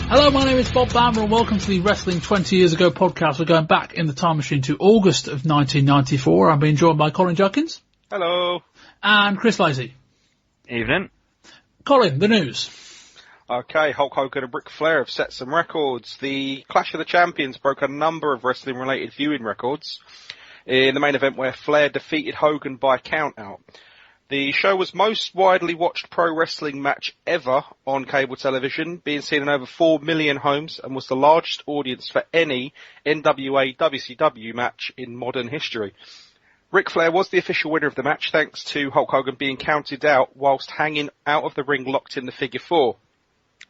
Hello, my name is Bob Bamber and welcome to the Wrestling 20 Years Ago podcast. We're going back in the time machine to August of 1994. I'm being joined by Colin Judkins. Hello. And Chris Lacey. Evening. Colin, the news. Okay, Hulk Hogan and Ric Flair have set some records. The Clash of the Champions broke a number of wrestling-related viewing records in the main event where Flair defeated Hogan by count-out. The show was most widely watched pro wrestling match ever on cable television, being seen in over 4 million homes, and was the largest audience for any NWA WCW match in modern history. Ric Flair was the official winner of the match, thanks to Hulk Hogan being counted out whilst hanging out of the ring locked in the figure 4.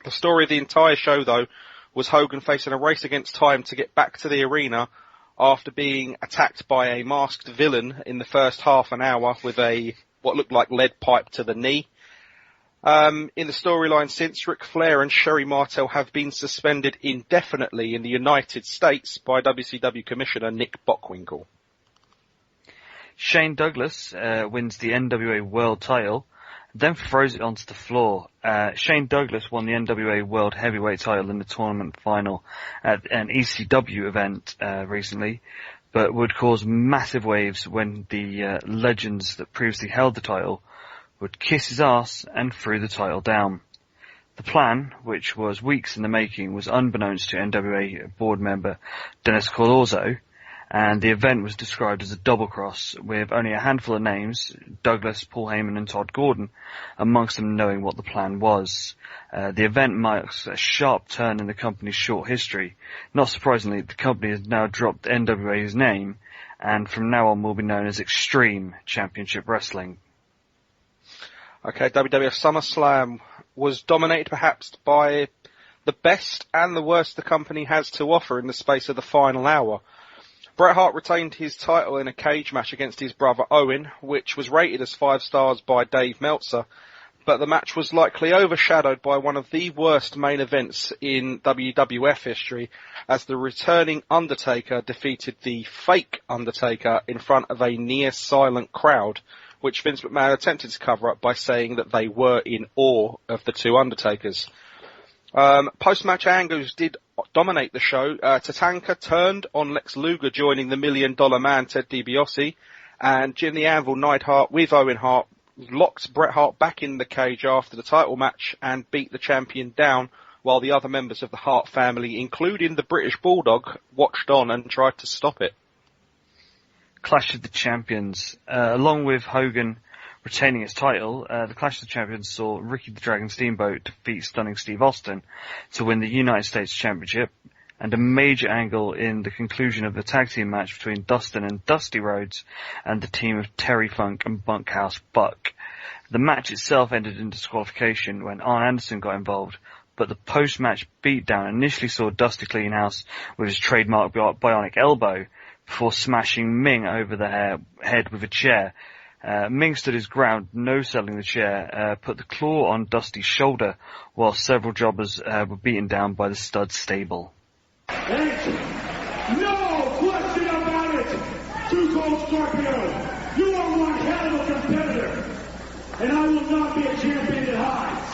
The story of the entire show, though, was Hogan facing a race against time to get back to the arena after being attacked by a masked villain in the first half an hour with what looked like lead pipe to the knee. In the storyline since, Ric Flair and Sherry Martel have been suspended indefinitely in the United States by WCW Commissioner Nick Bockwinkel. Shane Douglas wins the NWA World title, then throws it onto the floor. Shane Douglas won the NWA World Heavyweight title in the tournament final at an ECW event recently, but would cause massive waves when the legends that previously held the title would kiss his ass and threw the title down. The plan, which was weeks in the making, was unbeknownst to NWA board member Dennis Corlozzo, and the event was described as a double cross, with only a handful of names, Douglas, Paul Heyman and Todd Gordon, amongst them knowing what the plan was. The event marks a sharp turn in the company's short history. Not surprisingly, the company has now dropped NWA's name, and from now on will be known as Extreme Championship Wrestling. Okay, WWF Summerslam was dominated perhaps by the best and the worst the company has to offer in the space of the final hour. Bret Hart retained his title in a cage match against his brother Owen, which was rated as 5 stars by Dave Meltzer, but the match was likely overshadowed by one of the worst main events in WWF history, as the returning Undertaker defeated the fake Undertaker in front of a near-silent crowd, which Vince McMahon attempted to cover up by saying that they were in awe of the two Undertakers. Post-match angles did dominate the show. Tatanka turned on Lex Luger, joining the $1 Million Man Ted DiBiase, and Jim the Anvil Neidhart with Owen Hart locked Bret Hart back in the cage after the title match and beat the champion down, while the other members of the Hart family, including the British Bulldog, watched on and tried to stop it. Clash of the Champions. Along with Hogan retaining his title, the Clash of the Champions saw Ricky the Dragon Steamboat defeat Stunning Steve Austin to win the United States Championship, and a major angle in the conclusion of the tag team match between Dustin and Dusty Rhodes and the team of Terry Funk and Bunkhouse Buck. The match itself ended in disqualification when Arn Anderson got involved, but the post-match beatdown initially saw Dusty clean house with his trademark bionic elbow before smashing Ming over the head with a chair. Ming stood his ground, no-selling the chair, put the claw on Dusty's shoulder, while several jobbers were beaten down by the stud stable. No question about it! Too Cold Scorpio, you are one hell of a competitor, and I will not be a champion that hides.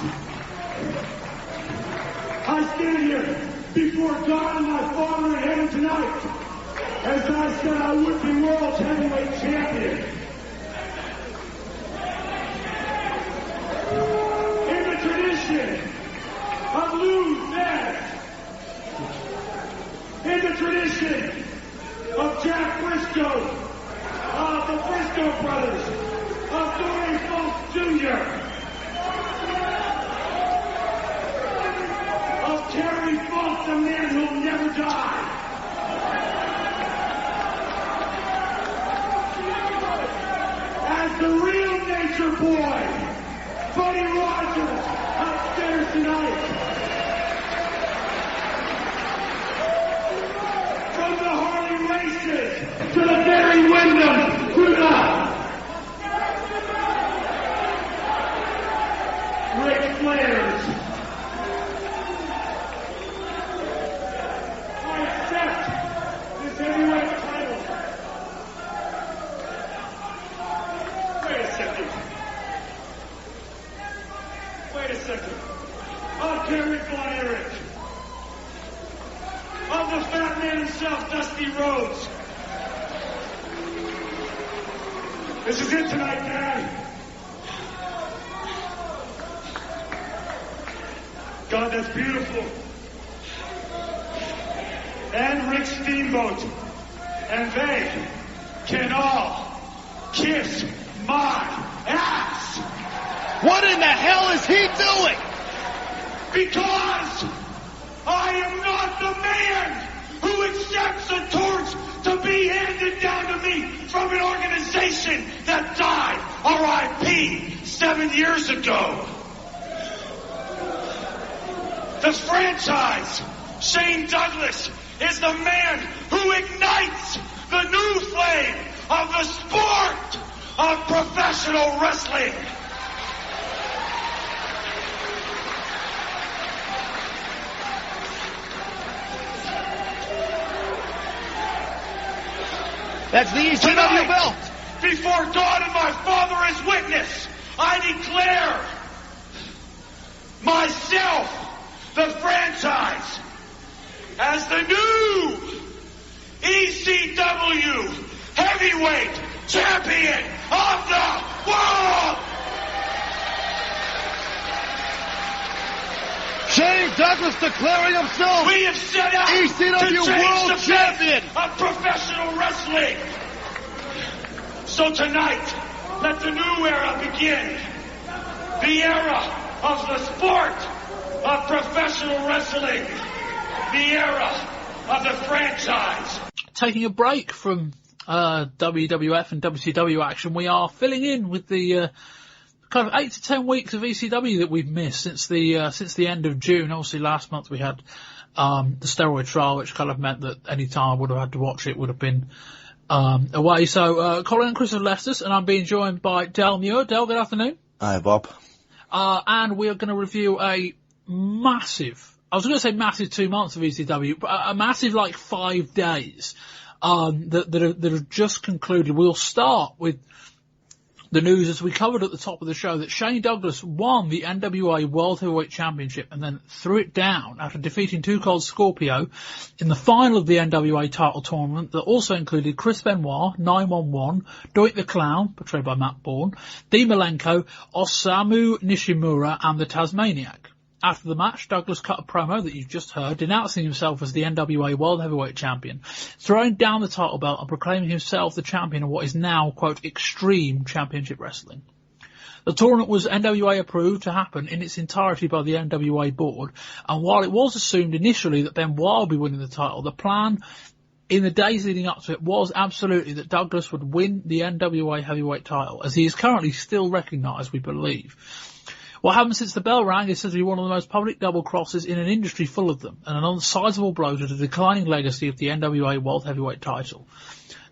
I stand here before God and my Father in heaven tonight, as I said I would be world heavyweight champion. In the tradition of Lou Ness, in the tradition of Jack Briscoe, of the Briscoe brothers, of Dory Funk Jr., of Terry Funk, the man who'll never die. As the real nature boy, Buddy Rogers, upstairs tonight. From the Harley races to the Barry Windham to the Ric Flairs. I accept this heavyweight title. Wait a second. I'm Terry Von Erich. of the fat man himself, Dusty Rhodes. This is it tonight, Dad. God, that's beautiful. And Rick Steamboat. And they can all kiss my ass. What in the hell is he doing? Because I am not the man who accepts a torch to be handed down to me from an organization that died, R.I.P., 7 years ago. The franchise, Shane Douglas, is the man who ignites the new flame of the sport of professional wrestling. That's the ECW Tonight, belt. before God and my Father is witness, I declare myself, the franchise, as the new ECW Heavyweight Champion of the world. Shane Douglas declaring himself We have set out ECW to change World the face Champion of professional wrestling. So tonight, let the new era begin. The era of the sport of professional wrestling. The era of the franchise. Taking a break from WWF and WCW action, we are filling in with the kind of 8 to 10 weeks of ECW that we've missed since the end of June. Obviously, last month we had the steroid trial, which kind of meant that any time I would have had to watch it would have been away. So Colin and Chris have left us, and I'm being joined by Del Muir. Del, good afternoon. Hi, Bob. And we are going to review a massive, I was going to say massive 2 months of ECW, but a massive like 5 days that have just concluded. We'll start with the news, as we covered at the top of the show, that Shane Douglas won the NWA World Heavyweight Championship and then threw it down after defeating Too Cold Scorpio in the final of the NWA Title Tournament that also included Chris Benoit, 911, Doink the Clown, portrayed by Matt Bourne, Dean Malenko, Osamu Nishimura, and the Tasmaniac. After the match, Douglas cut a promo that you've just heard, denouncing himself as the NWA World Heavyweight Champion, throwing down the title belt and proclaiming himself the champion of what is now, quote, Extreme Championship Wrestling. The tournament was NWA approved to happen in its entirety by the NWA board, and while it was assumed initially that Benoit would be winning the title, the plan in the days leading up to it was absolutely that Douglas would win the NWA Heavyweight title, as he is currently still recognised, we believe. What happened since the bell rang is said to be one of the most public double crosses in an industry full of them, and an unsizable blow to the declining legacy of the NWA World Heavyweight title.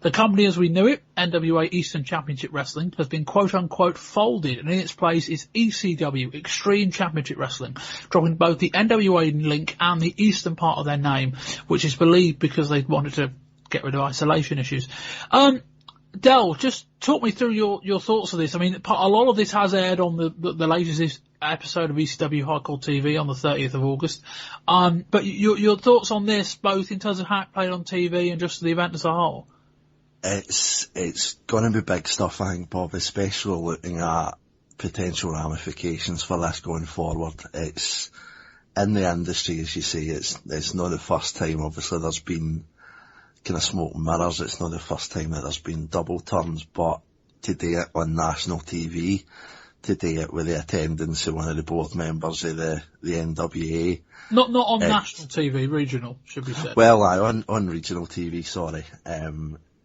The company as we knew it, NWA Eastern Championship Wrestling, has been quote-unquote folded, and in its place is ECW, Extreme Championship Wrestling, dropping both the NWA link and the Eastern part of their name, which is believed because they wanted to get rid of isolation issues. Del, just talk me through your thoughts of this. I mean, a lot of this has aired on the latest episode of ECW Hardcore TV on the 30th of August. But your thoughts on this, both in terms of how it played on TV and just the event as a whole? It's going to be big stuff, I think, Bob, especially looking at potential ramifications for this going forward. It's in the industry, as you say, it's not the first time. Obviously, there's been kind of smoke and mirrors. It's not the first time that there's been double turns, but to do it on national TV, to do it with the attendance of one of the board members of the NWA. Not on national TV, regional, should be said. Well, on regional TV, sorry.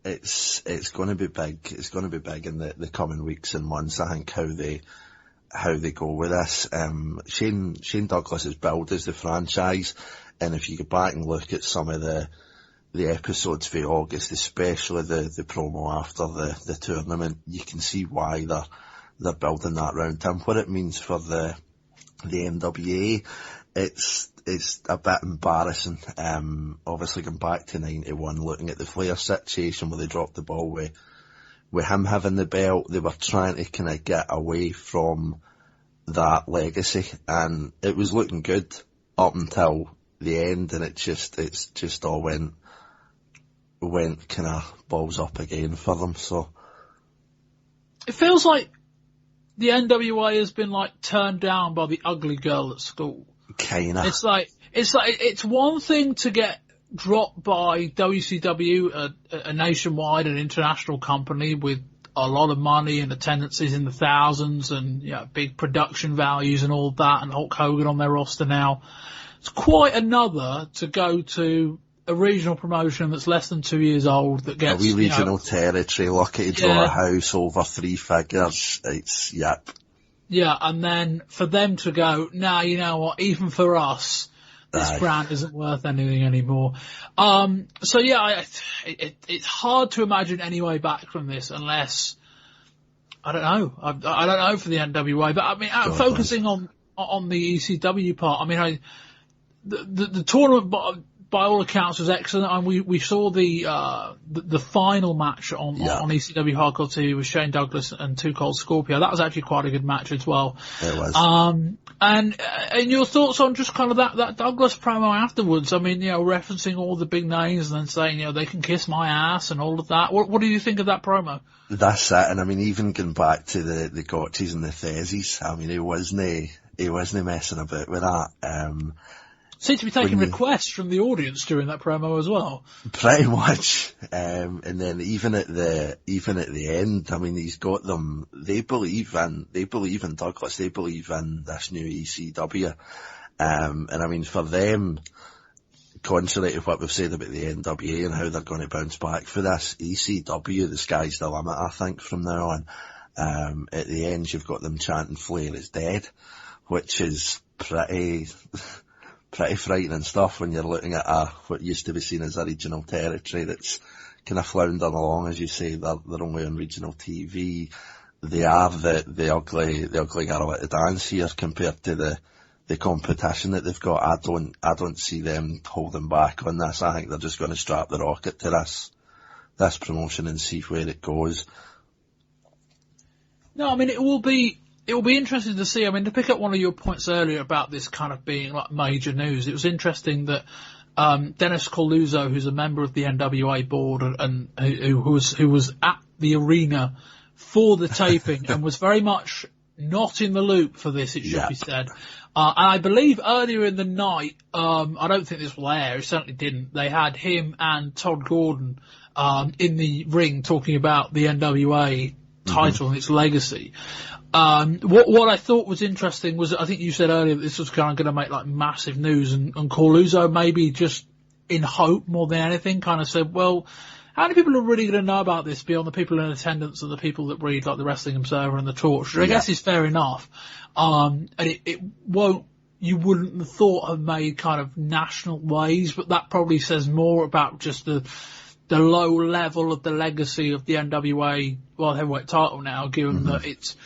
It's going to be big. It's going to be big in the coming weeks and months. I think how they go with this. Shane Douglas's build as the franchise, and if you go back and look at some of the episodes for August, especially the promo after the tournament, you can see why they're building that round him. What it means for the NWA, it's a bit embarrassing. Obviously going back to 91, looking at the Flair situation where they dropped the ball with him having the belt, they were trying to kind of get away from that legacy, and it was looking good up until the end, and it's just all went kind of balls up again for them. So it feels like the NWA has been like turned down by the ugly girl at school. Kinda. It's one thing to get dropped by WCW, a nationwide and international company with a lot of money and attendances in the thousands and big production values and all that, and Hulk Hogan on their roster now. It's quite another to go to a regional promotion that's less than 2 years old that gets a wee regional territory, lucky to draw a house over 3 figures. It's Yeah, and then for them to go, nah, you know what, even for us, this brand isn't worth anything anymore. So yeah, it's hard to imagine any way back from this unless, I don't know. I don't know for the NWA, but I mean, focusing on the ECW part, I mean, the tournament, by all accounts, was excellent, and we saw the final match on ECW Hardcore TV with Shane Douglas and Too Cold Scorpio. That was actually quite a good match as well. It was. And your thoughts on just kind of that Douglas promo afterwards? I mean, referencing all the big names and then saying, they can kiss my ass and all of that. What do you think of that promo? That's it, and I mean, even going back to the Gotchis and the Fezzies, I mean, he wasn't messing about with that. Seemed to be taking requests from the audience during that promo as well. Pretty much. And then even at the end, I mean, he's got them, they believe in Douglas, they believe in this new ECW. And I mean, for them, contrary to what we've said about the NWA and how they're going to bounce back for this, ECW, the sky's the limit, I think, from now on. At the end, you've got them chanting Flair is dead, which is pretty frightening stuff when you're looking at what used to be seen as a regional territory that's kind of floundering along. As you say, they're only on regional TV. They are the ugly girl at the dance here compared to the competition that they've got. I don't see them holding back on this. I think they're just going to strap the rocket to this promotion and see where it goes. No, I mean, it will be interesting to see. I mean, to pick up one of your points earlier about this kind of being like major news, it was interesting that Dennis Corluzzo, who's a member of the NWA board and who was at the arena for the taping and was very much not in the loop for this, it should be said. And I believe earlier in the night, I don't think this will air, it certainly didn't, they had him and Todd Gordon in the ring talking about the NWA title and its legacy. What I thought was interesting was, I think you said earlier that this was kind of going to make like massive news, and Corluzzo maybe just in hope more than anything kind of said, well, how many people are really going to know about this beyond the people in attendance and the people that read like the Wrestling Observer and the Torch? Which I guess is fair enough. And it won't, you wouldn't have thought have made kind of national waves, but that probably says more about just the low level of the legacy of the NWA World Heavyweight Title now, given that it's,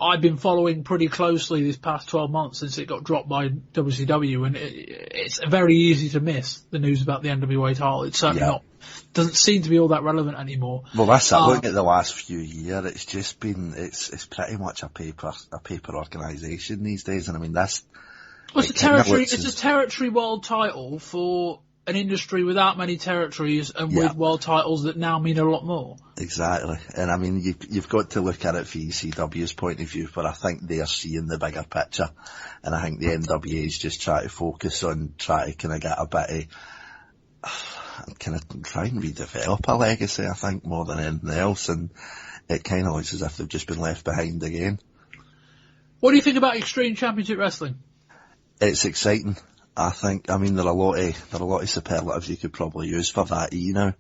I've been following pretty closely this past 12 months since it got dropped by WCW, and it's very easy to miss the news about the NWA title. It's certainly doesn't seem to be all that relevant anymore. Well, that's it. Look at the last few years, it's just been, it's pretty much a paper organisation these days, and I mean, that's... Well, it's a territory world title for an industry without many territories and with world titles that now mean a lot more. Exactly. And I mean, you've got to look at it from ECW's point of view, but I think they're seeing the bigger picture. And I think the NWA is just trying to focus on trying to kind of get a bit of, kind of try and redevelop a legacy, I think, more than anything else. And it kind of looks as if they've just been left behind again. What do you think about Extreme Championship Wrestling? It's exciting. I think, I mean, there are a lot of superlatives you could probably use for that, now.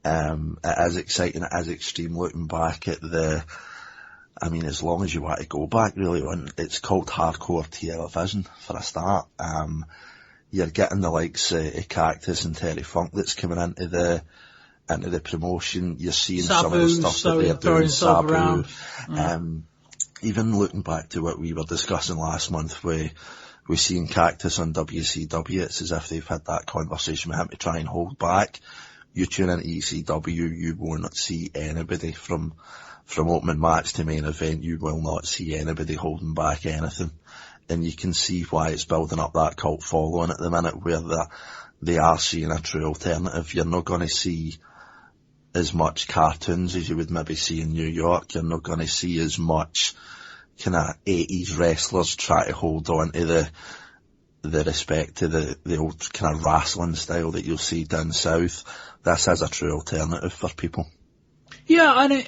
It is exciting, it is extreme looking back at I mean, as long as you want to go back really on, it's called hardcore television for a start. You're getting the likes of Cactus and Terry Funk that's coming into the promotion. You're seeing some of the stuff that they're doing, Sabu. Even looking back to what we were discussing last month with seeing Cactus on WCW, it's as if they've had that conversation with him to try and hold back. You tune into ECW, you will not see anybody from opening match to main event, you will not see anybody holding back anything. and you can see why it's building up that cult following at the minute, where they are seeing a true alternative. You're not going to see as much cartoons as you would maybe see in New York. You're not going to see as much kind of 80s wrestlers try to hold on to the respect to the old kind of wrestling style that you'll see down south. This is a true alternative for people. Yeah, and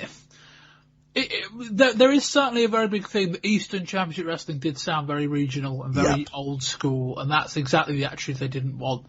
there is certainly a very big thing. The Eastern Championship Wrestling did sound very regional and very old school, and that's exactly the attitude they didn't want.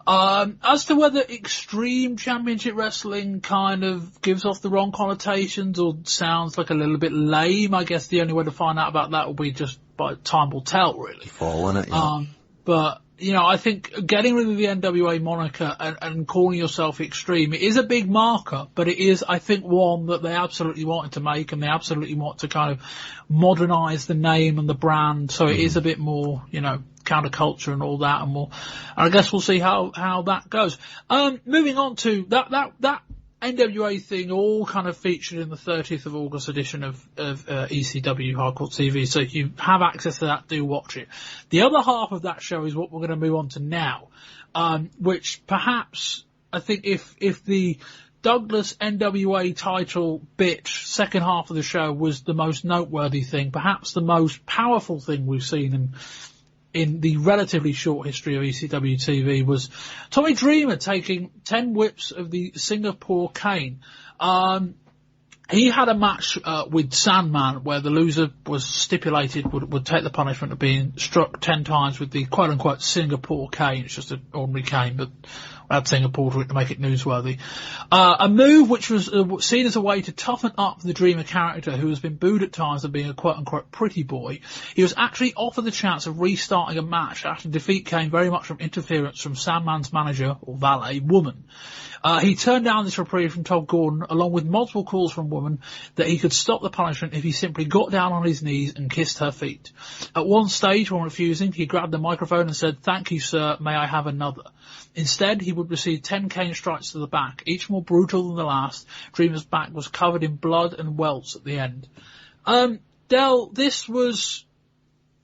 As to whether Extreme Championship Wrestling kind of gives off the wrong connotations or sounds like a little bit lame, I guess the only way to find out about that will be just by time will tell, really. Following it, yeah. But, you know, I think getting rid of the NWA moniker and calling yourself Extreme, it is a big marker, but it is, I think, one that they absolutely wanted to make, and they absolutely want to kind of modernise the name and the brand, so it is a bit more, you know, counterculture and all that, and I guess we'll see how that goes. Moving on to that NWA thing, all kind of featured in the 30th of August edition of ECW Hardcore TV, so if you have access to that, do watch it. The other half of that show is what we're going to move on to now, which perhaps, I think if the Douglas NWA title bitch second half of the show was the most noteworthy thing, perhaps the most powerful thing we've seen in the relatively short history of ECW TV, was Tommy Dreamer taking 10 whips of the Singapore cane. He had a match with Sandman where the loser was stipulated would take the punishment of being struck 10 times with the quote-unquote Singapore cane. It's just an ordinary cane, but I had Singapore to make it newsworthy. A move which was seen as a way to toughen up the Dreamer character, who has been booed at times of being a quote-unquote pretty boy. He was actually offered the chance of restarting a match after defeat came very much from interference from Sandman's manager, or valet, Woman. He turned down this reprieve from Todd Gordon, along with multiple calls from Woman that he could stop the punishment if he simply got down on his knees and kissed her feet. At one stage, when refusing, he grabbed the microphone and said, "Thank you, sir, may I have another?" Instead, he would receive 10 cane strikes to the back, each more brutal than the last. Dreamer's back was covered in blood and welts at the end. Del, this was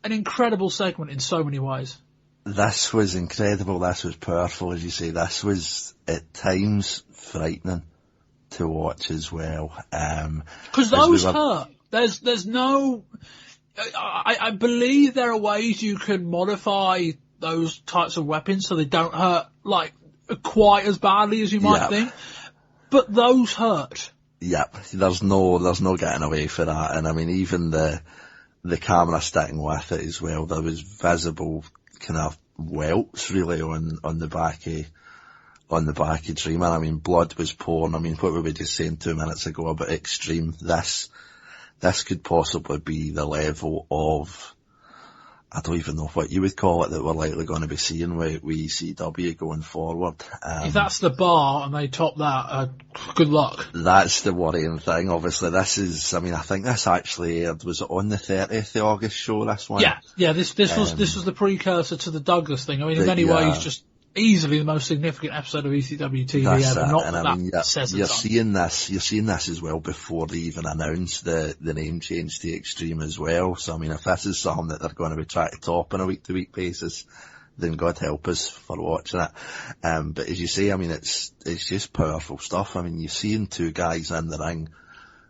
an incredible segment in so many ways. This was incredible, this was powerful, as you say. This was, at times, frightening to watch as well. Because those hurt. There's no... I believe there are ways you can modify those types of weapons so they don't hurt, like, quite as badly as you might think. But those hurt. Yep, there's no getting away for that. And I mean, even the camera sticking with it as well, there was visible kind of welts really on the back of Dreamer. I mean, blood was pouring. I mean, what were we just saying 2 minutes ago about Extreme? This could possibly be the level of, I don't even know what you would call it, that we're likely going to be seeing with ECW going forward. If that's the bar and they top that, good luck. That's the worrying thing. Obviously, this is, I mean, I think this actually aired, was it on the 30th of August show, this one? Yeah, this was the precursor to the Douglas thing. I mean, in many ways, just easily the most significant episode of ECW TV ever. Not that I mean, you're seeing this as well before they even announced the name change to Extreme as well. So I mean, if this is something that they're going to be trying to top on a week to week basis, then God help us for watching it. But as you say, I mean, it's just powerful stuff. I mean, you're seeing two guys in the ring.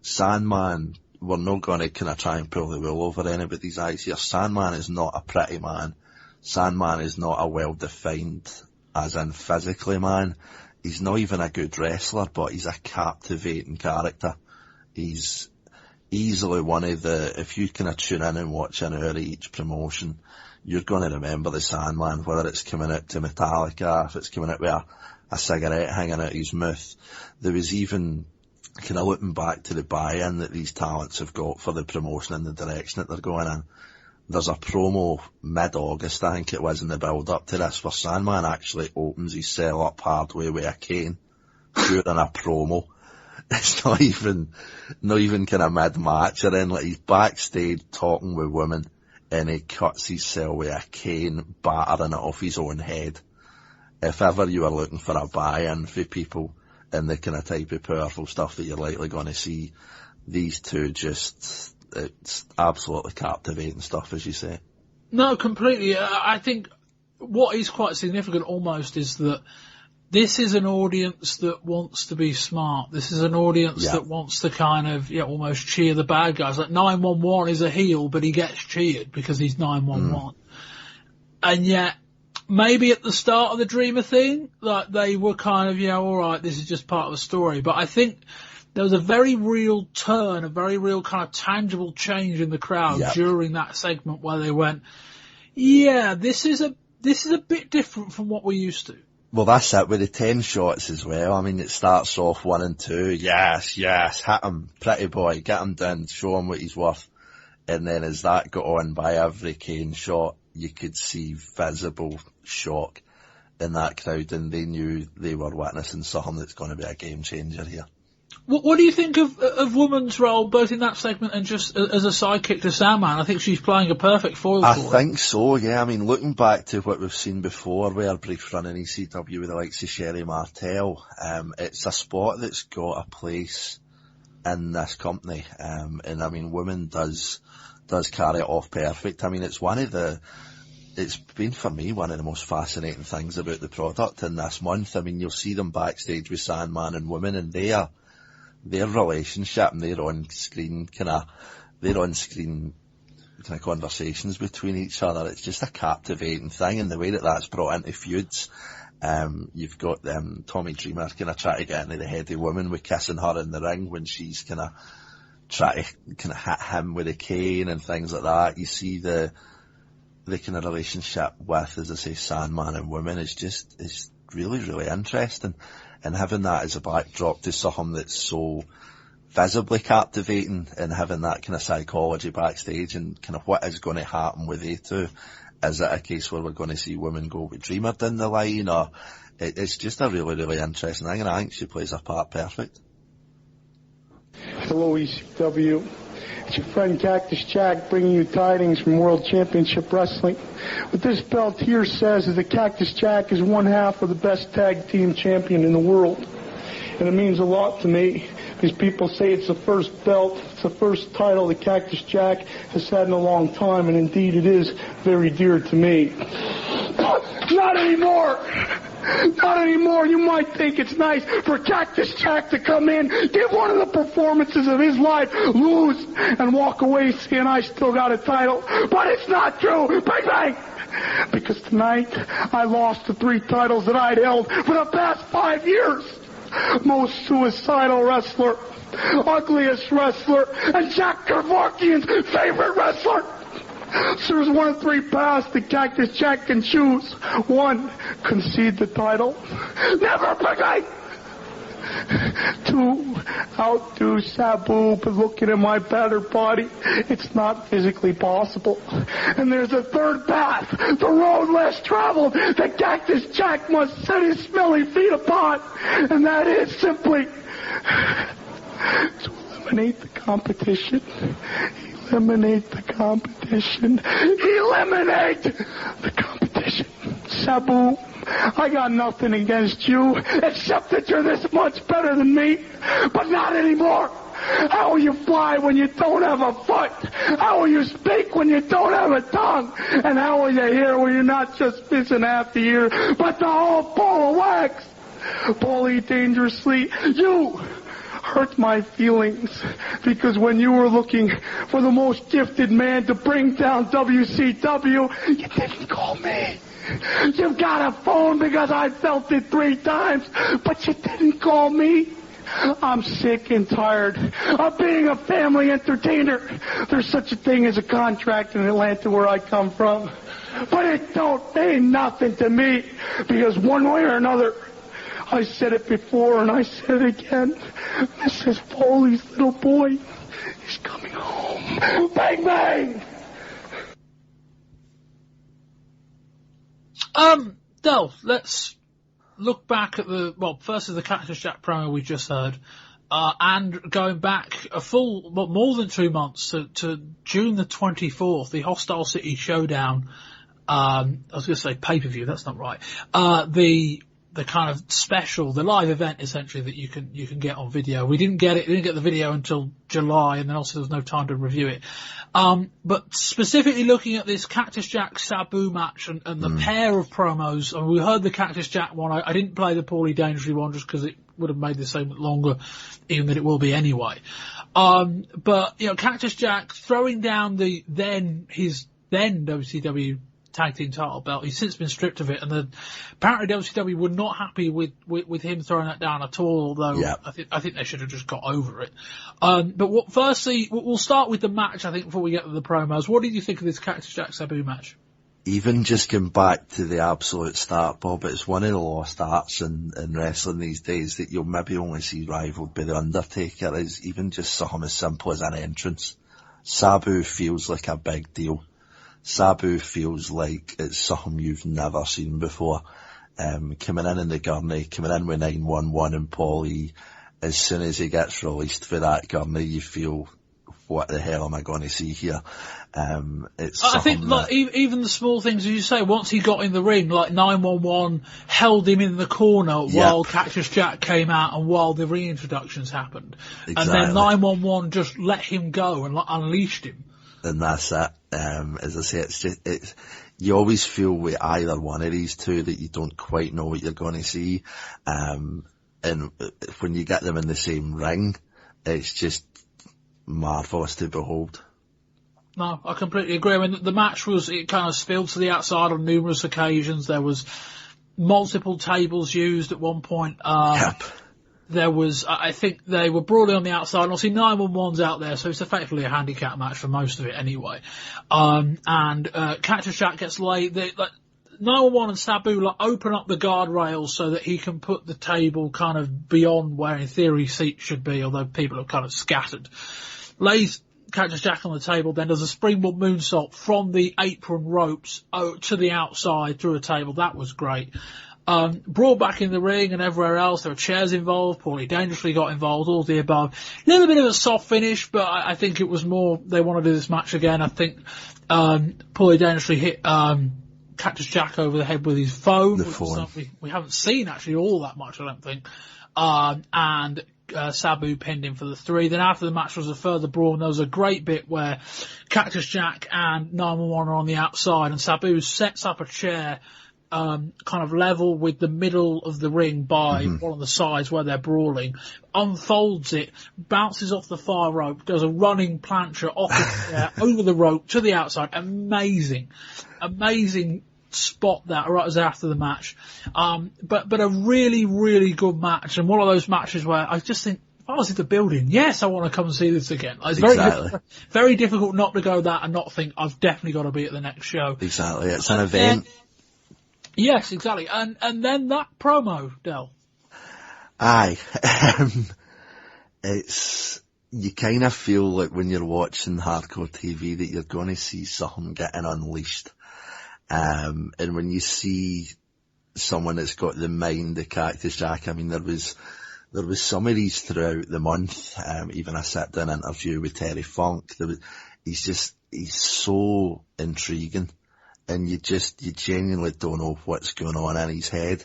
Sandman, we're not going to kind of try and pull the wool over anybody's eyes here. Sandman is not a pretty man. Sandman is not a well-defined, as in physically, man. He's not even a good wrestler, but he's a captivating character. He's easily one of the, if you kind of tune in and watch an hour of each promotion, you're going to remember the Sandman, whether it's coming out to Metallica, if it's coming out with a cigarette hanging out his mouth. There was even kind of looking back to the buy-in that these talents have got for the promotion and the direction that they're going in. There's a promo mid-August, I think it was, in the build-up to this, where Sandman actually opens his cell up hardway with a cane during a promo. It's not even kind of mid-match or anything. Like, he's backstage talking with Women, and he cuts his cell with a cane, battering it off his own head. If ever you are looking for a buy-in for people and the kind of type of powerful stuff that you're likely going to see, these two just... it's absolutely captivating stuff, as you say. No, completely. I think what is quite significant almost is that this is an audience that wants to be smart. This is an audience that wants to kind of almost cheer the bad guys. Like 911 is a heel, but he gets cheered because he's 911. And yet, maybe at the start of the Dreamer thing, like they were kind of, all right, this is just part of the story. But I think there was a very real turn, a very real kind of tangible change in the crowd during that segment where they went, this is a bit different from what we used to. Well, that's it, with the 10 shots as well. I mean, it starts off 1 and 2. Yes, hit him, pretty boy, get him down, show him what he's worth. And then as that got on, by every Kane shot, you could see visible shock in that crowd, and they knew they were witnessing something that's going to be a game changer here. What do you think of Woman's role, both in that segment and just as a sidekick to Sandman? I think she's playing a perfect foil for him. I think so, yeah. I mean, looking back to what we've seen before, with our brief run in ECW with the likes of Sherry Martel, it's a spot that's got a place in this company. And I mean, Woman does carry it off perfect. I mean, it's been for me one of the most fascinating things about the product in this month. I mean, you'll see them backstage with Sandman and Woman, and their relationship and their on-screen kind of conversations between each other. It's just a captivating thing, and the way that that's brought into feuds. You've got Tommy Dreamer kind of trying to get into the head of Woman with kissing her in the ring when she's kind of trying to kind of hit him with a cane and things like that. You see the kind of relationship with, as I say, Sandman and Woman is really, really interesting. And having that as a backdrop to something that's so visibly captivating, and having that kind of psychology backstage and kind of what is going to happen with they two. Is it a case where we're going to see Woman go with Dreamer down the line, or it's just a really, really interesting thing, and I think she plays her part perfect. Hello, ECW. It's your friend Cactus Jack bringing you tidings from World Championship Wrestling. What this belt here says is that Cactus Jack is one half of the best tag team champion in the world. And it means a lot to me, because people say it's the first belt, it's the first title that Cactus Jack has had in a long time, and indeed it is very dear to me. Not anymore! Not anymore. You might think it's nice for Cactus Jack to come in, give one of the performances of his life, lose, and walk away saying I still got a title. But it's not true. Bang, bang! Because tonight, I lost the 3 titles that I'd held for the past 5 years. Most suicidal wrestler, ugliest wrestler, and Jack Kevorkian's favorite wrestler. So there's 1 of 3 paths that Cactus Jack can choose. 1, concede the title. Never forget. 2, outdo Sabu, but looking at my battered body, it's not physically possible. And there's a 3rd path, the road less traveled, that Cactus Jack must set his smelly feet upon. And that is simply to eliminate the competition. Eliminate the competition. Eliminate the competition. Sabu, I got nothing against you, except that you're this much better than me, but not anymore. How will you fly when you don't have a foot? How will you speak when you don't have a tongue? And how will you hear when you're not just missing half the ear, but the whole ball of wax? Bully dangerously, you hurt my feelings, because when you were looking for the most gifted man to bring down WCW, you didn't call me. You've got a phone because I felt it 3 times, but you didn't call me. I'm sick and tired of being a family entertainer. There's such a thing as a contract in Atlanta where I come from, but it don't mean nothing to me, because one way or another, I said it before and I said it again, Mrs. Foley's little boy is coming home. Bang, bang! Del, let's look back at first is the Cactus Jack promo we just heard, and going back a full, more than 2 months to June the 24th, the Hostile City Showdown, I was going to say pay-per-view, that's not right, the kind of special, the live event essentially that you can get on video. We didn't get the video until July, and then also there was no time to review it. But specifically looking at this Cactus Jack Sabu match and the pair of promos, we heard the Cactus Jack one. I didn't play the Paulie Dangerously one just because it would have made the segment longer, even than it will be anyway. But, you know, Cactus Jack throwing down his WCW tag team title belt. He's since been stripped of it, and apparently WCW were not happy with him throwing that down at all, although I think they should have just got over it. But firstly, we'll start with the match, I think, before we get to the promos. What did you think of this Cactus Jack Sabu match? Even just going back to the absolute start, Bob, it's one of the lost arts in wrestling these days that you'll maybe only see rivaled by the Undertaker, is even just something as simple as an entrance. Sabu feels like a big deal. Sabu feels like it's something you've never seen before. Coming in the gurney, coming in with 911 and Paulie, as soon as he gets released for that gurney, you feel, what the hell am I going to see here? I think like even the small things, as you say, once he got in the ring, like 911 held him in the corner while Cactus Jack came out and while the reintroductions happened. Exactly. And then 911 just let him go and unleashed him. And that's it. As I say, you always feel with either one of these two that you don't quite know what you're going to see. And when you get them in the same ring, it's just marvellous to behold. No, I completely agree. I mean, the match it kind of spilled to the outside on numerous occasions. There was multiple tables used at one point. There was, I think they were broadly on the outside, and obviously 911's out there, so it's effectively a handicap match for most of it anyway. Cactus Jack gets laid. 911 and Sabu open up the guardrails so that he can put the table kind of beyond where in theory seats should be, although people are kind of scattered. Lays Cactus Jack on the table, then does a springboard moonsault from the apron ropes to the outside through a table. That was great. Brought back in the ring and everywhere else. There were chairs involved. Paulie Dangerously got involved, all the above. A little bit of a soft finish, but I think it was more they want to do this match again. I think Paulie Dangerously hit Cactus Jack over the head with his phone, which is something we haven't seen actually all that much, I don't think. Sabu pinned him for the 3. Then after the match was a further brawl, and there was a great bit where Cactus Jack and 911 are on the outside, and Sabu sets up a chair kind of level with the middle of the ring by one of the sides where they're brawling, unfolds it, bounces off the far rope, does a running plancha off the chair, over the rope to the outside. Amazing spot that right as after the match. But a really, really good match, and one of those matches where I just think, if I was in the building, yes, I want to come and see this again. It's very difficult not to go that and not think I've definitely got to be at the next show. Exactly, it's an event. Yes, exactly. And then that promo, Del. Aye. You kind of feel like when you're watching hardcore TV that you're going to see something getting unleashed. And when you see someone that's got the mind of Cactus Jack, I mean, there was some of these throughout the month. Even I sat down an interview with Terry Funk. He's so intriguing. And you genuinely don't know what's going on in his head.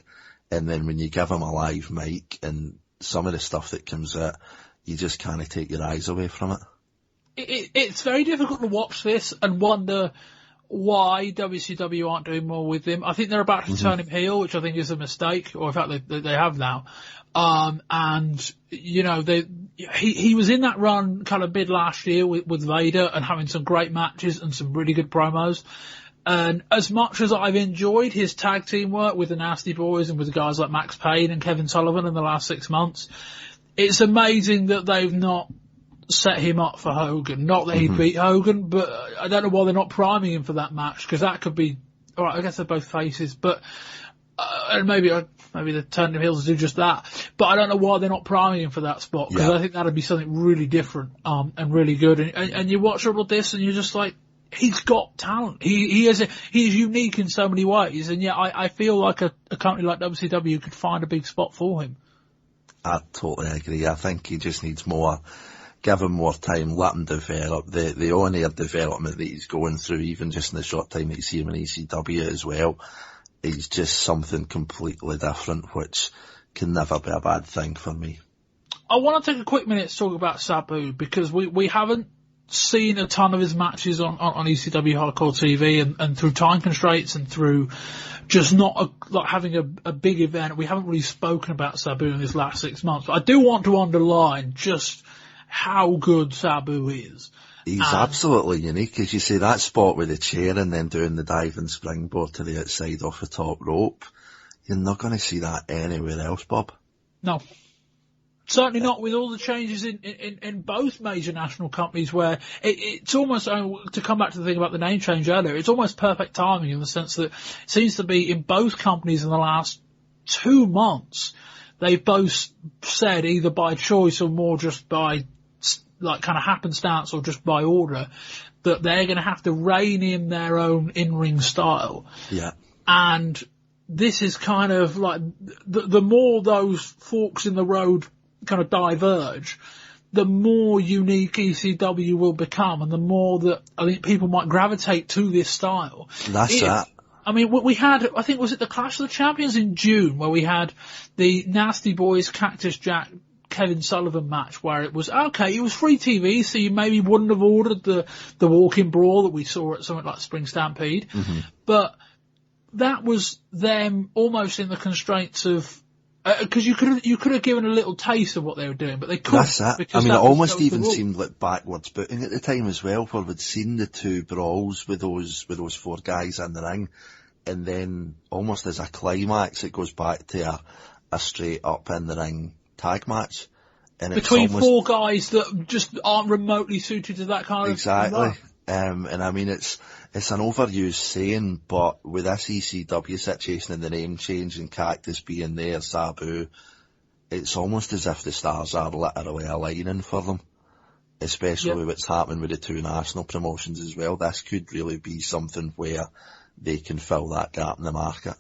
And then when you give him a live mic and some of the stuff that comes out, you just can't take your eyes away from it. It's very difficult to watch this and wonder why WCW aren't doing more with him. I think they're about to turn him heel, which I think is a mistake, or in fact they have now. And you know, he was in that run kind of mid last year with Vader and having some great matches and some really good promos. And as much as I've enjoyed his tag team work with the Nasty Boys and with guys like Max Payne and Kevin Sullivan in the last 6 months, it's amazing that they've not set him up for Hogan. Not that he'd beat Hogan, but I don't know why they're not priming him for that match, because that could be, alright, I guess they're both faces, but, and maybe they turned him heels to do just that. But I don't know why they're not priming him for that spot, because I think that'd be something really different, and really good. And you watch all of this and you're just like, he's got talent. He is unique in so many ways, and yet I feel like a company like WCW could find a big spot for him. I totally agree. I think he just needs more. Give him more time, let him develop. The on-air development that he's going through, even just in the short time that you see him in ECW as well, he's just something completely different, which can never be a bad thing for me. I want to take a quick minute to talk about Sabu, because we haven't seen a ton of his matches on ECW Hardcore TV, and through time constraints and through just not having a big event, we haven't really spoken about Sabu in this last 6 months. But I do want to underline just how good Sabu is. He's absolutely unique, as you say, that spot with the chair and then doing the diving springboard to the outside off the top rope. You're not going to see that anywhere else, Bob. No. Certainly not with all the changes in both major national companies, where it's almost, to come back to the thing about the name change earlier, it's almost perfect timing in the sense that it seems to be in both companies in the last 2 months, they've both said, either by choice or more just by like kind of happenstance or just by order, that they're going to have to rein in their own in-ring style. Yeah. And this is kind of like, the more those forks in the road kind of diverge, the more unique ECW will become, and the more that I think people might gravitate to this style. That's that. I mean, we had, I think, was it the Clash of the Champions in June, where we had the Nasty Boys, Cactus Jack, Kevin Sullivan match, where it was, okay, it was free TV, so you maybe wouldn't have ordered the walk-in brawl that we saw at something like Spring Stampede. Mm-hmm. But that was them almost in the constraints of, because you could have given a little taste of what they were doing, but they couldn't. That's it. I mean, it almost even seemed like backwards booting at the time as well, where we'd seen the two brawls with those 4 guys in the ring, and then almost as a climax, it goes back to a straight up in the ring tag match. And between it's almost 4 guys that just aren't remotely suited to that kind of exactly. And I mean, it's an overused saying, but with this ECW situation and the name change and Cactus being there, Sabu, it's almost as if the stars are literally aligning for them, especially with what's happening with the 2 national promotions as well. This could really be something where they can fill that gap in the market.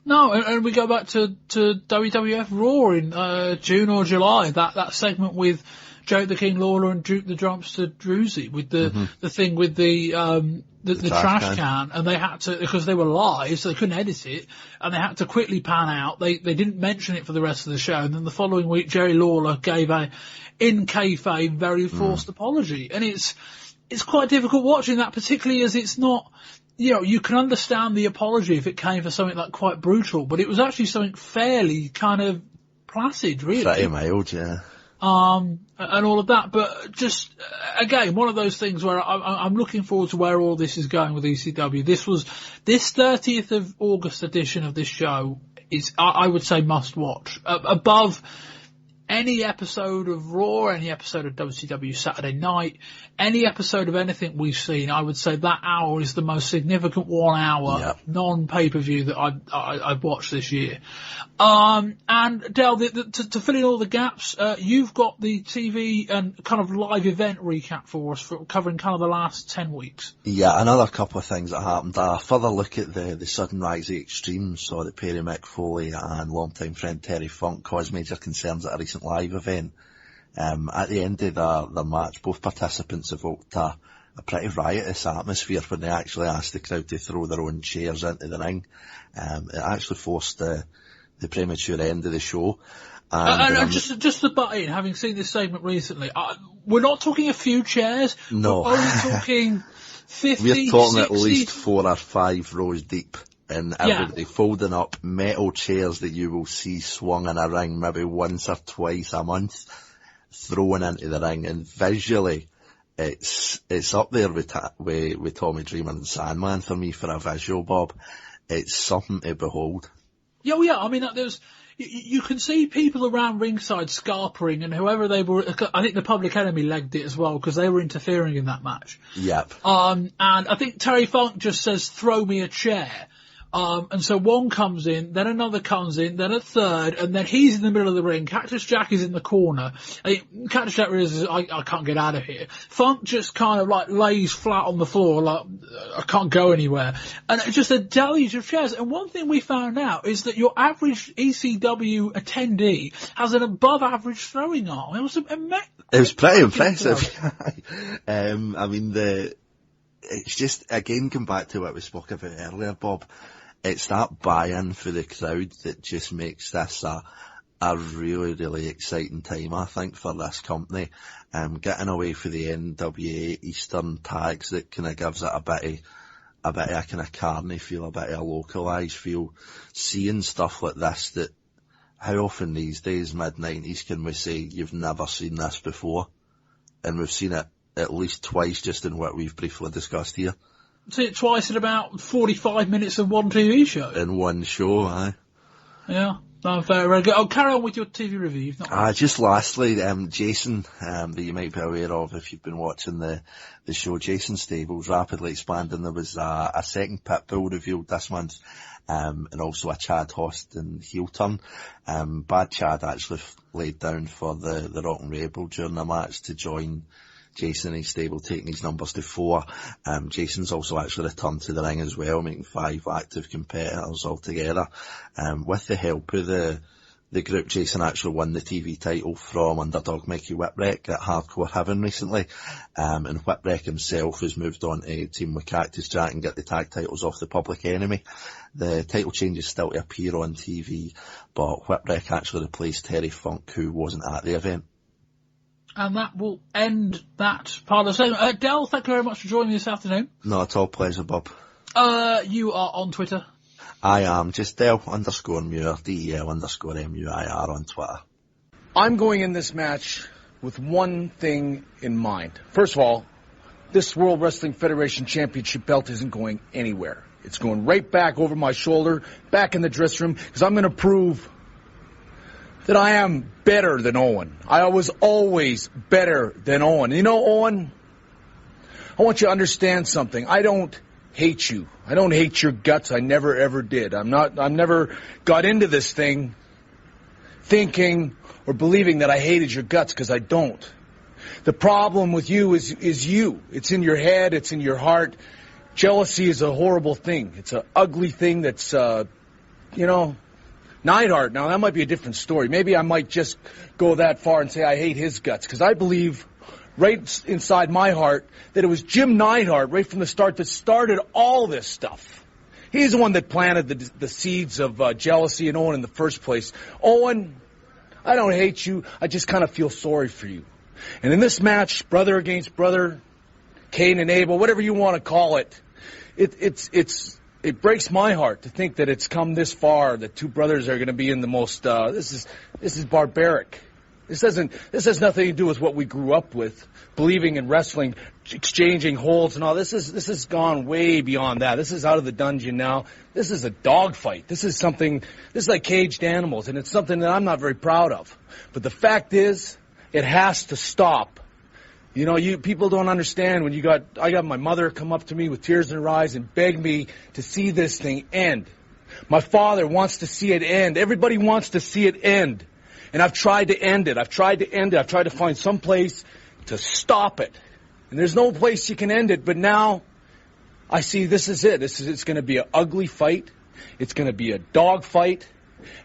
No, and we go back to WWF Raw in June or July, that segment with Joe the King Lawler and Duke the Drumpster Druzy, with the thing with the trash can, and they had to, because they were live, so they couldn't edit it, and they had to quickly pan out. They didn't mention it for the rest of the show, and then the following week Jerry Lawler gave a, in kayfabe, very forced apology, and it's quite difficult watching that, particularly as it's not, you know, you can understand the apology if it came for something like quite brutal, but it was actually something fairly kind of placid, really. Pretty mild, yeah. And all of that, but just, again, one of those things where I'm looking forward to where all this is going with ECW. This 30th of August edition of this show is, I would say, must watch. Above any episode of Raw, any episode of WCW Saturday Night, any episode of anything we've seen, I would say that hour is the most significant 1 hour non-pay-per-view that I've watched this year. And Del, to fill in all the gaps, you've got the TV and kind of live event recap for us, for covering kind of the last 10 weeks. Yeah, another couple of things that happened. A further look at the Sudden Rise of Extreme, saw that Perry Mick Foley and longtime friend Terry Funk caused major concerns at a recent live event. At the end of their match, both participants evoked a pretty riotous atmosphere when they actually asked the crowd to throw their own chairs into the ring. It actually forced the premature end of the show. And just to butt in, having seen this segment recently, we're not talking a few chairs. No. We're only talking 50, We're talking 60. at least 4 or 5 rows deep. And everybody folding up metal chairs that you will see swung in a ring maybe once or twice a month, thrown into the ring. And visually, it's up there with Tommy Dreamer and Sandman for me for a visual, Bob. It's something to behold. Yeah, I mean, you can see people around ringside scarpering, and whoever they were, I think the Public Enemy legged it as well, because they were interfering in that match. Yep. And I think Terry Funk just says, "Throw me a chair." And so one comes in, then another comes in, then a third, and then he's in the middle of the ring. Cactus Jack is in the corner. Cactus Jack realizes, I can't get out of here. Funk just kind of like lays flat on the floor, like, I can't go anywhere. And it's just a deluge of chairs. And one thing we found out is that your average ECW attendee has an above average throwing arm. It was pretty impressive. I mean, it's just, again, come back to what we spoke about earlier, Bob. it's that buy-in for the crowd that just makes this a really, really exciting time, I think, for this company. Getting away for the NWA Eastern tags, that kind of gives it a bit of a kind of carny feel, a bit of a localised feel. Seeing stuff like this, that how often these days, mid-90s, can we say you've never seen this before? And we've seen it at least twice just in what we've briefly discussed here. See it twice in about 45 minutes of one TV show. In one show, aye. Yeah. No, very good. I'll carry on with your TV review. You've not just lastly, Jason, that you might be aware of if you've been watching the show, Jason Stable's rapidly expanding. There was a second Pitbull revealed this month, and also a Chad Hostin heel turn. Bad Chad actually laid down for the Rock and Rebel during the match to join Jason and his stable, taking his numbers to 4. Jason's also actually returned to the ring as well, making 5 active competitors altogether. With the help of the group, Jason actually won the TV title from underdog Mikey Whipwreck at Hardcore Heaven recently. And Whipwreck himself has moved on to team with Cactus Jack and get the tag titles off the Public Enemy. The title change is still to appear on TV, but Whipwreck actually replaced Terry Funk, who wasn't at the event. And that will end that part of the segment. Del, thank you very much for joining me this afternoon. Not at all, pleasure, Bob. You are on Twitter. I am just Del_Muir, DEL_MUIR on Twitter. I'm going in this match with one thing in mind. First of all, this World Wrestling Federation Championship belt isn't going anywhere. It's going right back over my shoulder, back in the dressing room, because I'm going to prove that I am better than Owen. I was always better than Owen. You know, Owen, I want you to understand something. I don't hate you. I don't hate your guts. I never, ever did. I've never got into this thing thinking or believing that I hated your guts, because I don't. The problem with you is you. It's in your head. It's in your heart. Jealousy is a horrible thing. It's an ugly thing that's, Neidhart, now that might be a different story. Maybe I might just go that far and say I hate his guts, because I believe right inside my heart that it was Jim Neidhart right from the start that started all this stuff. He's the one that planted the seeds of jealousy in Owen in the first place. Owen, I don't hate you. I just kind of feel sorry for you. And in this match, brother against brother, Cain and Abel, whatever you want to call it, it breaks my heart to think that it's come this far, that two brothers are going to be in the most, this is barbaric. This has nothing to do with what we grew up with, believing in wrestling, exchanging holds and all. This has gone way beyond that. This is out of the dungeon now. This is a dogfight. This is like caged animals, and it's something that I'm not very proud of. But the fact is, it has to stop. You know, people don't understand when I got my mother come up to me with tears in her eyes and beg me to see this thing end. My father wants to see it end. Everybody wants to see it end. And I've tried to end it. I've tried to find some place to stop it. And there's no place you can end it, but now I see this is it. It's going to be an ugly fight. It's going to be a dog fight.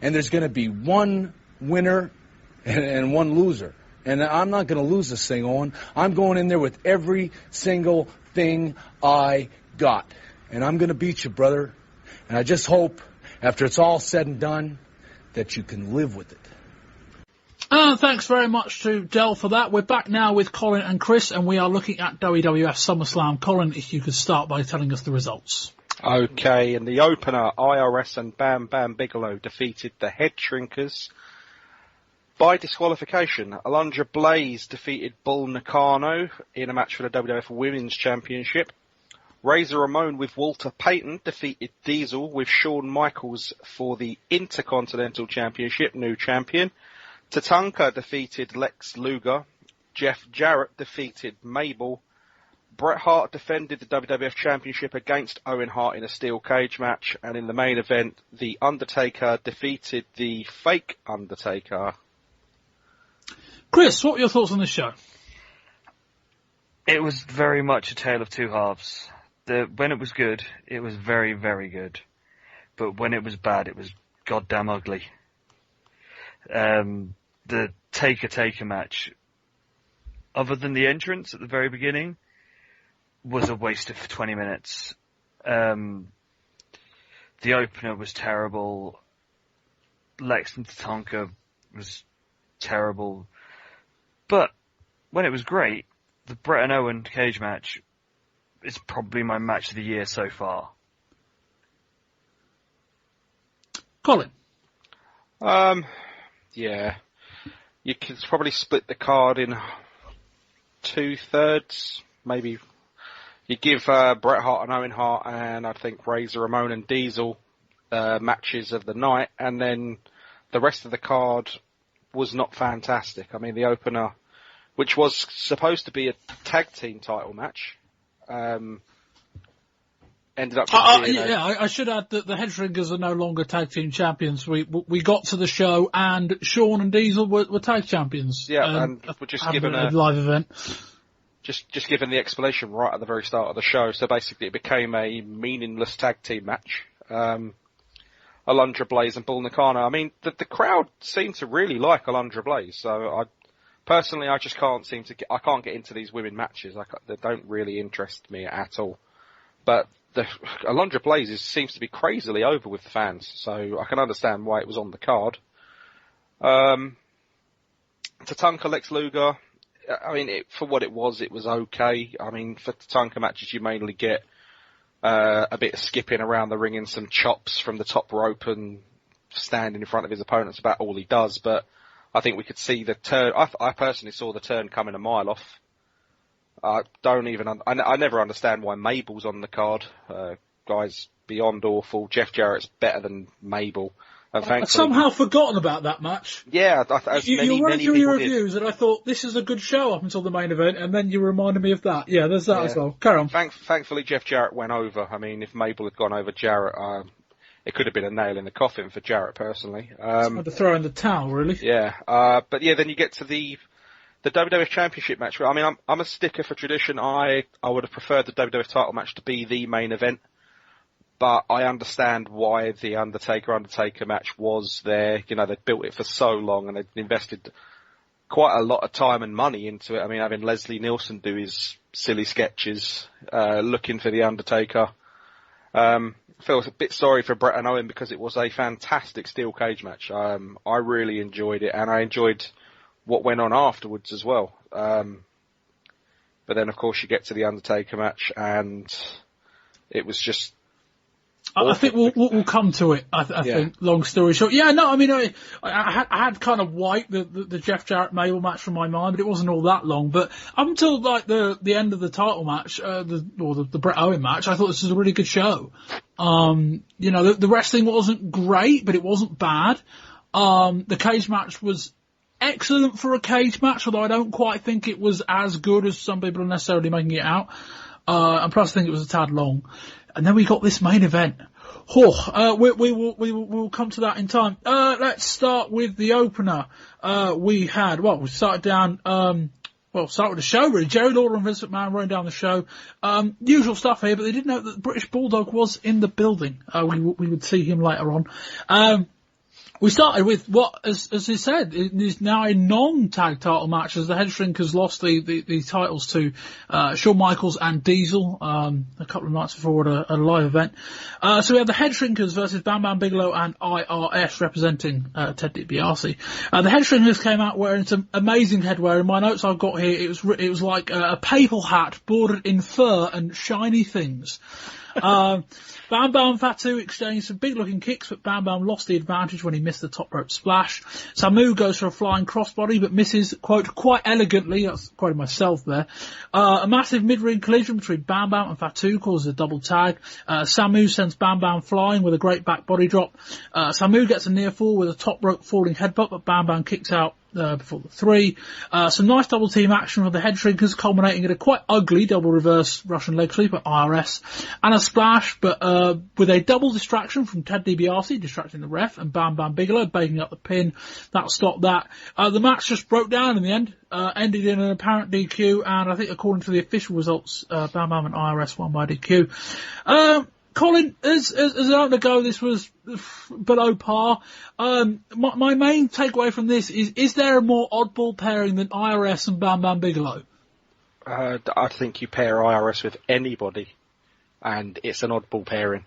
And there's going to be one winner and one loser. And I'm not going to lose this thing, Owen. I'm going in there with every single thing I got. And I'm going to beat you, brother. And I just hope, after it's all said and done, that you can live with it. Thanks very much to Del for that. We're back now with Colin and Chris, and we are looking at WWF Summerslam. Colin, if you could start by telling us the results. Okay, in the opener, IRS and Bam Bam Bigelow defeated the Head Shrinkers by disqualification. Alundra Blaze defeated Bull Nakano in a match for the WWF Women's Championship. Razor Ramon with Walter Payton defeated Diesel with Shawn Michaels for the Intercontinental Championship, new champion. Tatanka defeated Lex Luger. Jeff Jarrett defeated Mabel. Bret Hart defended the WWF Championship against Owen Hart in a steel cage match. And in the main event, The Undertaker defeated the fake Undertaker. Chris, what were your thoughts on this show? It was very much a tale of two halves. When it was good, it was very, very good. But when it was bad, it was goddamn ugly. The Taker match, other than the entrance at the very beginning, was a waste of 20 minutes. The The opener was terrible. Lex and Tatanka was terrible. But when it was great, the Bret and Owen cage match is probably my match of the year so far. Colin? Yeah. You could probably split the card in 2/3, maybe. You give Bret Hart and Owen Hart and I think Razor Ramon and Diesel matches of the night, and then the rest of the card was not fantastic. I mean, the opener, which was supposed to be a tag team title match, ended up being I should add that the Headshrinkers are no longer tag team champions. We got to the show and Shawn and Diesel were tag champions. Yeah, and we're just given a live event. Just given the explanation right at the very start of the show. So basically, it became a meaningless tag team match. Alundra Blaze and Bull Nakano. I mean, the crowd seemed to really like Alundra Blaze. So personally, I just can't seem to I can't get into these women matches. They don't really interest me at all. But the Alundra Blaze seems to be crazily over with the fans, so I can understand why it was on the card. Tatanka, Lex Luger, I mean, for what it was okay. I mean, for Tatanka matches, you mainly get a bit of skipping around the ring and some chops from the top rope and standing in front of his opponents, about all he does. But I think we could see the turn. I personally saw the turn coming a mile off. I never understand why Mabel's on the card. Guy's beyond awful. Jeff Jarrett's better than Mabel. I've somehow forgotten about that match. Yeah, you went through your reviews, and I thought this is a good show up until the main event, and then you reminded me of that. Yeah, there's that as well. Carry on. Thankfully, Jeff Jarrett went over. I mean, if Mabel had gone over Jarrett, it could have been a nail in the coffin for Jarrett personally. Had to throw in the towel, really. Yeah, but yeah, then you get to the WWF Championship match. I mean, I'm a sticker for tradition. I would have preferred the WWF title match to be the main event, but I understand why the Undertaker match was there. You know, they'd built it for so long and they'd invested quite a lot of time and money into it. I mean, having Leslie Nielsen do his silly sketches, looking for the Undertaker. I feel a bit sorry for Bret and Owen because it was a fantastic steel cage match. I really enjoyed it, and I enjoyed what went on afterwards as well. But then, of course, you get to the Undertaker match, and it was just awful. I think we'll come to it. I think, long story short. Yeah, no, I mean, I had kind of wiped the Jeff Jarrett Mabel match from my mind, but it wasn't all that long. But up until like the end of the title match, the Bret Owen match, I thought this was a really good show. You know, the wrestling wasn't great, but it wasn't bad. The cage match was excellent for a cage match, although I don't quite think it was as good as some people are necessarily making it out. And plus I think it was a tad long. And then we got this main event. We will come to that in time. Let's start with the opener. We started down, start with the show really. Jerry Lawler and Vince McMahon running down the show. Usual stuff here, but they didn't know that the British Bulldog was in the building. We would see him later on. We started with what, as he said, is now a non-tag title match as the Headshrinkers lost the titles to Shawn Michaels and Diesel a couple of nights before at a live event. So we had the Headshrinkers versus Bam Bam Bigelow and IRS representing Ted DiBiase. The Headshrinkers came out wearing some amazing headwear. In my notes I've got here, it was like a papal hat bordered in fur and shiny things. Bam Bam and Fatu exchanged some big looking kicks, but Bam Bam lost the advantage when he missed the top rope splash. Samu goes for a flying crossbody, but misses, quote, quite elegantly. That's quoting myself there. A massive mid-ring collision between Bam Bam and Fatu causes a double tag. Samu sends Bam Bam flying with a great back body drop. Samu gets a near fall with a top rope falling headbutt, but Bam Bam kicks out before the 3. Some nice double team action with the Headshrinkers culminating in a quite ugly double reverse Russian leg sweep at IRS and a splash, but with a double distraction from Ted DiBiase distracting the ref and Bam Bam Bigelow baking up the pin. That stopped that. The match just broke down in the end, ended in an apparent DQ, and I think according to the official results, Bam Bam and IRS won by DQ. Colin, as an opener go, this was below par. My main takeaway from this is there a more oddball pairing than IRS and Bam Bam Bigelow? I think you pair IRS with anybody, and it's an oddball pairing.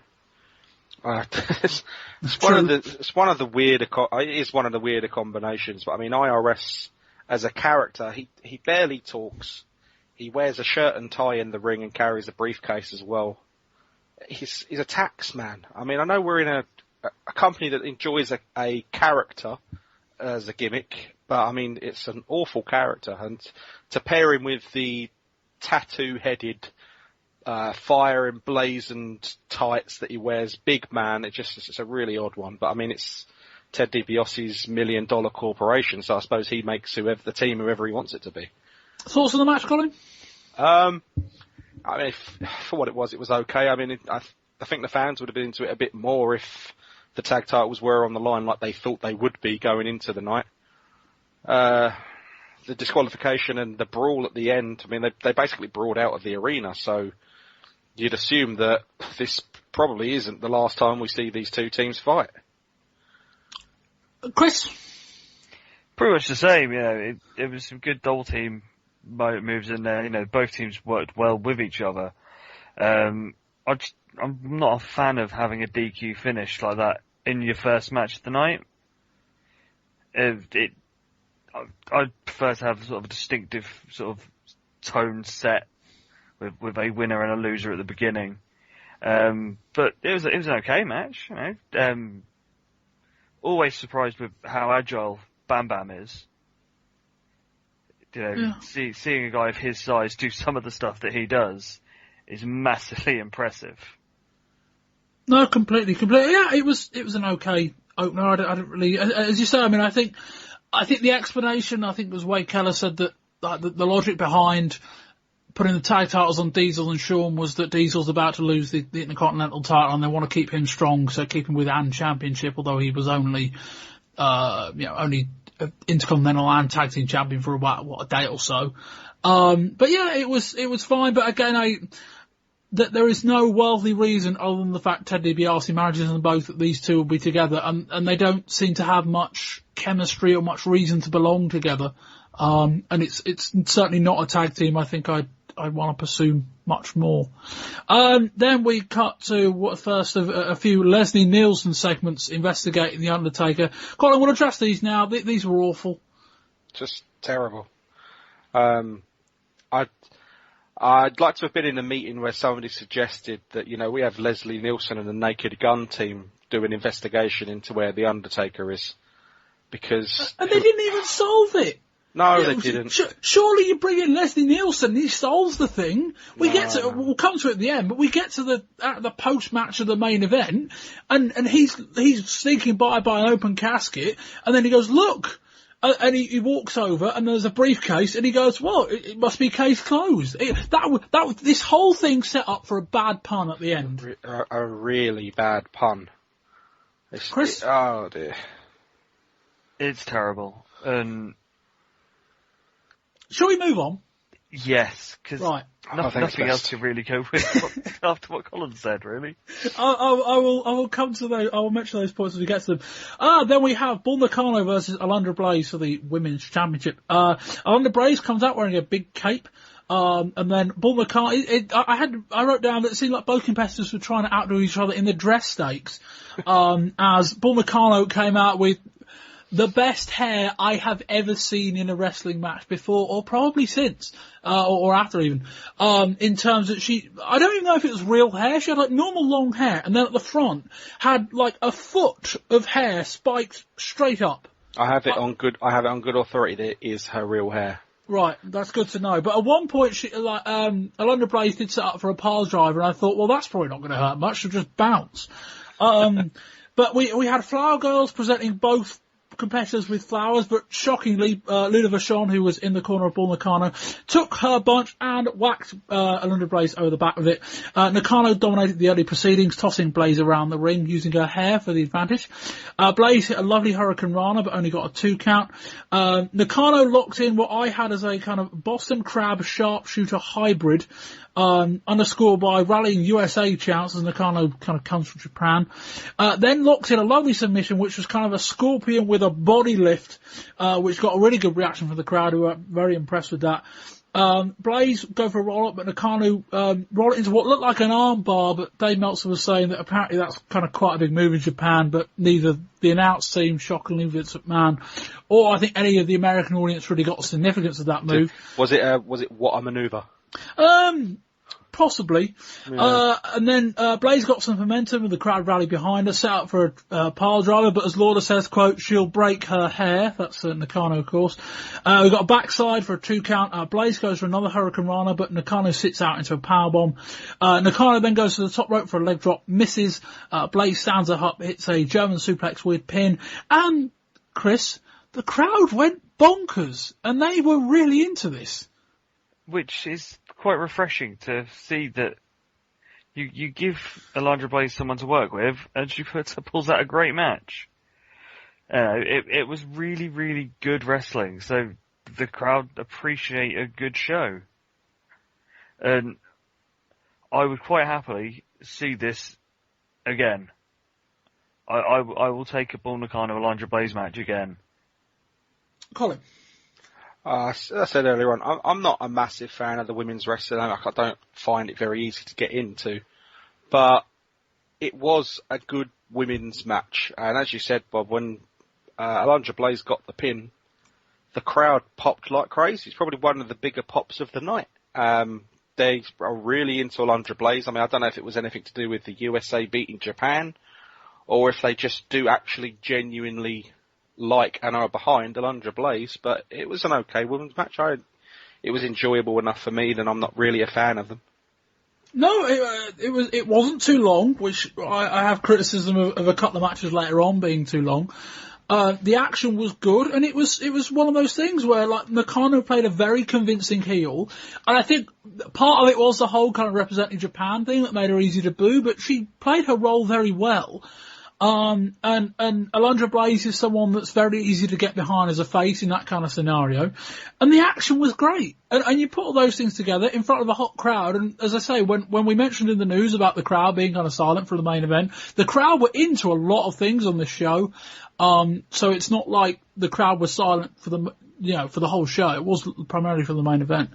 It's one of the weirder combinations. But I mean, IRS as a character, he barely talks. He wears a shirt and tie in the ring and carries a briefcase as well. He's a tax man. I mean, I know we're in a company that enjoys a character as a gimmick, but I mean, it's an awful character. And to pair him with the tattoo-headed, fire emblazoned tights that he wears, big man, it's a really odd one. But I mean, it's Ted DiBiase's $1 million corporation, so I suppose he makes whoever he wants it to be. Thoughts on the match, Colin? I mean, for what it was okay. I mean, I think the fans would have been into it a bit more if the tag titles were on the line like they thought they would be going into the night. The disqualification and the brawl at the end, I mean, they basically brawled out of the arena, so you'd assume that this probably isn't the last time we see these two teams fight. Chris? Pretty much the same, it was some good double team moves in there, both teams worked well with each other. I'm not a fan of having a DQ finish like that in your first match of the night. I'd prefer to have sort of a distinctive sort of tone set with a winner and a loser at the beginning. But it was an okay match, always surprised with how agile Bam Bam is. Seeing a guy of his size do some of the stuff that he does is massively impressive. No, completely. Yeah, it was an okay opener. I didn't really, as you say. I mean, I think the explanation. I think was Wade Keller said that the logic behind putting the tag titles on Diesel and Shawn was that Diesel's about to lose the Intercontinental title and they want to keep him strong, so keep him with an championship, although he was only Intercontinental and Tag Team Champion for about, a day or so. But yeah, it was fine, but again, that there is no worldly reason other than the fact Ted DiBiase manages them both that these two will be together, and they don't seem to have much chemistry or much reason to belong together. And it's certainly not a tag team. I think I'd want to pursue much more. Then we cut to first of a few Leslie Nielsen segments investigating The Undertaker. Colin, we'll address these now. These were awful. Just terrible. I'd like to have been in a meeting where somebody suggested that, we have Leslie Nielsen and the Naked Gun team do an investigation into where The Undertaker is. Because... And they didn't even solve it. No, they didn't. Surely you bring in Leslie Nielsen, he solves the thing. We'll come to it at the end, but we get to the post-match of the main event, and he's sneaking by an open casket, and then he goes, look! And he walks over, and there's a briefcase, and he goes, well, it must be case closed. This whole thing set up for a bad pun at the end. A really bad pun. Chris? Oh dear. It's terrible. Shall we move on? Yes, because nothing else to really go with after what Colin said, really. I will come to those. I will mention those points as we get to them. Then we have Bull Nakano versus Alundra Blaze for the Women's Championship. Alundra Blaze comes out wearing a big cape. And then Bull Nakano, I wrote down that it seemed like both competitors were trying to outdo each other in the dress stakes. As Bull Nakano came out with the best hair I have ever seen in a wrestling match before, or probably since, or after even. In terms that I don't even know if it was real hair. She had like normal long hair, and then at the front had like a foot of hair spiked straight up. I have it on good authority that it is her real hair. Right, that's good to know. But at one point, Alundra Blaze did set up for a pile driver, and I thought, well, that's probably not going to hurt much. She'll just bounce. But we had Flower Girls presenting both competitors with flowers, but shockingly, Luda Vachon, who was in the corner of Bull Nakano, took her bunch and whacked Alundra Blaze over the back of it. Nakano dominated the early proceedings, tossing Blaze around the ring, using her hair for the advantage. Blaze hit a lovely Hurricane Rana, but only got a 2 count. Nakano locked in what I had as a kind of Boston Crab sharpshooter hybrid, underscored by rallying USA chants as Nakano kind of comes from Japan. Then locked in a lovely submission, which was kind of a scorpion with a body lift, which got a really good reaction from the crowd, who were very impressed with that. Blaze go for a roll-up, but Nakano roll it into what looked like an armbar, but Dave Meltzer was saying that apparently that's kind of quite a big move in Japan, but neither the announce team, shockingly, Vince McMahon, or I think any of the American audience really got the significance of that move. Was it what a maneuver? Possibly. Yeah. And then Blaze got some momentum and the crowd rallied behind her, set up for a pile driver, but as Lauder says, quote, she'll break her hair. That's Nakano, of course. We've got a backside for a 2 count. Blaze goes for another Hurricane Rana, but Nakano sits out into a powerbomb. Nakano then goes to the top rope for a leg drop, misses. Blaze stands her up, hits a German suplex with pin. And, Chris, the crowd went bonkers, and they were really into this. Which is quite refreshing to see that you give Alundra Blaze someone to work with, and she pulls out a great match. It was really, really good wrestling, so the crowd appreciate a good show. And I would quite happily see this again. I will take a Bull Nakano Alundra Blaze match again. Colin? As I said earlier on, I'm not a massive fan of the women's wrestling. I don't find it very easy to get into. But it was a good women's match. And as you said, Bob, when Alundra Blaze got the pin, the crowd popped like crazy. It's probably one of the bigger pops of the night. They are really into Alundra Blaze. I mean, I don't know if it was anything to do with the USA beating Japan, or if they just do actually genuinely like and are behind Alundra Blaze, but it was an okay women's match. It was enjoyable enough for me that I'm not really a fan of them. No, it wasn't too long, which I have criticism of a couple of matches later on being too long. The action was good, and it was one of those things where, like, Nakano played a very convincing heel, and I think part of it was the whole kind of representing Japan thing that made her easy to boo, but she played her role very well. And Alundra Blaze is someone that's very easy to get behind as a face in that kind of scenario. And the action was great. And you put all those things together in front of a hot crowd. And as I say, when we mentioned in the news about the crowd being kind of silent for the main event, the crowd were into a lot of things on this show. So it's not like the crowd was silent for for the whole show. It was primarily for the main event.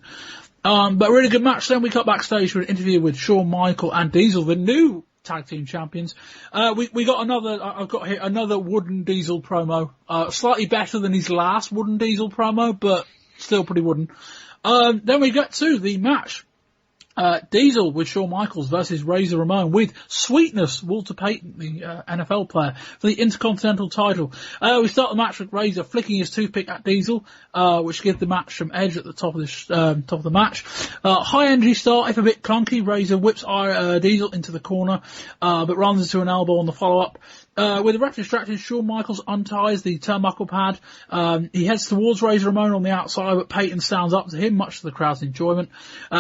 But a really good match. Then we got backstage for an interview with Shawn Michaels and Diesel, the new tag team champions. We got I've got here another wooden Diesel promo. Slightly better than his last wooden Diesel promo, but still pretty wooden. Then we get to the match. Diesel with Shawn Michaels versus Razor Ramon with Sweetness, Walter Payton, the NFL player, for the Intercontinental title. We start the match with Razor flicking his toothpick at Diesel, which gives the match some edge at the top of the match. High energy start, if a bit clunky. Razor whips Diesel into the corner, but runs into an elbow on the follow-up. With the ref distracted, Shawn Michaels unties the turnbuckle pad. He heads towards Razor Ramon on the outside, but Payton stands up to him, much to the crowd's enjoyment.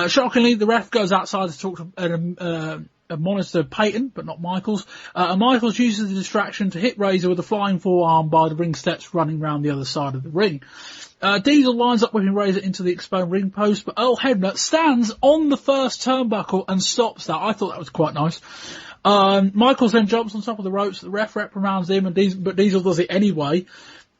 Shockingly, the ref goes outside to talk to monitor Payton, but not Michaels. And Michaels uses the distraction to hit Razor with a flying forearm by the ring steps running round the other side of the ring. Diesel lines up whipping Razor into the exposed ring post, but Earl Hebner stands on the first turnbuckle and stops that. I thought that was quite nice. Michaels then jumps on top of the ropes. The ref reprimands him, but Diesel does it anyway.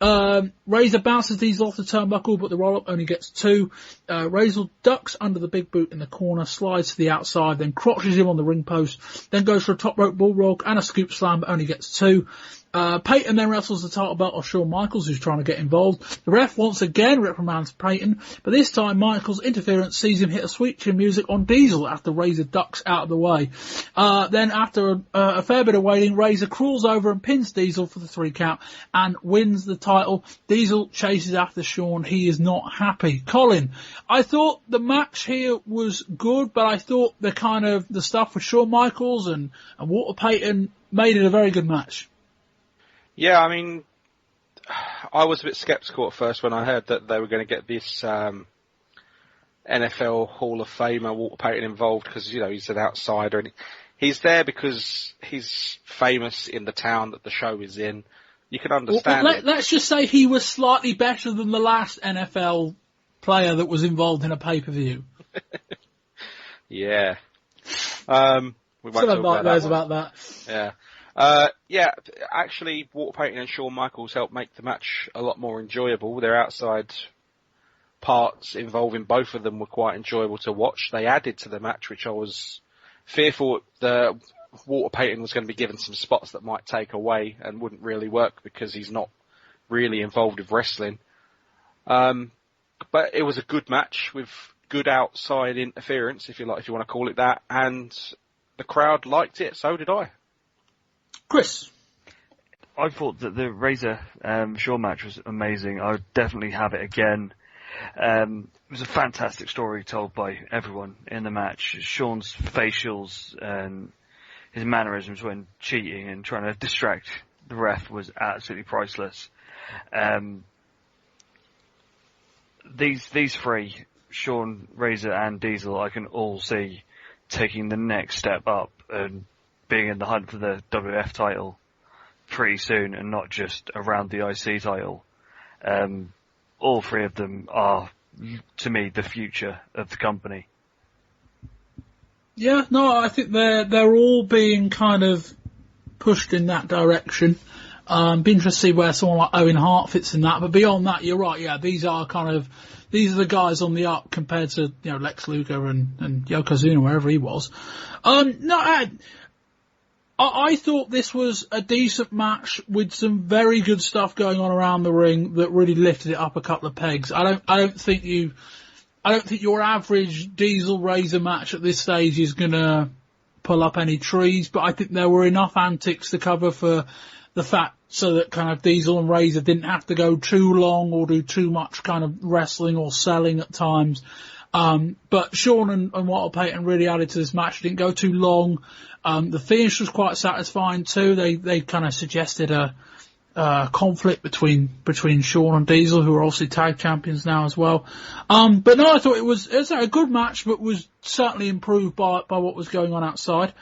Razor bounces Diesel off the turnbuckle, but the roll-up only gets 2. Razor ducks under the big boot in the corner, slides to the outside, then crotches him on the ring post, then goes for a top rope bullrope and a scoop slam, but only gets 2. Payton then wrestles the title belt off Shawn Michaels, who's trying to get involved. The ref once again reprimands Payton, but this time Michaels' interference sees him hit a sweet chin music on Diesel after Razor ducks out of the way. Then after a fair bit of waiting, Razor crawls over and pins Diesel for the 3 count and wins the title. Diesel chases after Shawn. He is not happy. Colin, I thought the match here was good, but I thought the stuff with Shawn Michaels and Walter Payton made it a very good match. Yeah, I mean, I was a bit sceptical at first when I heard that they were going to get this NFL Hall of Famer Walter Payton involved because, he's an outsider and he's there because he's famous in the town that the show is in. You can understand it. Let's just say he was slightly better than the last NFL player that was involved in a pay-per-view. Yeah. We won't talk about that. Yeah. Actually, Walter Payton and Shawn Michaels helped make the match a lot more enjoyable. They're outside parts involving both of them were quite enjoyable to watch. They added to the match, which I was fearful the Walter Payton was going to be given some spots that might take away and wouldn't really work because he's not really involved with wrestling. But it was a good match with good outside interference, if you want to call it that, and the crowd liked it. So did I. Chris, I thought that the Razor Shawn match was amazing. I would definitely have it again. It was a fantastic story told by everyone in the match. Shawn's facials and his mannerisms when cheating and trying to distract the ref was absolutely priceless. These three, Shawn, Razor and Diesel, I can all see taking the next step up and being in the hunt for the WWF title pretty soon and not just around the IC title. All three of them are, to me, the future of the company. Yeah, no, I think they're all being kind of pushed in that direction. Be interested to see where someone like Owen Hart fits in that. But beyond that, you're right. Yeah, these are the guys on the up compared to Lex Luger and Yokozuna, wherever he was. I thought this was a decent match with some very good stuff going on around the ring that really lifted it up a couple of pegs. I don't think your average Diesel Razor match at this stage is gonna pull up any trees, but I think there were enough antics to cover for the fact so that kind of Diesel and Razor didn't have to go too long or do too much kind of wrestling or selling at times. But Shawn and Walter Payton really added to this match. It didn't go too long. The finish was quite satisfying too. They kind of suggested a conflict between Shawn and Diesel, who are obviously tag champions now as well. But no, I thought it was a good match, but was certainly improved by what was going on outside.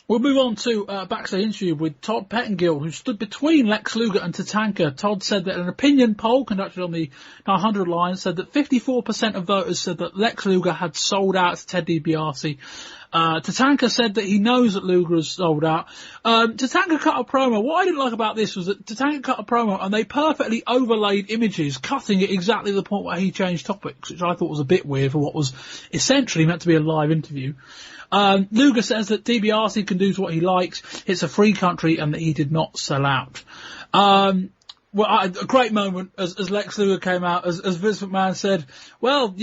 We'll move on to a backstage interview with Todd Pettengill, who stood between Lex Luger and Tatanka. Todd said that an opinion poll conducted on the 900 line said that 54% of voters said that Lex Luger had sold out to Ted DiBiase. Tatanka said that he knows that Luger has sold out. Tatanka cut a promo. What I didn't like about this was that Tatanka cut a promo and they perfectly overlaid images, cutting it exactly to the point where he changed topics, which I thought was a bit weird for what was essentially meant to be a live interview. Luger says that DiBiase can do what he likes, it's a free country, and that he did not sell out. A great moment as Lex Luger came out, as Vince McMahon said, well,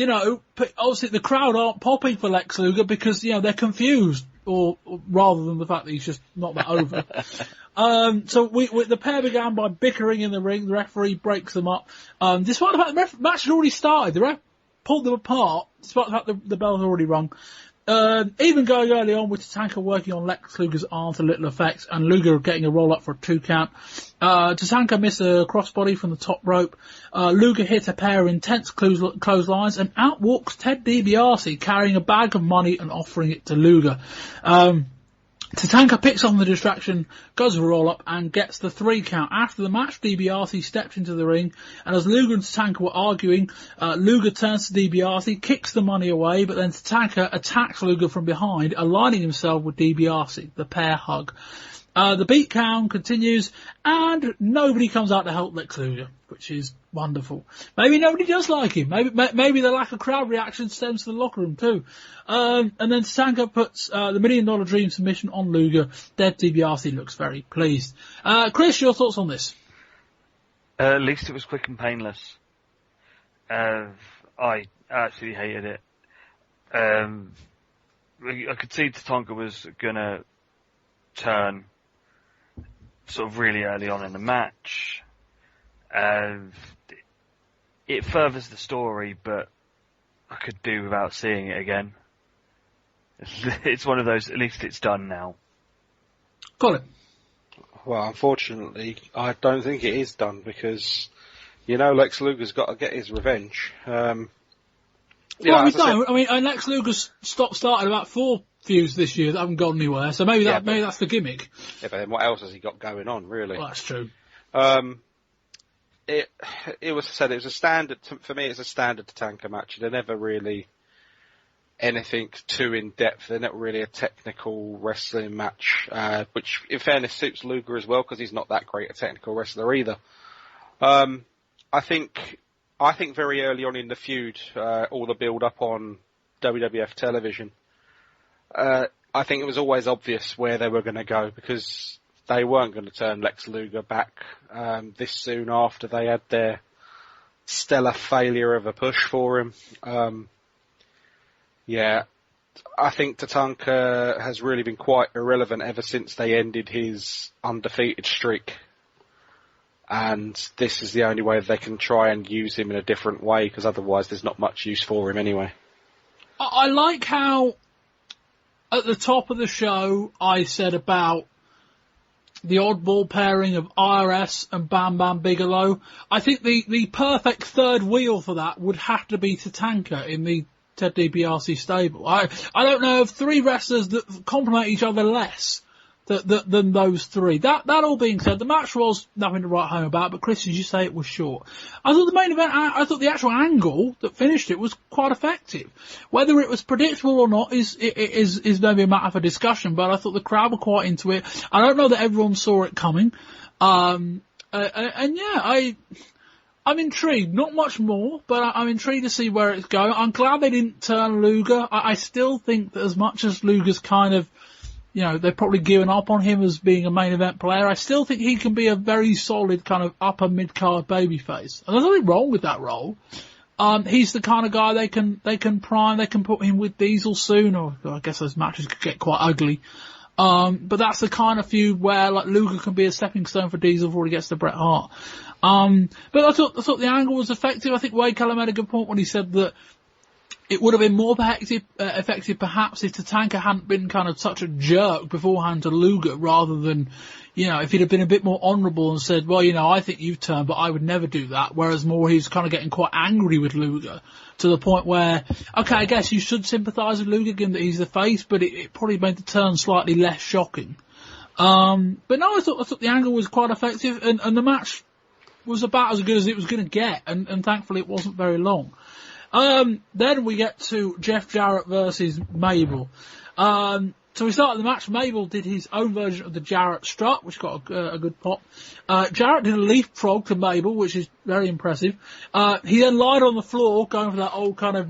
obviously the crowd aren't popping for Lex Luger because, they're confused, or rather than the fact that he's just not that over. So the pair began by bickering in the ring. The referee breaks them up. Despite the fact the match had already started, the ref pulled them apart, despite the fact the bell had already rung. Even going early on with Tatanka working on Lex Luger's arm to little effect and Luger getting a roll up for a 2 count. Tatanka missed a crossbody from the top rope. Luger hit a pair of intense clotheslines and out walks Ted DiBiase carrying a bag of money and offering it to Luger. Tatanka picks on the distraction, goes for a roll-up, and gets the 3 count. After the match, DiBiase stepped into the ring, and as Luger and Tatanka were arguing, Luger turns to DiBiase, kicks the money away, but then Tatanka attacks Luger from behind, aligning himself with DiBiase. The pair hug. The beat count continues, and nobody comes out to help Lex Luger, which is wonderful. Maybe nobody does like him. Maybe the lack of crowd reaction stems to the locker room too. And then Tatanka puts the $1 Million Dream submission on Luger. Ted DiBiase looks very pleased. Chris, your thoughts on this? At least it was quick and painless. I absolutely hated it. I could see Tatanka was gonna turn sort of really early on in the match. It furthers the story, but I could do without seeing it again. It's one of those, at least it's done now. Got it. Well, unfortunately, I don't think it is done because, Lex Luger's got to get his revenge. And Lex Luger's started about 4 feuds this year that haven't gone anywhere, so maybe that's the gimmick. Yeah, but then what else has he got going on, really? Well, that's true. It was said it was a standard, for me it's a standard Tatanka match. They're never really anything too in-depth. They're not really a technical wrestling match, which in fairness suits Luger as well because he's not that great a technical wrestler either. I think I think very early on in the feud, all the build-up on WWF television, I think it was always obvious where they were going to go, because they weren't going to turn Lex Luger back this soon after they had their stellar failure of a push for him. Yeah, I think Tatanka has really been quite irrelevant ever since they ended his undefeated streak. And this is the only way they can try and use him in a different way, because otherwise there's not much use for him anyway. I like how at the top of the show I said about the oddball pairing of IRS and Bam Bam Bigelow. I think the perfect third wheel for that would have to be Tatanka in the Ted DiBiase stable. I don't know of three wrestlers that complement each other less than those three. That all being said, the match was nothing to write home about, but Chris, as you say, it was short. I thought the main event, I thought the actual angle that finished it was quite effective. Whether it was predictable or not is maybe a matter for discussion, but I thought the crowd were quite into it. I don't know that everyone saw it coming. And yeah, I'm intrigued. Not much more, but I'm intrigued to see where it's going. I'm glad they didn't turn Luger. I still think that as much as Luger's kind of, they've probably given up on him as being a main event player, I still think he can be a very solid kind of upper mid-card babyface. And there's nothing wrong with that role. He's the kind of guy they can prime, they can put him with Diesel soon, or I guess those matches could get quite ugly. But that's the kind of feud where like Luger can be a stepping stone for Diesel before he gets to Bret Hart. But I thought the angle was effective. I think Wade Keller made a good point when he said that it would have been more effective perhaps if Tatanka hadn't been kind of such a jerk beforehand to Luger, rather than, if he'd have been a bit more honourable and said, well, I think you've turned, but I would never do that. Whereas more he's kind of getting quite angry with Luger to the point where, okay, I guess you should sympathise with Luger given that he's the face, but it probably made the turn slightly less shocking. But no, I thought the angle was quite effective, and the match was about as good as it was going to get, and thankfully it wasn't very long. Then we get to Jeff Jarrett versus Mabel. So we started the match. Mabel did his own version of the Jarrett strut, which got a good pop. Jarrett did a leapfrog to Mabel, which is very impressive. He then lied on the floor, going for that old kind of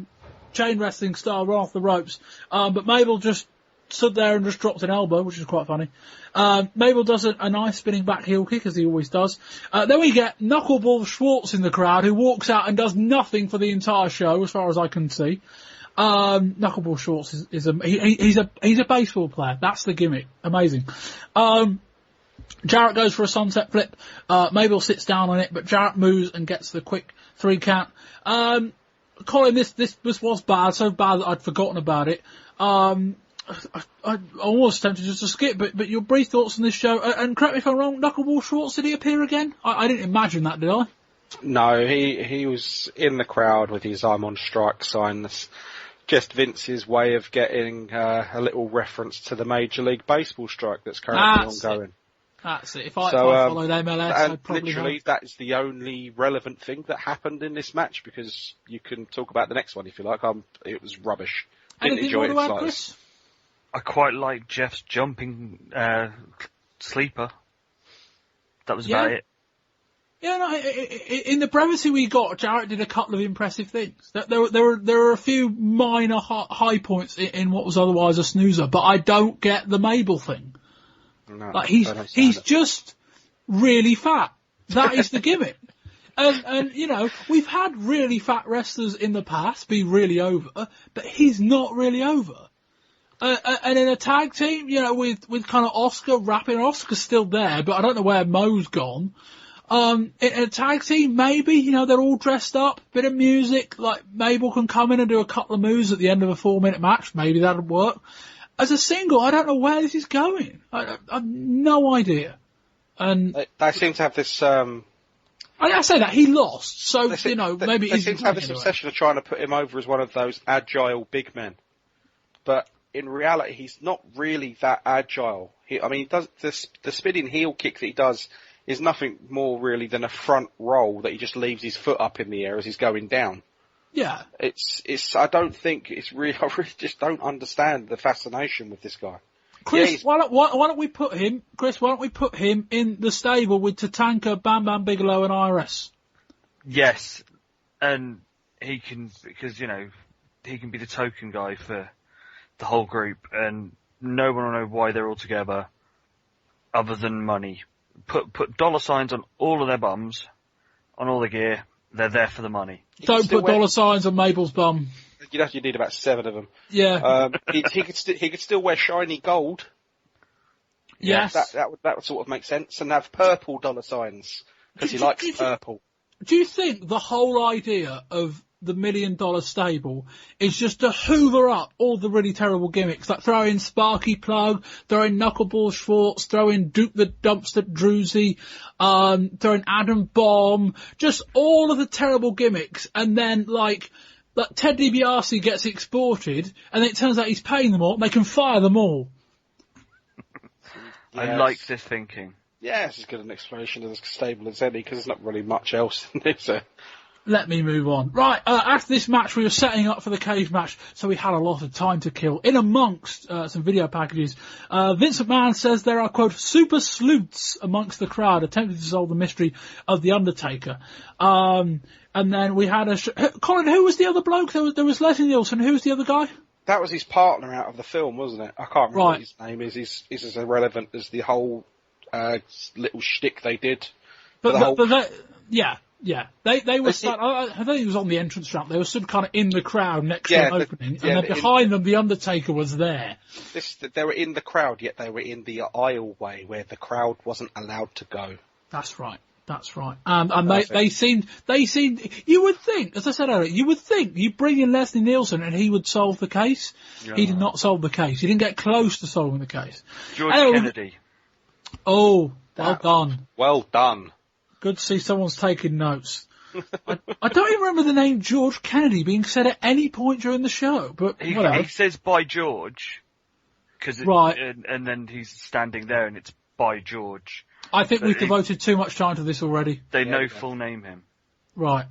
chain wrestling style right off the ropes. But Mabel just stood there and just dropped an elbow, which is quite funny. Mabel does a nice spinning back heel kick, as he always does. Then we get Knuckleball Schwartz in the crowd, who walks out and does nothing for the entire show, as far as I can see. Knuckleball Schwartz he's a baseball player. That's the gimmick. Amazing. Jarrett goes for a sunset flip. Mabel sits down on it, but Jarrett moves and gets the quick 3 count. Colin, this was bad, so bad that I'd forgotten about it. I was tempted just to skip, but your brief thoughts on this show, and correct me if I'm wrong, Knuckleball Schwartz, did he appear again? I didn't imagine that, did I? No, he was in the crowd with his I'm on strike sign. That's just Vince's way of getting a little reference to the Major League Baseball strike that's currently ongoing. That's it. If I followed MLS, I'd probably literally, that is the only relevant thing that happened in this match, because you can talk about the next one if you like. It was rubbish. Didn't enjoy it add, Chris? I quite like Jeff's jumping sleeper. That was about it. Yeah, no, in the brevity we got, Jarrett did a couple of impressive things. There were a few minor high points in what was otherwise a snoozer, but I don't get the Mabel thing. No, like he's just really fat. That is the gimmick. And we've had really fat wrestlers in the past be really over, but he's not really over. And in a tag team, with kind of Oscar wrapping, Oscar's still there, but I don't know where Mo's gone. In a tag team, maybe, they're all dressed up, bit of music, like Mabel can come in and do a couple of moves at the end of a 4-minute match, maybe that'd work. As a single, I don't know where this is going. I've no idea. And they seem to have this, I say that, he lost, so, maybe they seem to have this obsession of trying to put him over as one of those agile big men. But in reality, he's not really that agile. He does the spinning heel kick that he does is nothing more really than a front roll that he just leaves his foot up in the air as he's going down. Yeah. I don't think it's really, I really just don't understand the fascination with this guy. Chris, why don't we put him in the stable with Tatanka, Bam Bam Bigelow and IRS? Yes. And he can, because, you know, he can be the token guy for the whole group, and no one will know why they're all together other than money. Put dollar signs on all of their bums, on all the gear. They're there for the money. Don't put dollar signs on Mabel's bum. You need about 7 of them. Yeah. He could still wear shiny gold. Yes. Yeah, that would sort of make sense, and have purple dollar signs because he likes purple. Do you think the whole idea of the $1 Million Stable is just to hoover up all the really terrible gimmicks, like throw in Sparky Plug, throw in Knuckleball Schwartz, throw in Duke the Dumpster Druzy, throw in Adam Bomb, just all of the terrible gimmicks, and then like Ted DiBiase gets exported, and it turns out he's paying them all, they can fire them all. Yes. I like this thinking. Yeah, it's as good an explanation of the stable as any, because there's not really much else in this. Let me move on. Right, after this match, we were setting up for the cage match, so we had a lot of time to kill. In amongst some video packages, Vince McMahon says there are, quote, super sleuths amongst the crowd attempting to solve the mystery of The Undertaker. And then we had Colin, who was the other bloke? There was Leslie Nielsen. Who was the other guy? That was his partner out of the film, wasn't it? I can't remember what his name is. He's as irrelevant as the whole little shtick they did. Yeah. They were. I think he was on the entrance ramp. They were stood kind of in the crowd next to an opening, and then behind them, the Undertaker was there. They were in the crowd, yet they were in the aisleway where the crowd wasn't allowed to go. That's right. And they seemed. You would think, as I said earlier, you bring in Leslie Nielsen and he would solve the case. Yeah. He did not solve the case. He didn't get close to solving the case. George Kennedy. Oh, well done. Well done. Good to see someone's taking notes. I don't even remember the name George Kennedy being said at any point during the show, but whatever. He says by George, and then he's standing there and it's by George. I think we've devoted too much time to this already. They full name him. Right.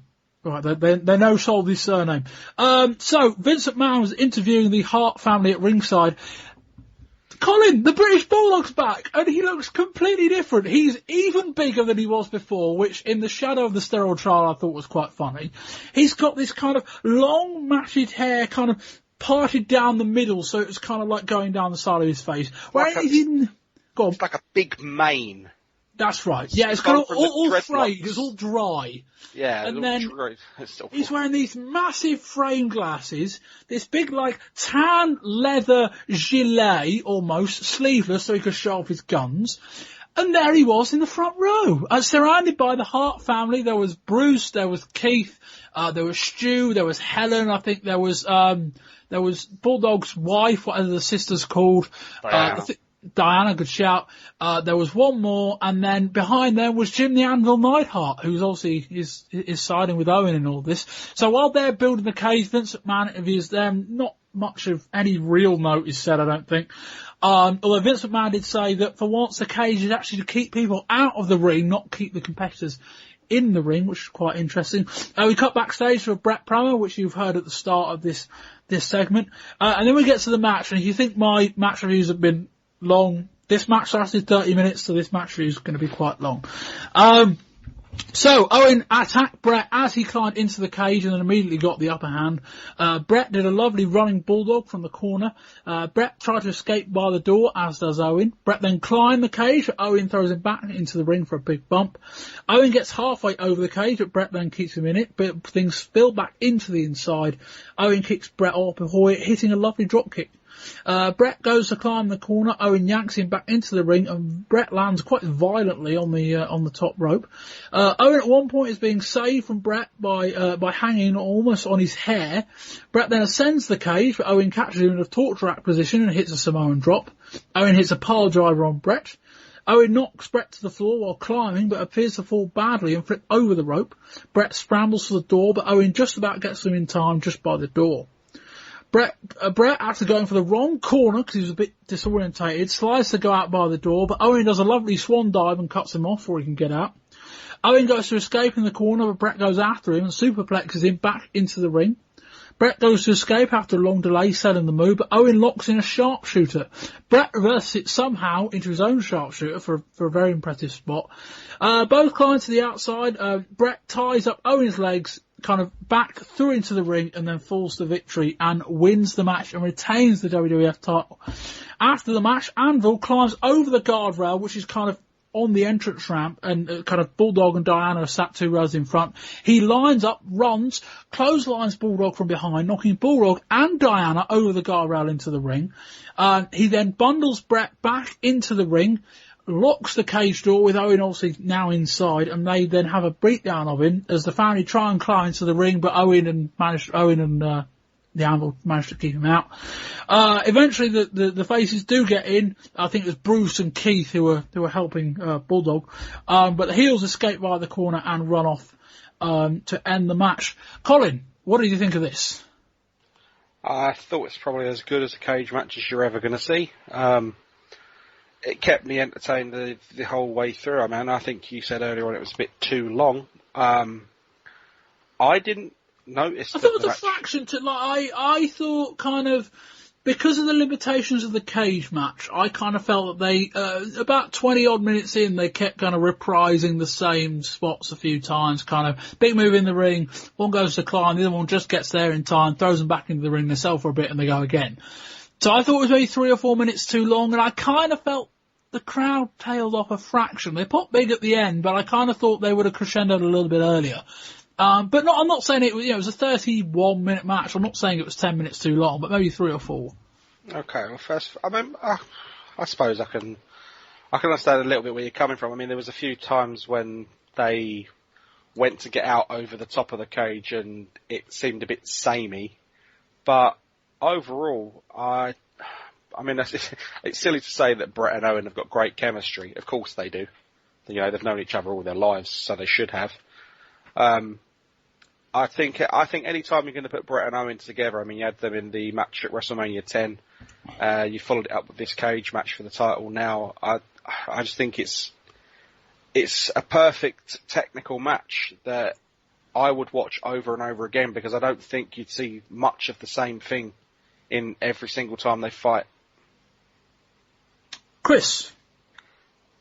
They know solved his surname. So Vince McMahon was interviewing the Hart family at ringside. Colin, the British Bulldog's back, and he looks completely different. He's even bigger than he was before, which in the shadow of the steroid trial I thought was quite funny. He's got this kind of long matted hair, kind of parted down the middle, so it's kind of like going down the side of his face. It's like a big mane. That's right. Yeah, it's kind of all frayed. It's all dry. Yeah, and then he's wearing these massive frame glasses, this big like tan leather gilet, almost sleeveless, so he could show off his guns. And there he was in the front row, surrounded by the Hart family. There was Bruce, there was Keith, there was Stu, there was Helen. I think there was Bulldog's wife, whatever the sister's called. Diana, good shout. There was one more, and then behind them was Jim the Anvil Neidhart, who's obviously is siding with Owen in all this. So while they're building the cage, Vince McMahon interviews them. Not much of any real note is said, I don't think. Although Vince McMahon did say that for once the cage is actually to keep people out of the ring, not keep the competitors in the ring, which is quite interesting. We cut backstage for a Bret promo, which you've heard at the start of this segment. And then we get to the match, and if you think my match reviews have been long, this match lasted 30 minutes, so this match review is going to be quite long. So Owen attacked Bret as he climbed into the cage and then immediately got the upper hand. Bret did a lovely running bulldog from the corner. Bret tried to escape by the door, as does Owen. Bret then climbed the cage, but Owen throws him back into the ring for a big bump. Owen gets halfway over the cage, but Bret then keeps him in it, but things spill back into the inside. Owen kicks Bret off before hitting a lovely drop kick. Bret goes to climb the corner. Owen yanks him back into the ring, and Bret lands quite violently on the top rope. Owen at one point is being saved from Bret by hanging almost on his hair. Bret then ascends the cage, but Owen catches him in a torture rack position and hits a Samoan drop. Owen hits a pile driver on Bret. Owen knocks Bret to the floor while climbing, but appears to fall badly and flip over the rope. Bret scrambles for the door, but Owen just about gets him in time just by the door. Bret, after going for the wrong corner because he was a bit disorientated, slides to go out by the door, but Owen does a lovely swan dive and cuts him off before he can get out. Owen goes to escape in the corner, but Bret goes after him and superplexes him back into the ring. Bret goes to escape after a long delay, selling the move, but Owen locks in a sharpshooter. Bret reverses it somehow into his own sharpshooter for a very impressive spot. Both climb to the outside. Bret ties up Owen's legs kind of back through into the ring and then falls to victory and wins the match and retains the WWF title. After the match, Anvil climbs over the guardrail, which is kind of on the entrance ramp, and kind of Bulldog and Diana are sat 2 rows in front. He lines up, runs, clotheslines Bulldog from behind, knocking Bulldog and Diana over the guardrail into the ring. He then bundles Bret back into the ring, locks the cage door with Owen obviously now inside, and they then have a breakdown of him as the family try and climb into the ring, but Owen and the Anvil managed to keep him out. Eventually the faces do get in. I think it was Bruce and Keith who were helping Bulldog. But the heels escape via the corner and run off to end the match. Colin, what did you think of this? I thought it's probably as good as a cage match as you're ever going to see. It kept me entertained the whole way through. I mean, I think you said earlier on it was a bit too long. I didn't notice. I thought it was a fraction to, like, I thought kind of, because of the limitations of the cage match, I kind of felt that they, about 20 odd minutes in, they kept kind of reprising the same spots a few times, kind of big move in the ring, one goes to climb, the other one just gets there in time, throws them back into the ring, they sell for a bit and they go again. So I thought it was maybe 3 or 4 minutes too long, and I kind of felt the crowd tailed off a fraction. They popped big at the end, but I kind of thought they would have crescendoed a little bit earlier. But no, I'm not saying it was, it was a 31-minute match. I'm not saying it was 10 minutes too long, but maybe 3 or 4. Okay, well, first, I mean, I suppose I can understand a little bit where you're coming from. I mean, there was a few times when they went to get out over the top of the cage and it seemed a bit samey, but overall, I mean, it's silly to say that Bret and Owen have got great chemistry. Of course they do. You know, they've known each other all their lives, so they should have. I think any time you're going to put Bret and Owen together, I mean, you had them in the match at WrestleMania 10. You followed it up with this cage match for the title now. I just think it's a perfect technical match that I would watch over and over again, because I don't think you'd see much of the same thing in every single time they fight. Chris?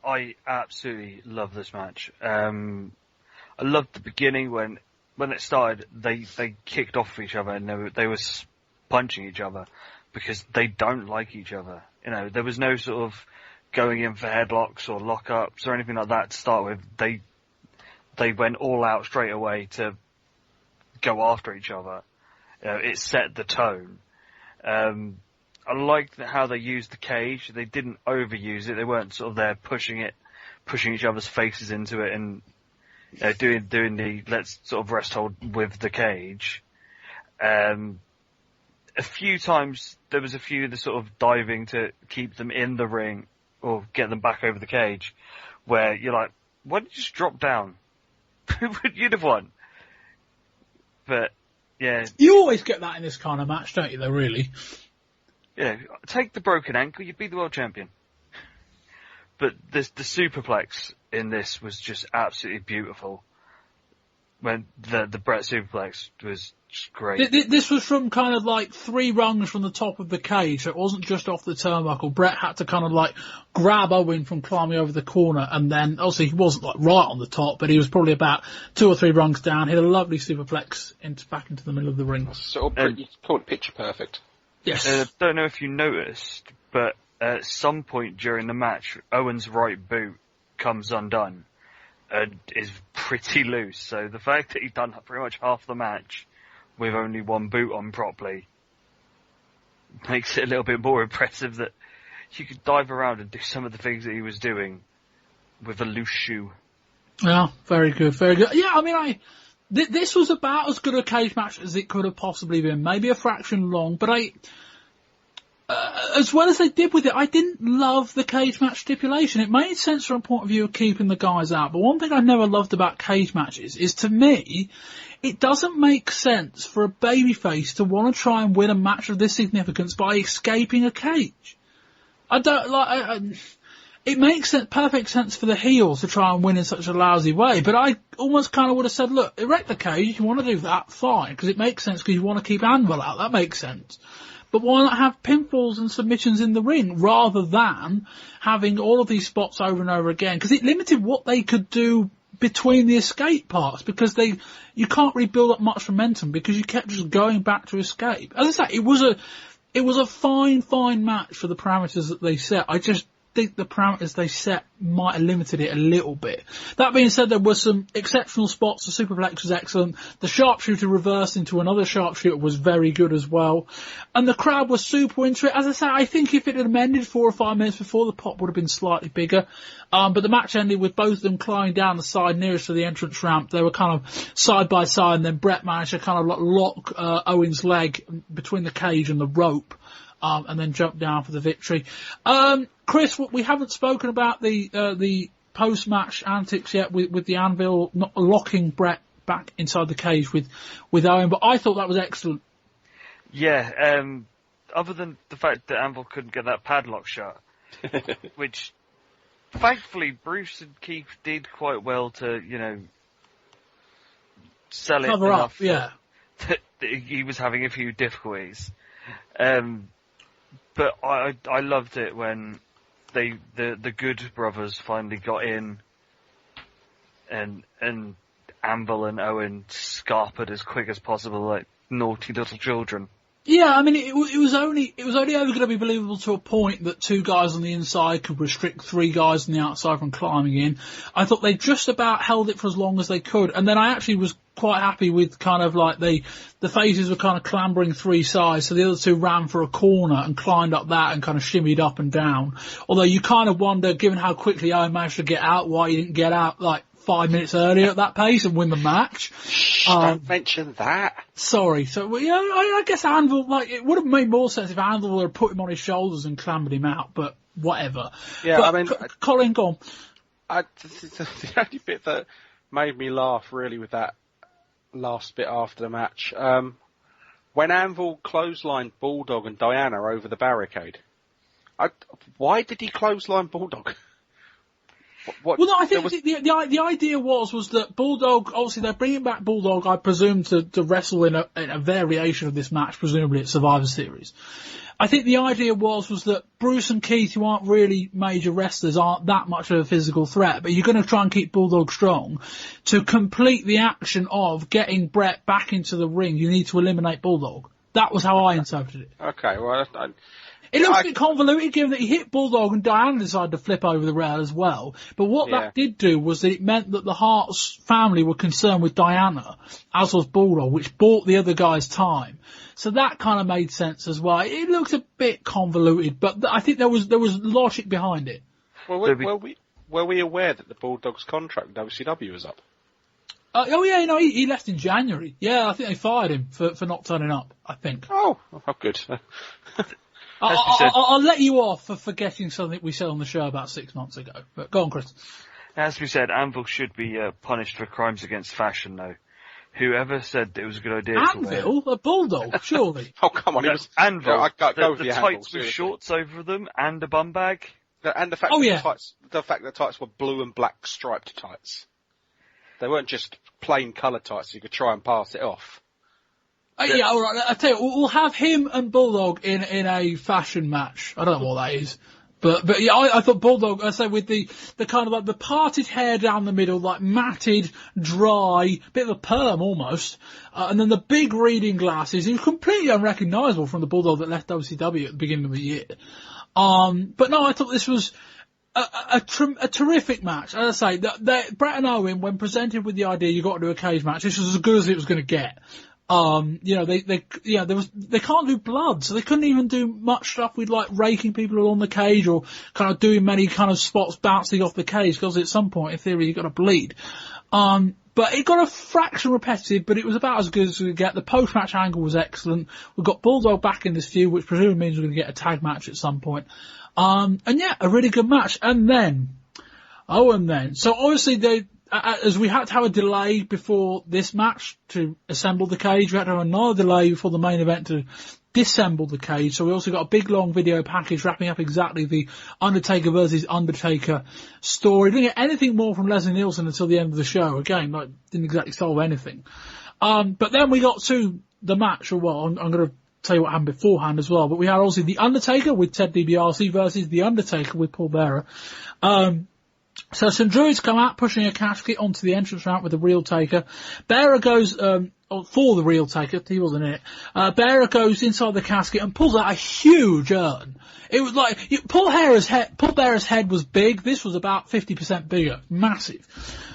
I absolutely love this match. I loved the beginning when it started, they kicked off each other and they were punching each other because they don't like each other. You know, there was no sort of going in for headlocks or lockups or anything like that to start with. They went all out straight away to go after each other. It set the tone. I liked how they used the cage. They didn't overuse it. They weren't sort of there pushing each other's faces into it and doing the let's sort of rest hold with the cage. A few times there was a few of the sort of diving to keep them in the ring or get them back over the cage, where you're like, why didn't you just drop down? You'd have won. But yeah, you always get that in this kind of match, don't you? Though, really. Yeah, take the broken ankle, you'd be the world champion. But the superplex in this was just absolutely beautiful. When the Bret superplex was just great. This was from kind of like 3 rungs from the top of the cage, so it wasn't just off the turnbuckle. Bret had to kind of like grab Owen from climbing over the corner, and then obviously he wasn't like right on the top, but he was probably about 2 or 3 rungs down. He had a lovely superplex back into the middle of the ring. So you call it picture perfect. Yes. Don't know if you noticed, but at some point during the match, Owen's right boot comes undone and is pretty loose. So the fact that he'd done pretty much half the match with only one boot on properly makes it a little bit more impressive that you could dive around and do some of the things that he was doing with a loose shoe. Yeah, very good, very good. Yeah, I mean, this was about as good a cage match as it could have possibly been. Maybe a fraction long, but as well as they did with it, I didn't love the cage match stipulation. It made sense from a point of view of keeping the guys out, but one thing I never loved about cage matches is, to me, it doesn't make sense for a babyface to want to try and win a match of this significance by escaping a cage. I don't like. It makes perfect sense for the heels to try and win in such a lousy way, but I almost kind of would have said, look, erect the cage, if you want to do that, fine, because it makes sense because you want to keep Anvil out, that makes sense. But why not have pinfalls and submissions in the ring rather than having all of these spots over and over again? Because it limited what they could do between the escape parts, because you can't really build up much momentum because you kept just going back to escape. As I say, it was a fine match for the parameters that they set. I just think the parameters they set might have limited it a little bit. That being said, there were some exceptional spots. The superplex was excellent. The sharpshooter reversed into another sharpshooter was very good as well. And the crowd was super into it. As I say, I think if it had ended 4 or 5 minutes before, the pop would have been slightly bigger. But the match ended with both of them climbing down the side nearest to the entrance ramp. They were kind of side by side, and then Bret managed to kind of lock Owen's leg between the cage and the rope. And then jump down for the victory. Chris, we haven't spoken about the post-match antics yet with the Anvil not locking Bret back inside the cage with Owen, but I thought that was excellent. Yeah, other than the fact that Anvil couldn't get that padlock shut, which thankfully Bruce and Keith did quite well to, sell it cover enough up, yeah. That he was having a few difficulties. But I loved it when the Good brothers finally got in, and Anvil and Owen scarpered as quick as possible like naughty little children. Yeah, I mean, it was only ever going to be believable to a point that 2 guys on the inside could restrict 3 guys on the outside from climbing in. I thought they just about held it for as long as they could, and then I actually was quite happy with kind of like the faces were kind of clambering 3 sides, so the other 2 ran for a corner and climbed up that and kind of shimmied up and down. Although you kind of wonder, given how quickly Owen managed to get out, why he didn't get out like 5 minutes earlier at that pace and win the match. Don't mention that. Sorry. So, yeah, I guess Anvil, it would have made more sense if Anvil would have put him on his shoulders and clambered him out, but whatever. Yeah, but, I mean... Colin, go on. The only bit that made me laugh, really, with that last bit after the match, when Anvil clotheslined Bulldog and Diana over the barricade. Why did he clothesline Bulldog? Well, no, I think the idea was that Bulldog, obviously they're bringing back Bulldog, I presume, to wrestle in a variation of this match, presumably at Survivor Series. I think the idea was that Bruce and Keith, who aren't really major wrestlers, aren't that much of a physical threat, but you're going to try and keep Bulldog strong. To complete the action of getting Bret back into the ring, you need to eliminate Bulldog. That was how I interpreted it. Okay, well... It looks a bit convoluted given that he hit Bulldog and Diana decided to flip over the rail as well. But what that did do was that it meant that the Hart's family were concerned with Diana, as was Bulldog, which bought the other guys time. So that kind of made sense as well. It looked a bit convoluted, but I think there was logic behind it. Well, were we aware that the Bulldog's contract with WCW was up? He left in January. Yeah, I think they fired him for not turning up, I think. Oh good. I'll let you off for forgetting something we said on the show about 6 months ago. But go on, Chris. As we said, Anvil should be punished for crimes against fashion, though. Whoever said that it was a good idea Anvil? A Bulldog, surely. Oh, come on. No, Anvil. The tights with shorts over them and a bum bag. And the fact that the tights were blue and black striped tights. They weren't just plain colour tights, so you could try and pass it off. Yeah, all right. I tell you, we'll have him and Bulldog in a fashion match. I don't know what that is, but yeah, I thought Bulldog. I say with the kind of like the parted hair down the middle, like matted, dry, bit of a perm almost, and then the big reading glasses. He was completely unrecognisable from the Bulldog that left WCW at the beginning of the year. But no, I thought this was a terrific match. As I say, Bret and Owen, when presented with the idea you got to do a cage match, this was as good as it was going to get. They can't do blood, so they couldn't even do much stuff with like raking people along the cage or kind of doing many kind of spots bouncing off the cage, because at some point, in theory, you've got to bleed. But it got a fraction repetitive, but it was about as good as we could get. The post-match angle was excellent. We've got Bulldog back in this feud, which presumably means we're going to get a tag match at some point. And yeah, a really good match. And then, so obviously as we had to have a delay before this match to assemble the cage, we had to have another delay before the main event to disassemble the cage. So we also got a big long video package wrapping up exactly the Undertaker versus Undertaker story. Didn't get anything more from Leslie Nielsen until the end of the show. Again, didn't exactly solve anything. But then we got to the match, or well, I'm going to tell you what happened beforehand as well. But we had obviously the Undertaker with Ted DiBiase versus the Undertaker with Paul Bearer. So some Druids come out, pushing a casket onto the entrance ramp with the real Taker. Bearer goes, for the real Taker, he wasn't in it. Bearer goes inside the casket and pulls out a huge urn. It was like, Paul Bearer's head was big, this was about 50% bigger. Massive.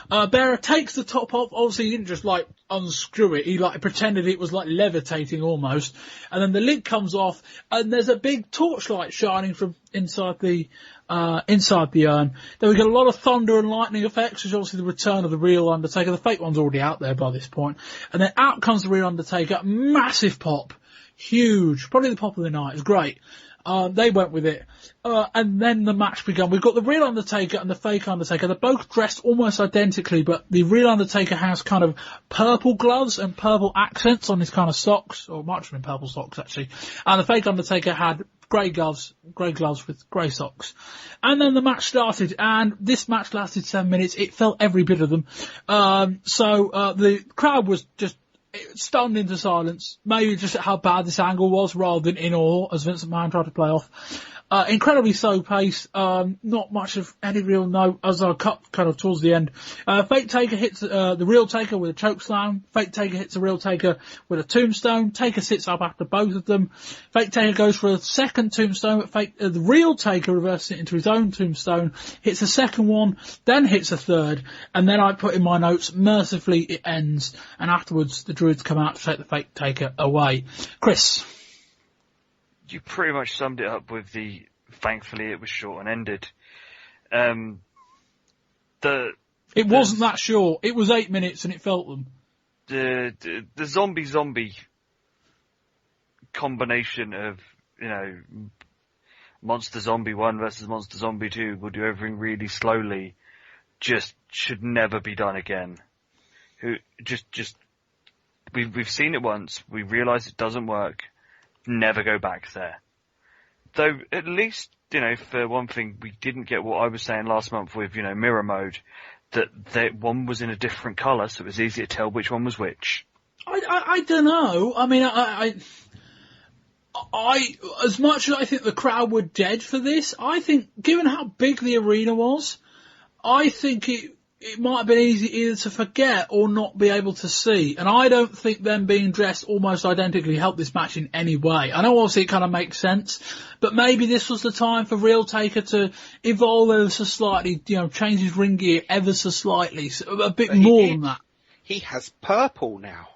Bearer takes the top off, obviously he didn't just like unscrew it, he like pretended it was like levitating almost. And then the lid comes off, and there's a big torchlight shining from inside the urn. Then we get a lot of thunder and lightning effects, which is obviously the return of the real Undertaker. The fake one's already out there by this point. And then out comes the real Undertaker, massive pop, huge, probably the pop of the night, it was great. They went with it. And then the match began. We've got the real Undertaker and the fake Undertaker. They're both dressed almost identically, but the real Undertaker has kind of purple gloves and purple accents on his kind of socks, or might have been purple socks actually. And the fake Undertaker had grey gloves with grey socks. And then the match started, and this match lasted 7 minutes. It felt every bit of them. So the crowd was just stunned into silence, maybe just at how bad this angle was rather than in awe, as Vince McMahon tried to play off. Incredibly slow pace, not much of any real note as I cut kind of towards the end. Fake Taker hits the real Taker with a choke slam. Fake Taker hits the real Taker with a tombstone. Taker sits up after both of them. Fake Taker goes for a second tombstone, but the real Taker reverses it into his own tombstone, hits a second one, then hits a third, and then I put in my notes, mercifully it ends, and afterwards the Druids come out to take the Fake Taker away. Chris? You pretty much summed it up with thankfully it was short and ended. It wasn't that short. It was 8 minutes and it felt them. The zombie combination of, Monster Zombie 1 versus Monster Zombie 2 will do everything really slowly, just should never be done again. We've seen it once, we realise it doesn't work, never go back there. Though, at least, for one thing, we didn't get what I was saying last month with, mirror mode, that one was in a different colour, so it was easy to tell which one was which. I don't know. I mean, I as much as I think the crowd were dead for this, I think, given how big the arena was, I think it might have been easy either to forget or not be able to see. And I don't think them being dressed almost identically helped this match in any way. I know obviously it kind of makes sense, but maybe this was the time for Real Taker to evolve ever so slightly, change his ring gear ever so slightly, so a bit more than that. He has purple now.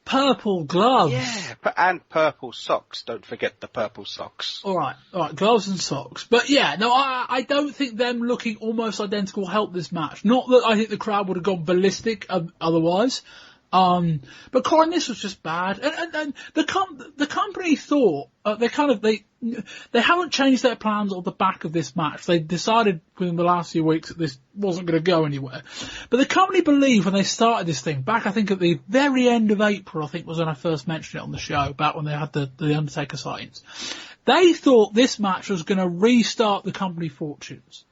Purple gloves. Yeah, and purple socks. Don't forget the purple socks. All right, gloves and socks. But yeah, no, I don't think them looking almost identical helped this match. Not that I think the crowd would have gone ballistic otherwise. But Colin, this was just bad. And the company thought, they haven't changed their plans on the back of this match. They decided within the last few weeks that this wasn't going to go anywhere. But the company believed when they started this thing, back I think at the very end of April, I think was when I first mentioned it on the show, back when they had the Undertaker sightings. They thought this match was going to restart the company fortunes.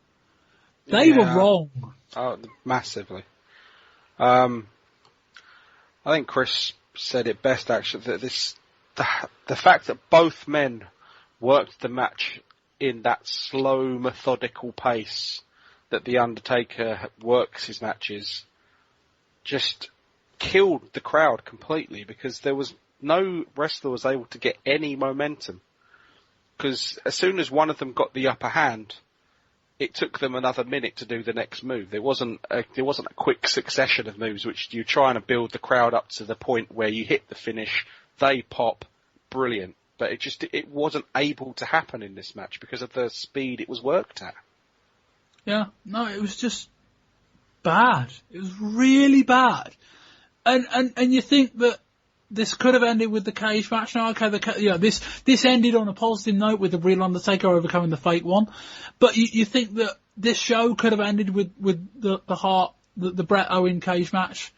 They were wrong. Oh, massively. I think Chris said it best actually, that the fact that both men worked the match in that slow, methodical pace that The Undertaker works his matches just killed the crowd completely, because there was no wrestler was able to get any momentum. Because as soon as one of them got the upper hand, it took them another minute to do the next move. There wasn't a quick succession of moves which you're trying to build the crowd up to the point where you hit the finish, they pop, brilliant. But it wasn't able to happen in this match because of the speed it was worked at. Yeah, no, it was just bad. It was really bad. And you think that this could have ended with the cage match. Now, okay, this ended on a positive note with the real Undertaker overcoming the fake one. But you think that this show could have ended with the Bret Owen cage match.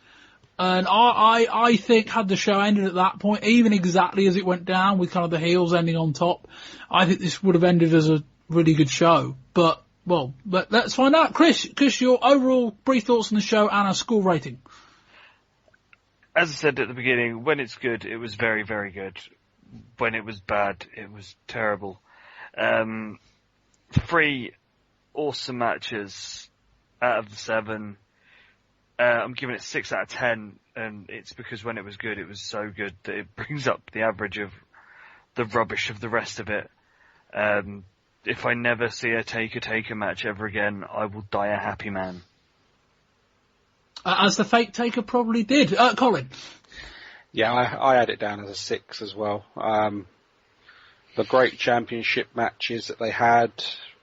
And I think had the show ended at that point, even exactly as it went down with kind of the heels ending on top, I think this would have ended as a really good show. But let's find out. Chris, your overall brief thoughts on the show and our score rating. As I said at the beginning, when it's good, it was very, very good. When it was bad, it was terrible. 3 awesome matches. out of the 7. I'm giving it 6 out of 10, and it's because when it was good, it was so good that it brings up the average of the rubbish of the rest of it. If I never see a Taker match ever again, I will die a happy man. As the fake Taker probably did. Colin? Yeah, I had it down as a 6 as well. The great championship matches that they had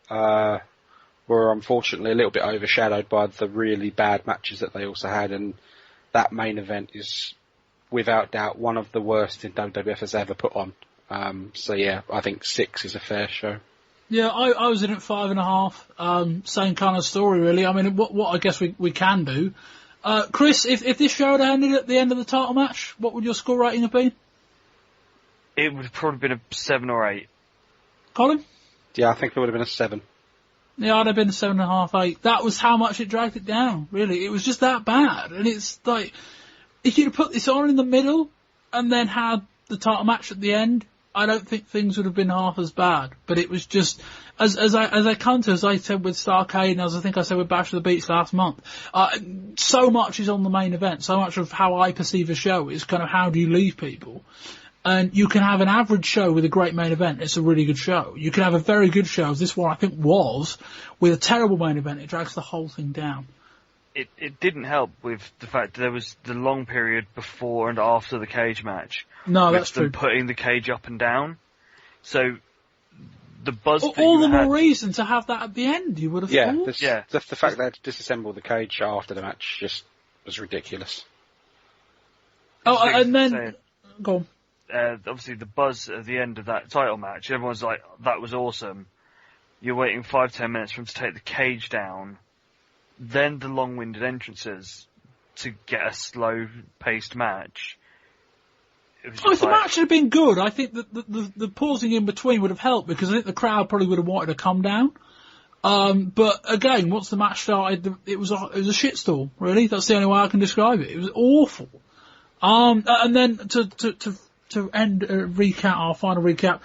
were unfortunately a little bit overshadowed by the really bad matches that they also had, and that main event is without doubt one of the worst in WWF has ever put on. So yeah, I think 6 is a fair show. Yeah, I was in at 5.5. Same kind of story, really. I mean, what I guess we can do. Chris, if this show had ended at the end of the title match, what would your score rating have been? It would have probably been a 7 or 8. Colin? Yeah, I think it would have been a 7. Yeah, I'd have been 7.5, 8. That was how much it dragged it down, really. It was just that bad. And it's like, if you'd have put this on in the middle and then had the title match at the end, I don't think things would have been half as bad. But it was just, as I come to, as I said with Starrcade, and as I think I said with Bash of the Beach last month, so much is on the main event. So much of how I perceive a show is kind of how do you leave people. And you can have an average show with a great main event. It's a really good show. You can have a very good show, as this one I think was, with a terrible main event. It drags the whole thing down. It didn't help with the fact that there was the long period before and after the cage match. No, that's true. With them putting the cage up and down. So the buzz. All the more reason to have that at the end. You would have thought. The fact they had to disassemble the cage after the match just was ridiculous. Oh, and then go on. Obviously the buzz at the end of that title match, everyone's like, that was awesome. You're waiting 5-10 minutes for him to take the cage down, then the long-winded entrances to get a slow-paced match. If the match had been good, I think that the pausing in between would have helped, because I think the crowd probably would have wanted to come down. But again, once the match started, it was a shitstorm, really. That's the only way I can describe it. It was awful. And then to end our final recap,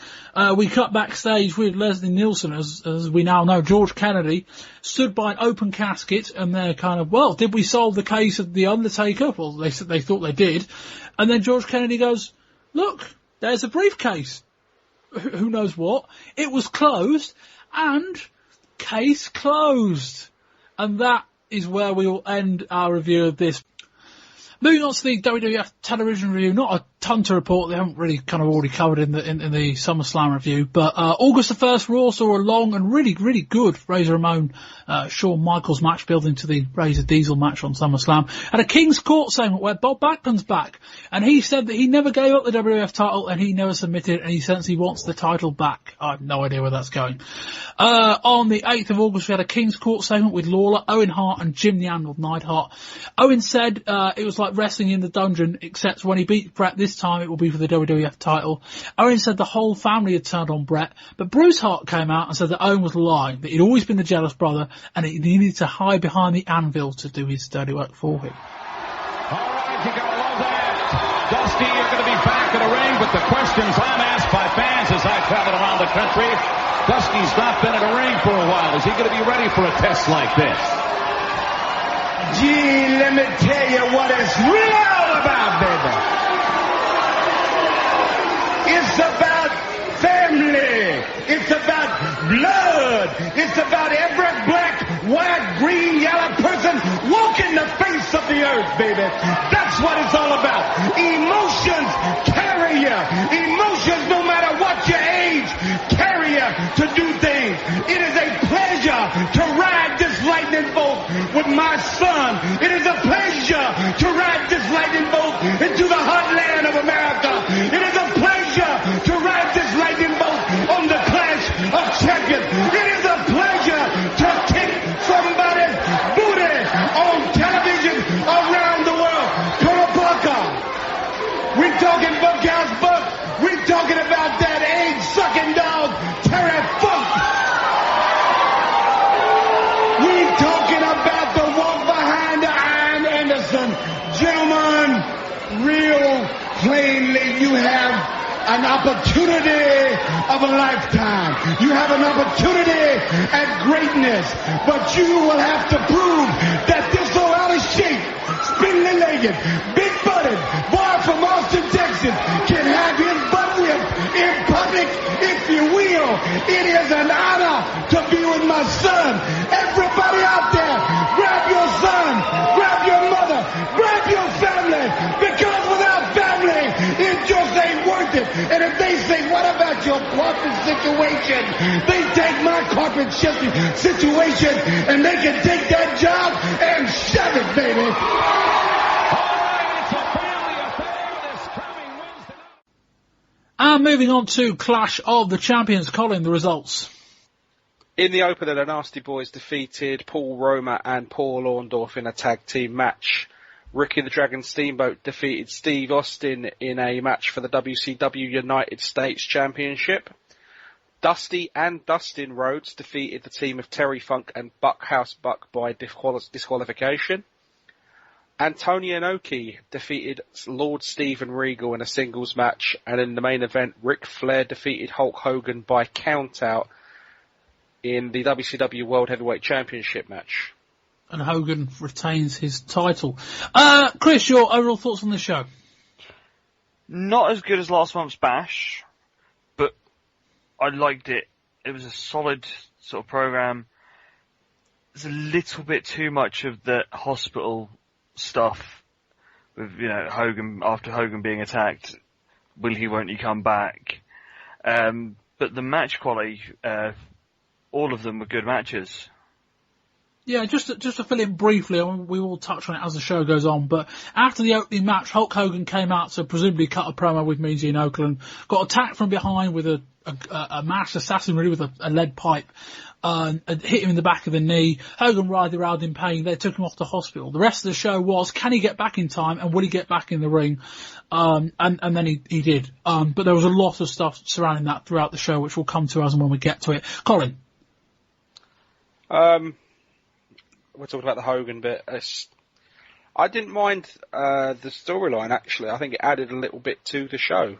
we cut backstage with Leslie Nielsen, as we now know. George Kennedy stood by an open casket, and they're kind of, well, did we solve the case of the Undertaker? Well, they said they thought they did. And then George Kennedy goes, look, there's a briefcase. Who knows what? It was closed, and case closed. And that is where we will end our review of this. Moving on to the WWF television review, not a ton to report. They haven't really kind of already covered in the SummerSlam review. But August the 1st, Raw saw a long and really, really good Razor Ramon, Shawn Michaels match building to the Razor Diesel match on SummerSlam. And a King's Court segment where Bob Backlund's back. And he said that he never gave up the WWF title and he never submitted, and he says he wants the title back. I have no idea where that's going. On the 8th of August, we had a King's Court segment with Lawler, Owen Hart and Jim the Anvil Neidhart. Owen said it was like wrestling in the dungeon, except when he beat Bret this time it will be for the WWF title. Owen said the whole family had turned on Bret, but Bruce Hart came out and said that Owen was lying, that he'd always been the jealous brother and he needed to hide behind the anvil to do his dirty work for him. Alright, you're going to love that. Dusty, you're going to be back in the ring, but the questions I'm asked by fans as I travel around the country, Dusty's not been in a ring for a while. Is he going to be ready for a test like this? Gee, let me tell you what it's real about, baby. It's about family. It's about blood. It's about every black, white, green, yellow person walking the face of the earth, baby. That's what it's all about. Emotions carry you. Emotions, no matter what your age, carry you to do things. It is a pleasure to ride this lightning bolt with my son. It is a pleasure to ride this lightning bolt into the heartland of America. It is a pleasure to ride this lightning bolt on the Clash of Champions. It is a pleasure to kick somebody's booty on television around the world. Kurapaka. We're talking Bunkhouse Buck. We're talking about that egg-sucking dog, Terry Funk. We're talking about the walk behind the Iron Anderson. Gentlemen, real plainly, you have an opportunity of a lifetime. You have an opportunity at greatness, but you will have to prove that this old out of shape, spindly-legged, big-butted boy from Austin, Texas can have his butt whipped in public, if you will. It is an honor to be with my son. Everybody out there, grab your son, grab your mother, grab your family, because without family, it just ain't worth it. And if they say, what about your corporate situation? They take my corporate situation and they can take that job and shove it, baby. And moving on to Clash of the Champions, Colin, the results. In the opener, the Nasty Boys defeated Paul Roma and Paul Orndorff in a tag team match. Ricky the Dragon Steamboat defeated Steve Austin in a match for the WCW United States Championship. Dusty and Dustin Rhodes defeated the team of Terry Funk and Buckhouse Buck by disqualification. Antonio Inoki defeated Lord Steven Regal in a singles match, and in the main event, Ric Flair defeated Hulk Hogan by countout in the WCW World Heavyweight Championship match. And Hogan retains his title. Chris, your overall thoughts on the show? Not as good as last month's Bash, but I liked it. It was a solid sort of program. There's a little bit too much of the hospital stuff with, Hogan, after Hogan being attacked, will he, won't he come back? But the match quality, all of them were good matches. Yeah, just to fill in briefly, we will touch on it as the show goes on, but after the opening match, Hulk Hogan came out to presumably cut a promo with Mean Gene Okerlund, got attacked from behind with a masked assassin, really, with a lead pipe, and hit him in the back of the knee. Hogan writhed around in pain. They took him off to hospital. The rest of the show was, can he get back in time, and will he get back in the ring? And then he did. But there was a lot of stuff surrounding that throughout the show, which we'll come to as and when we get to it. Colin? We're talking about the Hogan bit. I didn't mind the storyline, actually. I think it added a little bit to the show.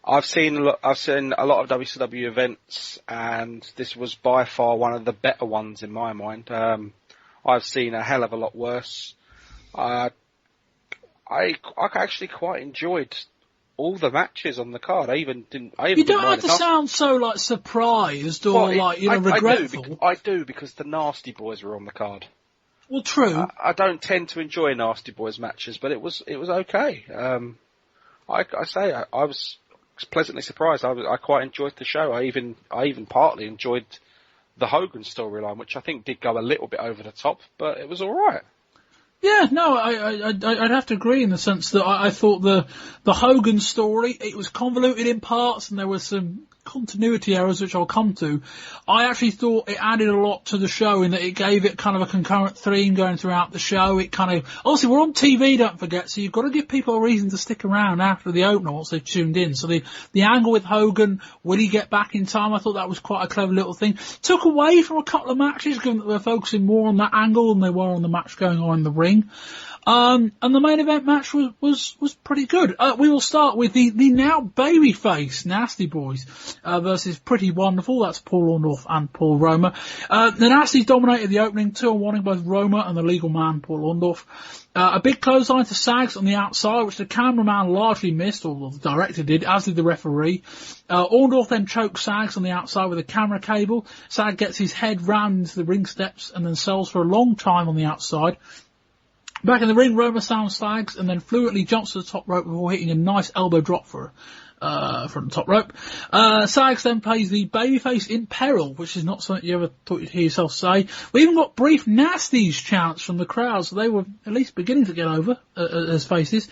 I've seen a lot of WCW events, and this was by far one of the better ones in my mind. I've seen a hell of a lot worse. I actually quite enjoyed all the matches on the card. You don't have to sound so surprised or regretful. I do because the Nasty Boys were on the card. Well, true. I don't tend to enjoy Nasty Boys matches, but it was okay. I was pleasantly surprised. I quite enjoyed the show. I even partly enjoyed the Hogan storyline, which I think did go a little bit over the top, but it was all right. Yeah, no, I'd have to agree in the sense that I thought the Hogan story, it was convoluted in parts and there were some continuity errors which I'll come to. I actually thought it added a lot to the show in that it gave it kind of a concurrent theme going throughout the show. It kind of, obviously we're on TV, don't forget, so you've got to give people a reason to stick around after the opener once they've tuned in. So the angle with Hogan, will he get back in time? I thought that was quite a clever little thing. Took away from a couple of matches, given that they're focusing more on that angle than they were on the match going on in the ring. And the main event match was pretty good. We will start with the now babyface Nasty Boys, versus Pretty Wonderful. That's Paul Orndorff and Paul Roma. The Nasties dominated the opening, 2-1 in both Roma and the legal man, Paul Orndorff. A big clothesline to Sags on the outside, which the cameraman largely missed, or the director did, as did the referee. Orndorff then choked Sags on the outside with a camera cable. Sag gets his head round into the ring steps and then sells for a long time on the outside. Back in the ring, Roma sounds Sags and then fluently jumps to the top rope before hitting a nice elbow drop from the top rope. Sags then plays the babyface in peril, which is not something you ever thought you'd hear yourself say. We even got brief Nasties chants from the crowd, so they were at least beginning to get over as faces.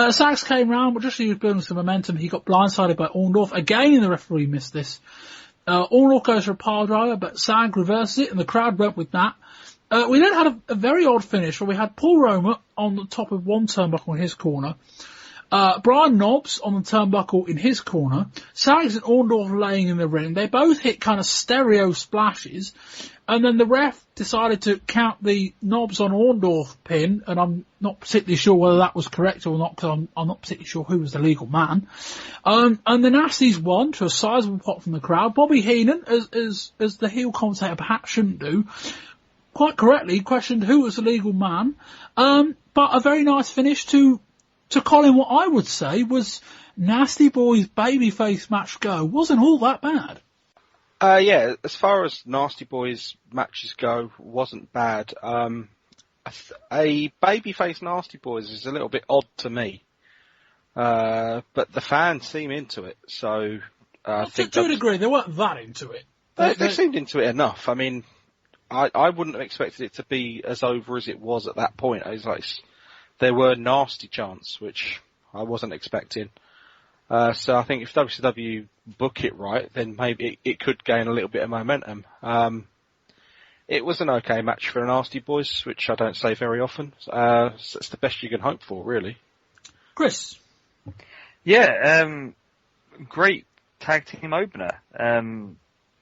Sags came round, but just as he was building some momentum, he got blindsided by Orndorff. Again, the referee missed this. Orndorff goes for a pile driver, but Sag reverses it, and the crowd went with that. We then had a very odd finish where we had Paul Roma on the top of one turnbuckle in his corner. Brian Knobbs on the turnbuckle in his corner, Sags and Orndorff laying in the ring. They both hit kind of stereo splashes, and then the ref decided to count the Knobbs on Orndorff pin, and I'm not particularly sure whether that was correct or not, because I'm not particularly sure who was the legal man. And the Nasties won to a sizable pop from the crowd. Bobby Heenan, as the heel commentator perhaps shouldn't do, quite correctly questioned who was the legal man. But a very nice finish to Colin, what I would say was Nasty Boys babyface match go wasn't all that bad. Yeah, as far as Nasty Boys matches go, wasn't bad. A babyface Nasty Boys is a little bit odd to me. But the fans seem into it, so I think to a degree, they weren't that into it. They seemed into it enough. I mean, I wouldn't have expected it to be as over as it was at that point. It was like, there were nasty chants, which I wasn't expecting. So I think if WCW book it right, then maybe it could gain a little bit of momentum. It was an okay match for the Nasty Boys, which I don't say very often. So it's the best you can hope for, really. Chris? Yeah, great tag team opener.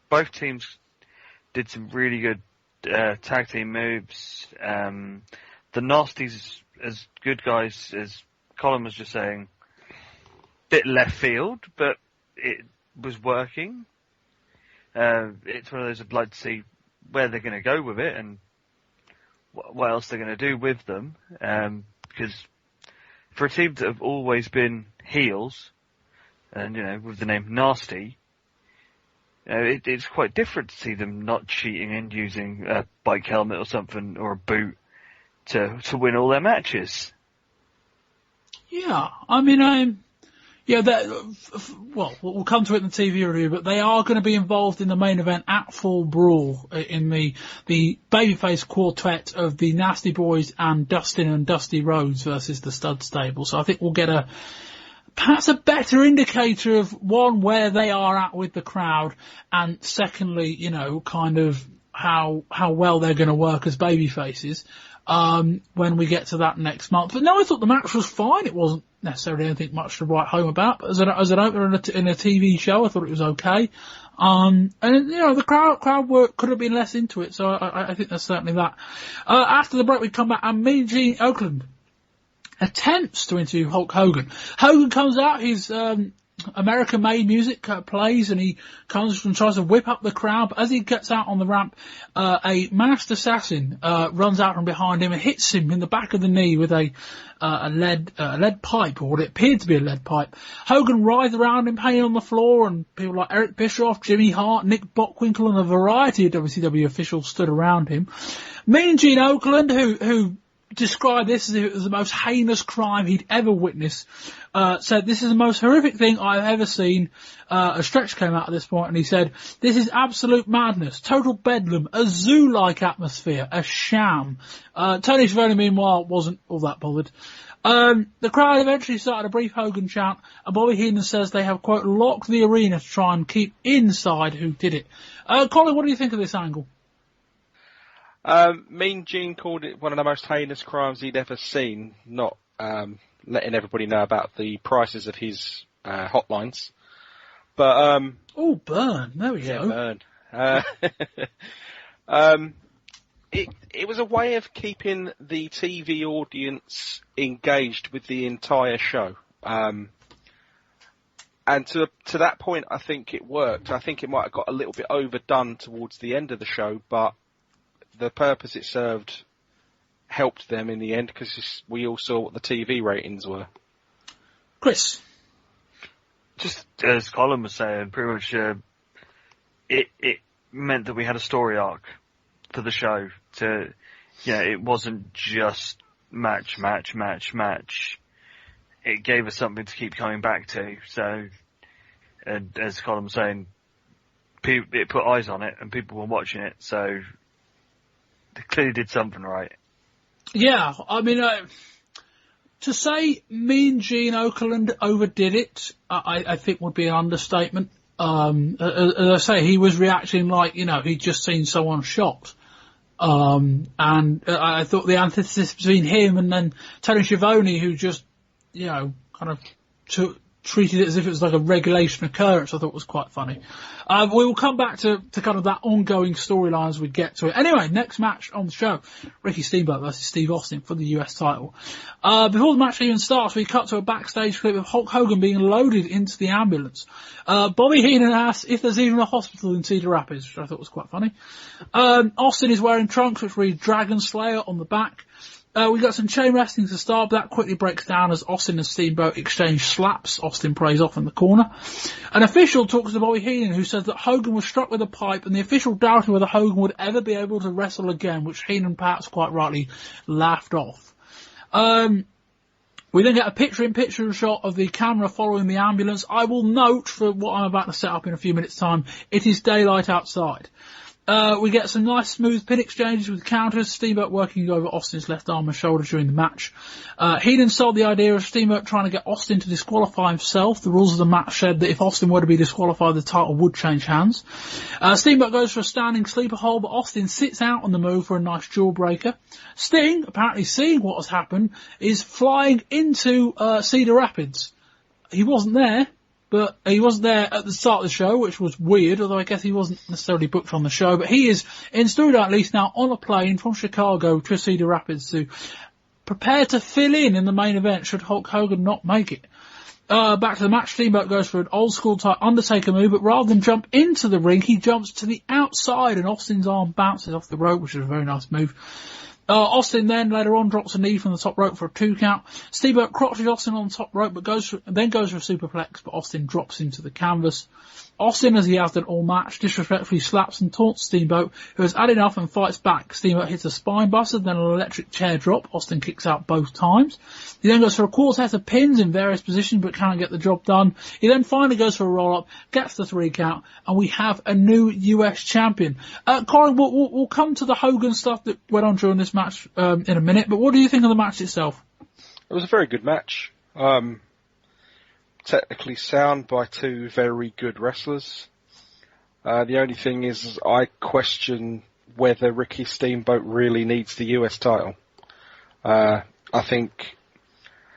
Both teams did some really good tag team moves. The Nasties, as good guys, as Colin was just saying, bit left field, but it was working. It's one of those I'd like to see where they're going to go with it and what else they're going to do with them. Because for a team that have always been heels, and with the name Nasty, it's quite different to see them not cheating and using a bike helmet or something or a boot to win all their matches. Yeah, I mean, we'll come to it in the TV review, but they are going to be involved in the main event at Full Brawl in the babyface quartet of the Nasty Boys and Dustin and Dusty Rhodes versus the Stud Stable. So I think we'll get perhaps a better indicator of, one, where they are at with the crowd, and secondly, kind of how well they're going to work as babyfaces when we get to that next month. But no, I thought the match was fine. It wasn't necessarily anything much to write home about, but as an opener in a TV show, I thought it was okay. And the crowd work could have been less into it, so I think there's certainly that. After the break, we come back, and Mean Gene Okerlund attempts to interview Hulk Hogan. Hogan comes out, his American-made music plays, and he comes and tries to whip up the crowd. But as he gets out on the ramp, a masked assassin runs out from behind him and hits him in the back of the knee with a lead pipe, or what it appeared to be a lead pipe. Hogan writhes around in pain on the floor, and people like Eric Bischoff, Jimmy Hart, Nick Bockwinkel, and a variety of WCW officials stood around him. Mean Gene Okerlund, who described this as the most heinous crime he'd ever witnessed, said, "This is the most horrific thing I've ever seen." A stretch came out at this point, and he said, "This is absolute madness, total bedlam, a zoo-like atmosphere, a sham." Tony Schiavone, meanwhile, wasn't all that bothered. The crowd eventually started a brief Hogan chant, and Bobby Heenan says they have, quote, locked the arena to try and keep inside who did it. Colin, what do you think of this angle? Mean Gene called it one of the most heinous crimes he'd ever seen, not letting everybody know about the prices of his hotlines. But burn! There we go. Burn. It was a way of keeping the TV audience engaged with the entire show. And to that point, I think it worked. I think it might have got a little bit overdone towards the end of the show, but the purpose it served helped them in the end, because we all saw what the TV ratings were. Chris? Just as Colin was saying, pretty much it meant that we had a story arc for the show. It wasn't just match. It gave us something to keep coming back to. So, and as Colin was saying, it put eyes on it and people were watching it, so they clearly did something right. Yeah, I mean, to say Mean Gene Okerlund overdid it, I think would be an understatement. As I say, he was reacting like, he'd just seen someone shot. And I thought the antithesis between him and then Tony Schiavone, who just, kind kind of treated it as if it was like a regulation occurrence. I thought was quite funny. We will come back to kind of that ongoing storyline as we get to it. Anyway, next match on the show, Ricky Steamboat versus Steve Austin for the US title. Before the match even starts, we cut to a backstage clip of Hulk Hogan being loaded into the ambulance. Bobby Heenan asks if there's even a hospital in Cedar Rapids, which I thought was quite funny. Austin is wearing trunks which read Dragon Slayer on the back. We got some chain wrestling to start, but that quickly breaks down as Austin and Steamboat exchange slaps. Austin prays off in the corner. An official talks to Bobby Heenan, who says that Hogan was struck with a pipe, and the official doubted whether Hogan would ever be able to wrestle again, which Heenan perhaps quite rightly laughed off. We then get a picture-in-picture shot of the camera following the ambulance. I will note, for what I'm about to set up in a few minutes' time, it is daylight outside. We get some nice smooth pin exchanges with counters, Steamboat working over Austin's left arm and shoulder during the match. Heenan sold the idea of Steamboat trying to get Austin to disqualify himself. The rules of the match said that if Austin were to be disqualified, the title would change hands. Steamboat goes for a standing sleeper hold, but Austin sits out on the move for a nice jawbreaker. Sting, apparently seeing what has happened, is flying into Cedar Rapids. He wasn't there. But he wasn't there at the start of the show, which was weird, although I guess he wasn't necessarily booked on the show. But he is, in studio at least now, on a plane from Chicago to Cedar Rapids to prepare to fill in the main event should Hulk Hogan not make it. Back to the match, Steamboat goes for an old school type Undertaker move, but rather than jump into the ring, he jumps to the outside and Austin's arm bounces off the rope, which is a very nice move. Austin then later on drops a knee from the top rope for a 2 count. Steamboat crotches Austin on the top rope, but goes for a superplex, but Austin drops into the canvas. Austin, as he has done all match, disrespectfully slaps and taunts Steamboat, who has had enough and fights back. Steamboat hits a spine buster, then an electric chair drop. Austin kicks out both times. He then goes for a quartet of pins in various positions, but can't get the job done. He then finally goes for a roll-up, gets the 3 count, and we have a new US champion. Corey, we'll come to the Hogan stuff that went on during this match in a minute, but what do you think of the match itself? It was a very good match. Technically sound by 2 very good wrestlers. The only thing is I question whether Ricky Steamboat really needs the US title. I think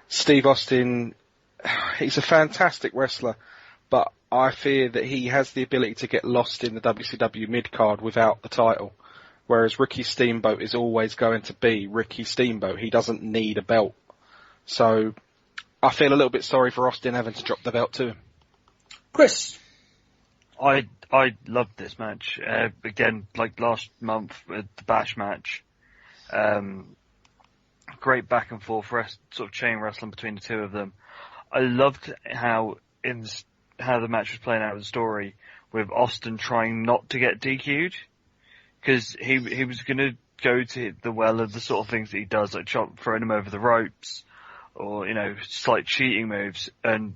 Steve Austin, he's a fantastic wrestler, but I fear that he has the ability to get lost in the WCW mid-card without the title. Whereas Ricky Steamboat is always going to be Ricky Steamboat. He doesn't need a belt. So I feel a little bit sorry for Austin having to drop the belt to him. Chris? I loved this match. Again, like last month with the Bash match. Great back and forth sort of chain wrestling between the 2 of them. I loved how the match was playing out with the story with Austin trying not to get DQ'd. Because he was going to go to the well of the sort of things that he does, like throwing him over the ropes, or, slight cheating moves, and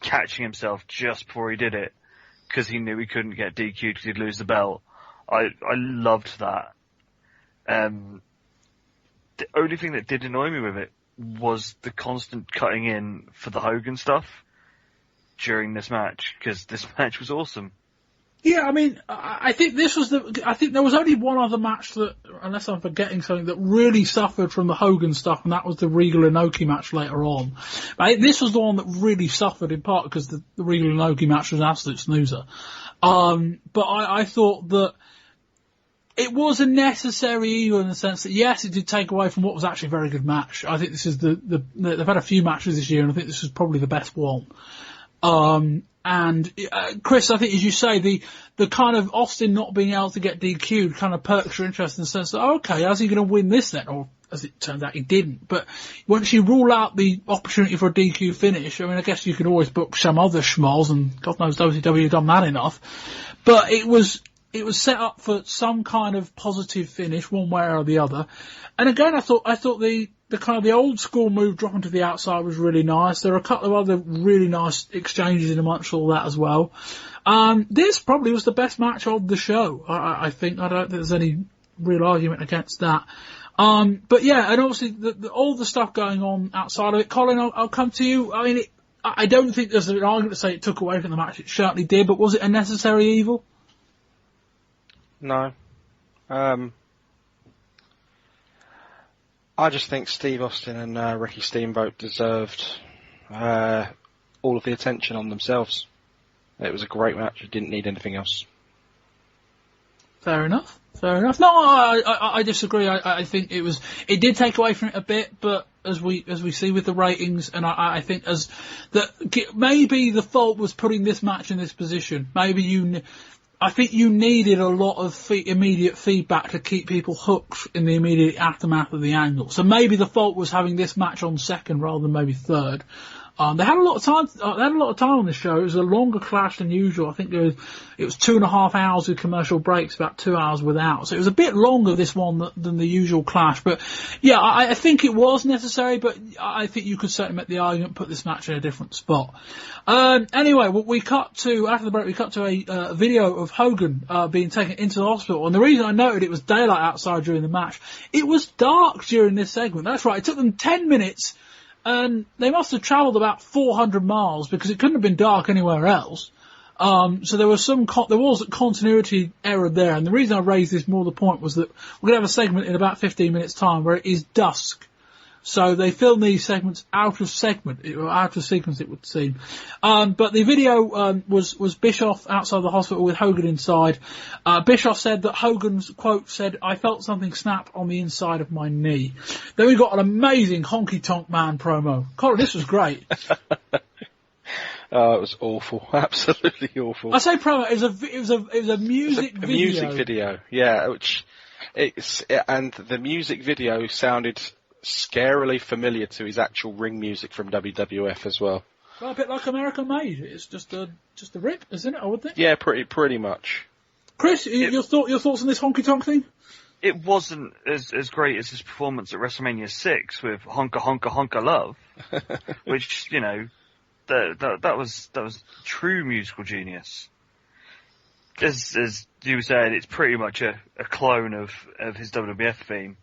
catching himself just before he did it, because he knew he couldn't get DQ'd because he'd lose the belt. I loved that. The only thing that did annoy me with it was the constant cutting in for the Hogan stuff during this match, because this match was awesome. Yeah, I mean, I think I think there was only one other match that, unless I'm forgetting something, that really suffered from the Hogan stuff, and that was the Regal Inoki match later on. But this was the one that really suffered, in part because the Regal Inoki match was an absolute snoozer. But I thought that it was a necessary evil in the sense that, yes, it did take away from what was actually a very good match. I think this is they've had a few matches this year, and I think this is probably the best one. And Chris, I think, as you say, the kind of Austin not being able to get DQ'd kind of perks your interest in the sense that, okay, how's he going to win this then? Or, as it turns out, he didn't. But once you rule out the opportunity for a DQ finish, I mean, I guess you could always book some other schmoz, and God knows WCW have done that enough. But it was set up for some kind of positive finish, one way or the other. And again, I thought the kind of the old school move dropping to the outside was really nice. There are a couple of other really nice exchanges in amongst all that as well. This probably was the best match of the show, I think. I don't think there's any real argument against that. But yeah, and obviously all the stuff going on outside of it. Colin, I'll come to you. I mean, I don't think there's an argument to say it took away from the match. It certainly did, but was it a necessary evil? No. I just think Steve Austin and Ricky Steamboat deserved all of the attention on themselves. It was a great match. It didn't need anything else. Fair enough. No, I disagree. I think it did take away from it a bit, but as we see with the ratings, and I think maybe the fault was putting this match in this position. I think you needed a lot of immediate feedback to keep people hooked in the immediate aftermath of the angle. So maybe the fault was having this match on second rather than maybe third. They had a lot of time. They had a lot of time on this show. It was a longer clash than usual. I think it was 2.5 hours with commercial breaks, about 2 hours without. So it was a bit longer this one than the usual clash. But yeah, I think it was necessary. But I think you could certainly make the argument, put this match in a different spot. Anyway, after the break, we cut to a video of Hogan being taken into the hospital. And the reason I noted it was daylight outside during the match, it was dark during this segment. That's right. It took them 10 minutes. And they must have travelled about 400 miles because it couldn't have been dark anywhere else. So there was a continuity error there. And the reason I raised this more the point was that we're going to have a segment in about 15 minutes time where it is dusk. So they filmed these segments out of sequence, it would seem. But the video was Bischoff outside the hospital with Hogan inside. Bischoff said that Hogan's quote said, "I felt something snap on the inside of my knee." Then we got an amazing Honky Tonk Man promo. Colin, this was great. Oh, it was awful. Absolutely awful. I say promo, it was a music video. A music video, yeah. And the music video sounded scarily familiar to his actual ring music from WWF as well. Well, a bit like American Made. It's just a rip, isn't it? I would think. Yeah, pretty much. Chris, your thoughts on this Honky Tonk thing? It wasn't as great as his performance at WrestleMania 6 with Honka Honka Honka Love, which that was true musical genius. As you said, it's pretty much a clone of his WWF theme.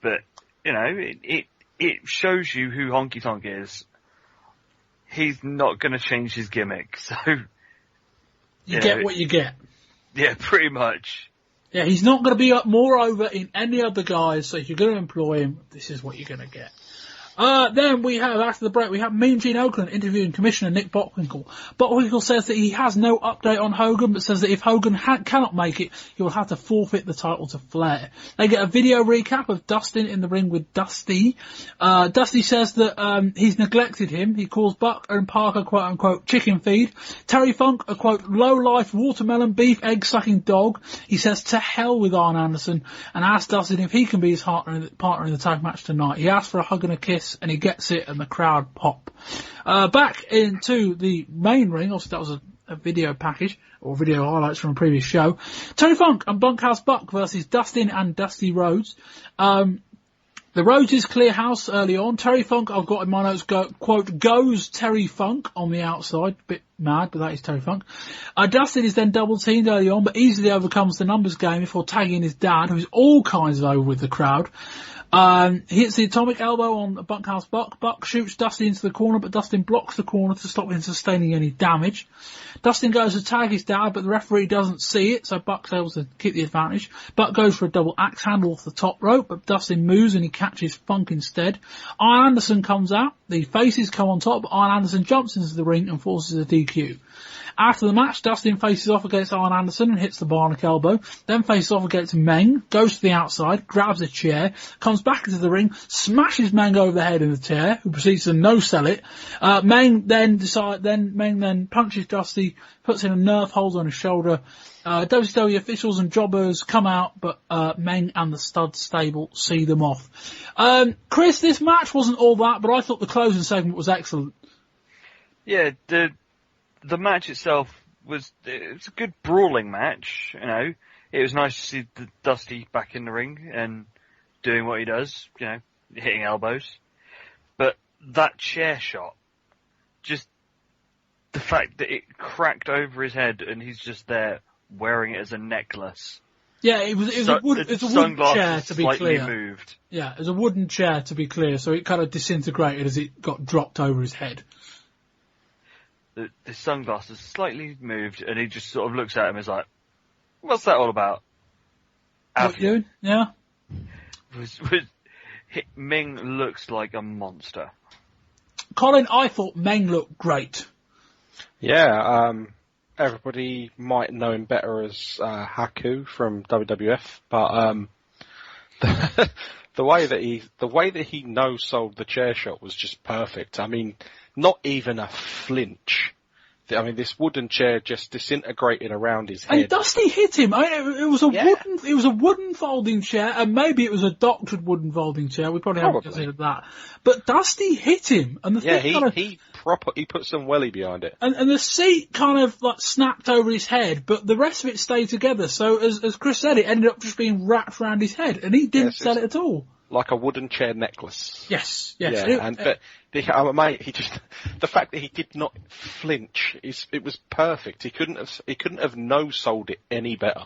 But, it shows you who Honky Tonk is. He's not going to change his gimmick, so... You get what you get. Yeah, pretty much. Yeah, he's not going to be more over in any other guys, so if you're going to employ him, this is what you're going to get. Then we have, after the break, we have Mean Gene Okerlund interviewing Commissioner Nick Bockwinkel. Bockwinkel says that he has no update on Hogan, but says that if Hogan cannot make it, he will have to forfeit the title to Flair. They get a video recap of Dustin in the ring with Dusty. Dusty says that he's neglected him. He calls Buck and Parker, quote-unquote, chicken feed. Terry Funk, a, quote, low-life watermelon beef egg-sucking dog. He says to hell with Arn Anderson and asks Dustin if he can be his partner in the tag match tonight. He asks for a hug and a kiss, and he gets it, and the crowd pop. Back into the main ring, obviously that was a video package, or video highlights from a previous show. Tony Funk and Bunkhouse Buck versus Dustin and Dusty Rhodes. The Rhodes' clear house early on. Terry Funk, I've got in my notes, quote, goes Terry Funk on the outside. Bit mad, but that is Terry Funk. Dustin is then double teamed early on, but easily overcomes the numbers game before tagging his dad, who's all kinds of over with the crowd. He hits the atomic elbow on Bunkhouse Buck. Buck shoots Dustin into the corner, but Dustin blocks the corner to stop him sustaining any damage. Dustin goes to tag his dad, but the referee doesn't see it, so Buck's able to keep the advantage. Buck goes for a double axe handle off the top rope, but Dustin moves and he catches Funk instead. Arn Anderson comes out. The faces come on top, but Arn Anderson jumps into the ring and forces a DQ. After the match, Dustin faces off against Arn Anderson and hits the Bionic elbow, then faces off against Meng, goes to the outside, grabs a chair, comes back into the ring, smashes Meng over the head in the chair, who proceeds to no-sell it. Meng then punches Dusty, puts in a Nerf hold on his shoulder. WCW officials and jobbers come out, but Meng and the Stud stable see them off. Chris, this match wasn't all that, but I thought the closing segment was excellent. Yeah, the match itself was a good brawling match, It was nice to see Dusty back in the ring and doing what he does, hitting elbows. But that chair shot, just the fact that it cracked over his head and he's just there wearing it as a necklace. Yeah, it was a wooden chair, to be clear. Moved. Yeah, it was a wooden chair, to be clear, so it kind of disintegrated as it got dropped over his head. The sunglasses slightly moved, and he just sort of looks at him and is like, what's that all about? What you doing? Yeah. Ming looks like a monster. Colin, I thought Meng looked great. Yeah, everybody might know him better as Haku from WWF, but the way that he no-sold the chair shot was just perfect. I mean, not even a flinch. I mean, this wooden chair just disintegrated around his head. And Dusty hit him. It was a wooden folding chair, and maybe it was a doctored wooden folding chair. We probably haven't considered that. But Dusty hit him, and the thing he put some welly behind it. And the seat kind of like snapped over his head, but the rest of it stayed together. So as Chris said, it ended up just being wrapped around his head, and he didn't sell it at all. Like a wooden chair necklace. Yes. Yeah, mate, the fact that he did not flinch it was perfect. He couldn't have no-sold it any better.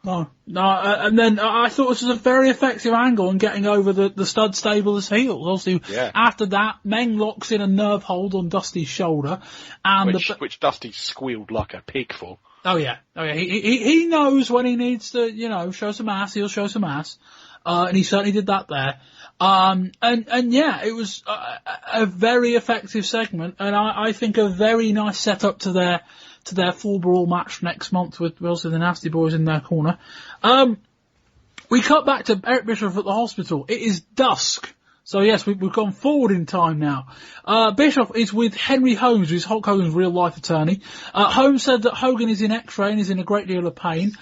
No, and then I thought this was a very effective angle in getting over the stud stable as heels. Obviously, after that, Meng locks in a nerve hold on Dusty's shoulder, and which Dusty squealed like a pig for. Oh yeah. He knows when he needs to, show some ass. He'll show some ass. And he certainly did that there. And yeah, it was a very effective segment, and I think a very nice setup to their full brawl match next month with also the Nasty Boys in their corner. We cut back to Eric Bischoff at the hospital. It is dusk. So yes, we've gone forward in time now. Bischoff is with Henry Holmes, who's Hulk Hogan's real life attorney. Holmes said that Hogan is in X-ray and is in a great deal of pain.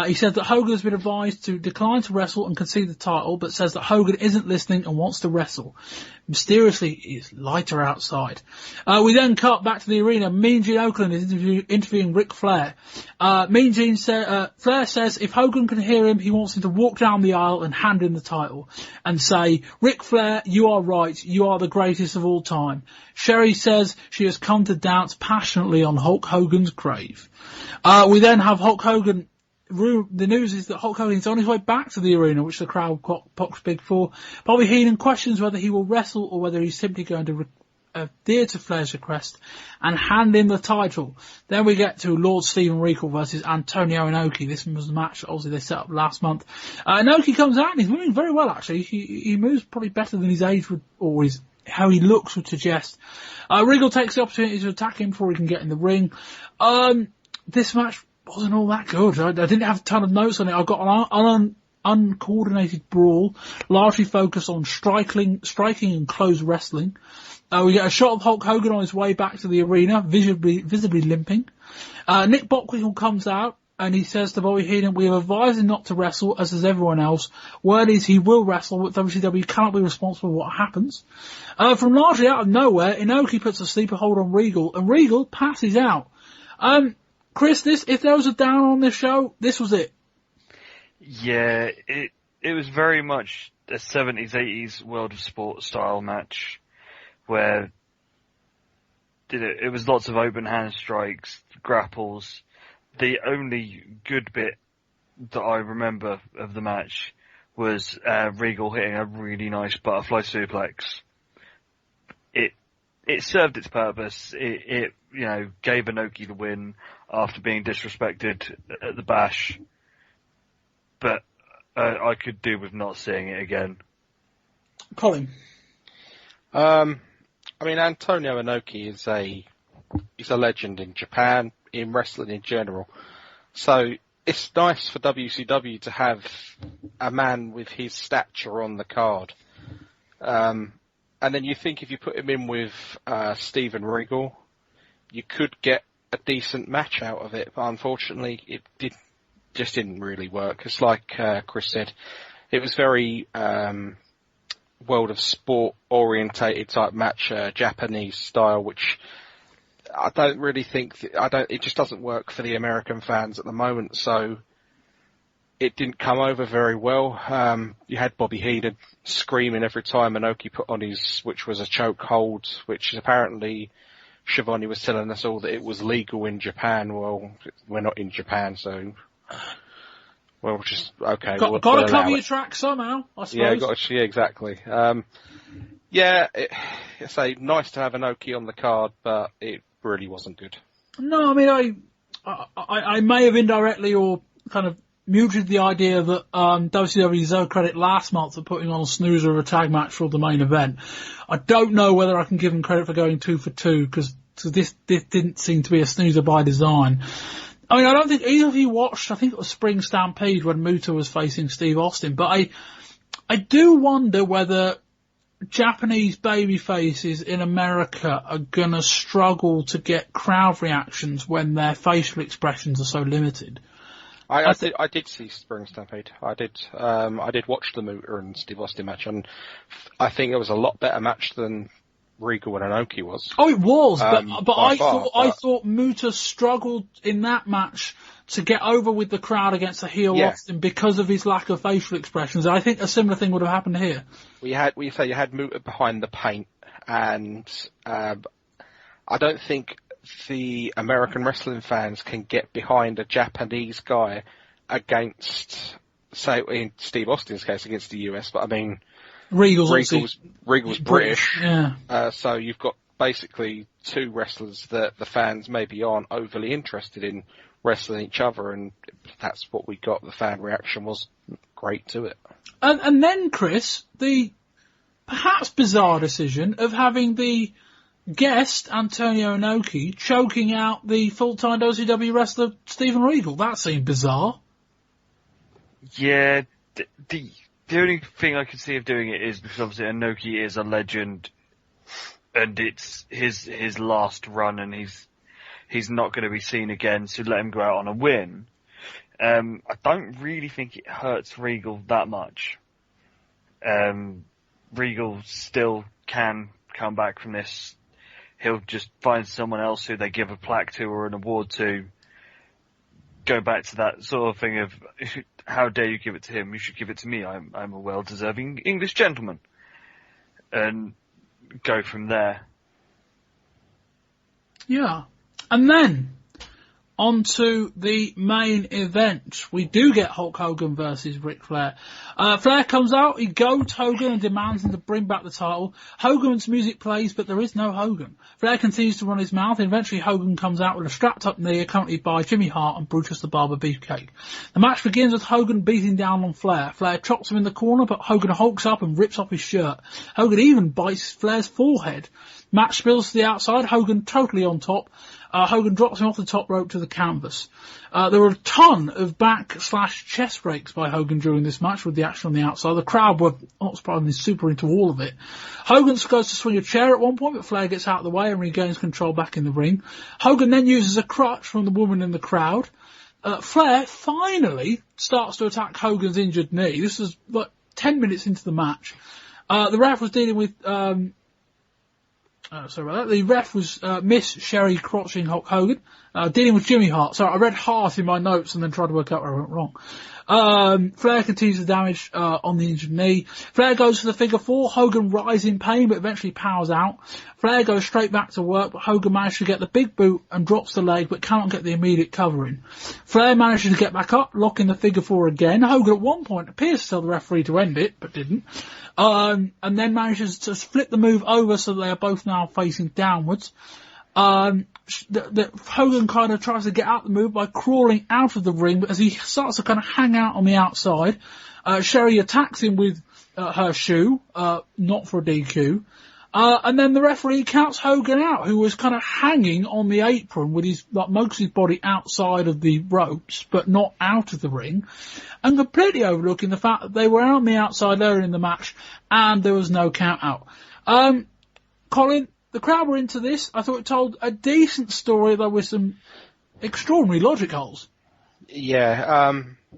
He said that Hogan has been advised to decline to wrestle and concede the title, but says that Hogan isn't listening and wants to wrestle. Mysteriously, it's lighter outside. We then cut back to the arena. Mean Gene Okerlund is interviewing Ric Flair. Mean Gene Flair says if Hogan can hear him, he wants him to walk down the aisle and hand him the title and say, Ric Flair, you are right. You are the greatest of all time. Sherry says she has come to dance passionately on Hulk Hogan's grave. We then have Hulk Hogan. The news is that Hulk Hogan is on his way back to the arena, which the crowd pops big for. Bobby Heenan questions whether he will wrestle or whether he's simply going to adhere to Flair's request and hand him the title. Then we get to Lord Steven Regal versus Antonio Inoki. This was the match obviously they set up last month. Inoki comes out and he's moving very well actually. He moves probably better than his age would, or how he looks would suggest. Regal takes the opportunity to attack him before he can get in the ring. This match wasn't all that good. I didn't have a ton of notes on it. I got an uncoordinated brawl, largely focused on striking and close wrestling. We get a shot of Hulk Hogan on his way back to the arena, visibly limping. Nick Bockwinkel comes out and he says to Bobby Heenan, we have advised him not to wrestle, as does everyone else. Word is he will wrestle, but WCW cannot be responsible for what happens. From largely out of nowhere, Inoki puts a sleeper hold on Regal, and Regal passes out. Chris, if there was a down on this show, this was it. Yeah, it was very much a 70s, 80s World of Sport style match where it was lots of open hand strikes, grapples. The only good bit that I remember of the match was Regal hitting a really nice butterfly suplex. It served its purpose. It gave Inoki the win after being disrespected at the Bash. But I could do with not seeing it again. Colin. I mean, Antonio Inoki is a legend in Japan, in wrestling in general. So it's nice for WCW to have a man with his stature on the card. And then you think if you put him in with Steven Regal, you could get a decent match out of it. But unfortunately, it just didn't really work. It's like Chris said, it was very World of Sport orientated type match, Japanese style, which I don't really think it just doesn't work for the American fans at the moment. So it didn't come over very well. You had Bobby Heenan screaming every time Inoki put on which was a choke hold, which apparently Schiavone was telling us all that it was legal in Japan. Well, we're not in Japan, so well, just okay. Got to cover your tracks somehow, I suppose. Yeah, exactly. It's nice to have Inoki on the card, but it really wasn't good. No, I mean, I may have indirectly or kind of muted the idea that WCW deserved credit last month for putting on a snoozer of a tag match for the main event. I don't know whether I can give them credit for going 2 for 2, because this didn't seem to be a snoozer by design. I mean, I don't think either of you watched, I think it was Spring Stampede when Muta was facing Steve Austin, but I do wonder whether Japanese baby faces in America are gonna struggle to get crowd reactions when their facial expressions are so limited. I did see Spring Stampede. I did watch the Muta and Steve Austin match, and I think it was a lot better match than Regal and Inoki was. Oh, it was, but I thought Muta struggled in that match to get over with the crowd against the heel Austin because of his lack of facial expressions. I think a similar thing would have happened here. You had Muta behind the paint, and I don't think the American wrestling fans can get behind a Japanese guy against, say, in Steve Austin's case, against the US, but I mean, Regal's British. Yeah. So you've got basically two wrestlers that the fans maybe aren't overly interested in wrestling each other, and that's what we got. The fan reaction was great to it. And then, Chris, the perhaps bizarre decision of having the guest, Antonio Inoki, choking out the full-time WCW wrestler, Steven Regal. That seemed bizarre. Yeah, the only thing I can see of doing it is because obviously Inoki is a legend, and it's his last run, and he's not going to be seen again, so let him go out on a win. I don't really think it hurts Regal that much. Regal still can come back from this. He'll just find someone else who they give a plaque to or an award to. Go back to that sort of thing of, how dare you give it to him? You should give it to me. I'm a well-deserving English gentleman. And go from there. Yeah. And then, on to the main event. We do get Hulk Hogan versus Ric Flair. Flair comes out, he goads Hogan and demands him to bring back the title. Hogan's music plays, but there is no Hogan. Flair continues to run his mouth, and eventually Hogan comes out with a strapped up knee accompanied by Jimmy Hart and Brutus the Barber Beefcake. The match begins with Hogan beating down on Flair. Flair chops him in the corner, but Hogan hulks up and rips off his shirt. Hogan even bites Flair's forehead. Match spills to the outside, Hogan totally on top. Hogan drops him off the top rope to the canvas. There were a ton of back/chest breaks by Hogan during this match with the action on the outside. The crowd were, not surprisingly, super into all of it. Hogan goes to swing a chair at one point, but Flair gets out of the way and regains control back in the ring. Hogan then uses a crutch from the woman in the crowd. Flair finally starts to attack Hogan's injured knee. This was like 10 minutes into the match. The ref was dealing with... sorry about that. The ref was Miss Sherry crotching Hulk Hogan, dealing with Jimmy Hart. Sorry, I read Hart in my notes and then tried to work out where I went wrong. Flair continues the damage on the injured knee. Flair goes for the figure four. Hogan rises in pain, but eventually powers out. Flair goes straight back to work, but Hogan manages to get the big boot and drops the leg, but cannot get the immediate covering. Flair manages to get back up, locking the figure four again. Hogan at one point appears to tell the referee to end it, but didn't. And then manages to flip the move over so they are both now facing downwards. Hogan kind of tries to get out the move by crawling out of the ring, but as he starts to kind of hang out on the outside, Sherry attacks him with her shoe, not for a DQ. And then the referee counts Hogan out, who was kind of hanging on the apron with his, like, most of his body outside of the ropes, but not out of the ring, and completely overlooking the fact that they were on the outside earlier in the match, and there was no count out. Colin, the crowd were into this. I thought it told a decent story, though with some extraordinary logic holes. Yeah,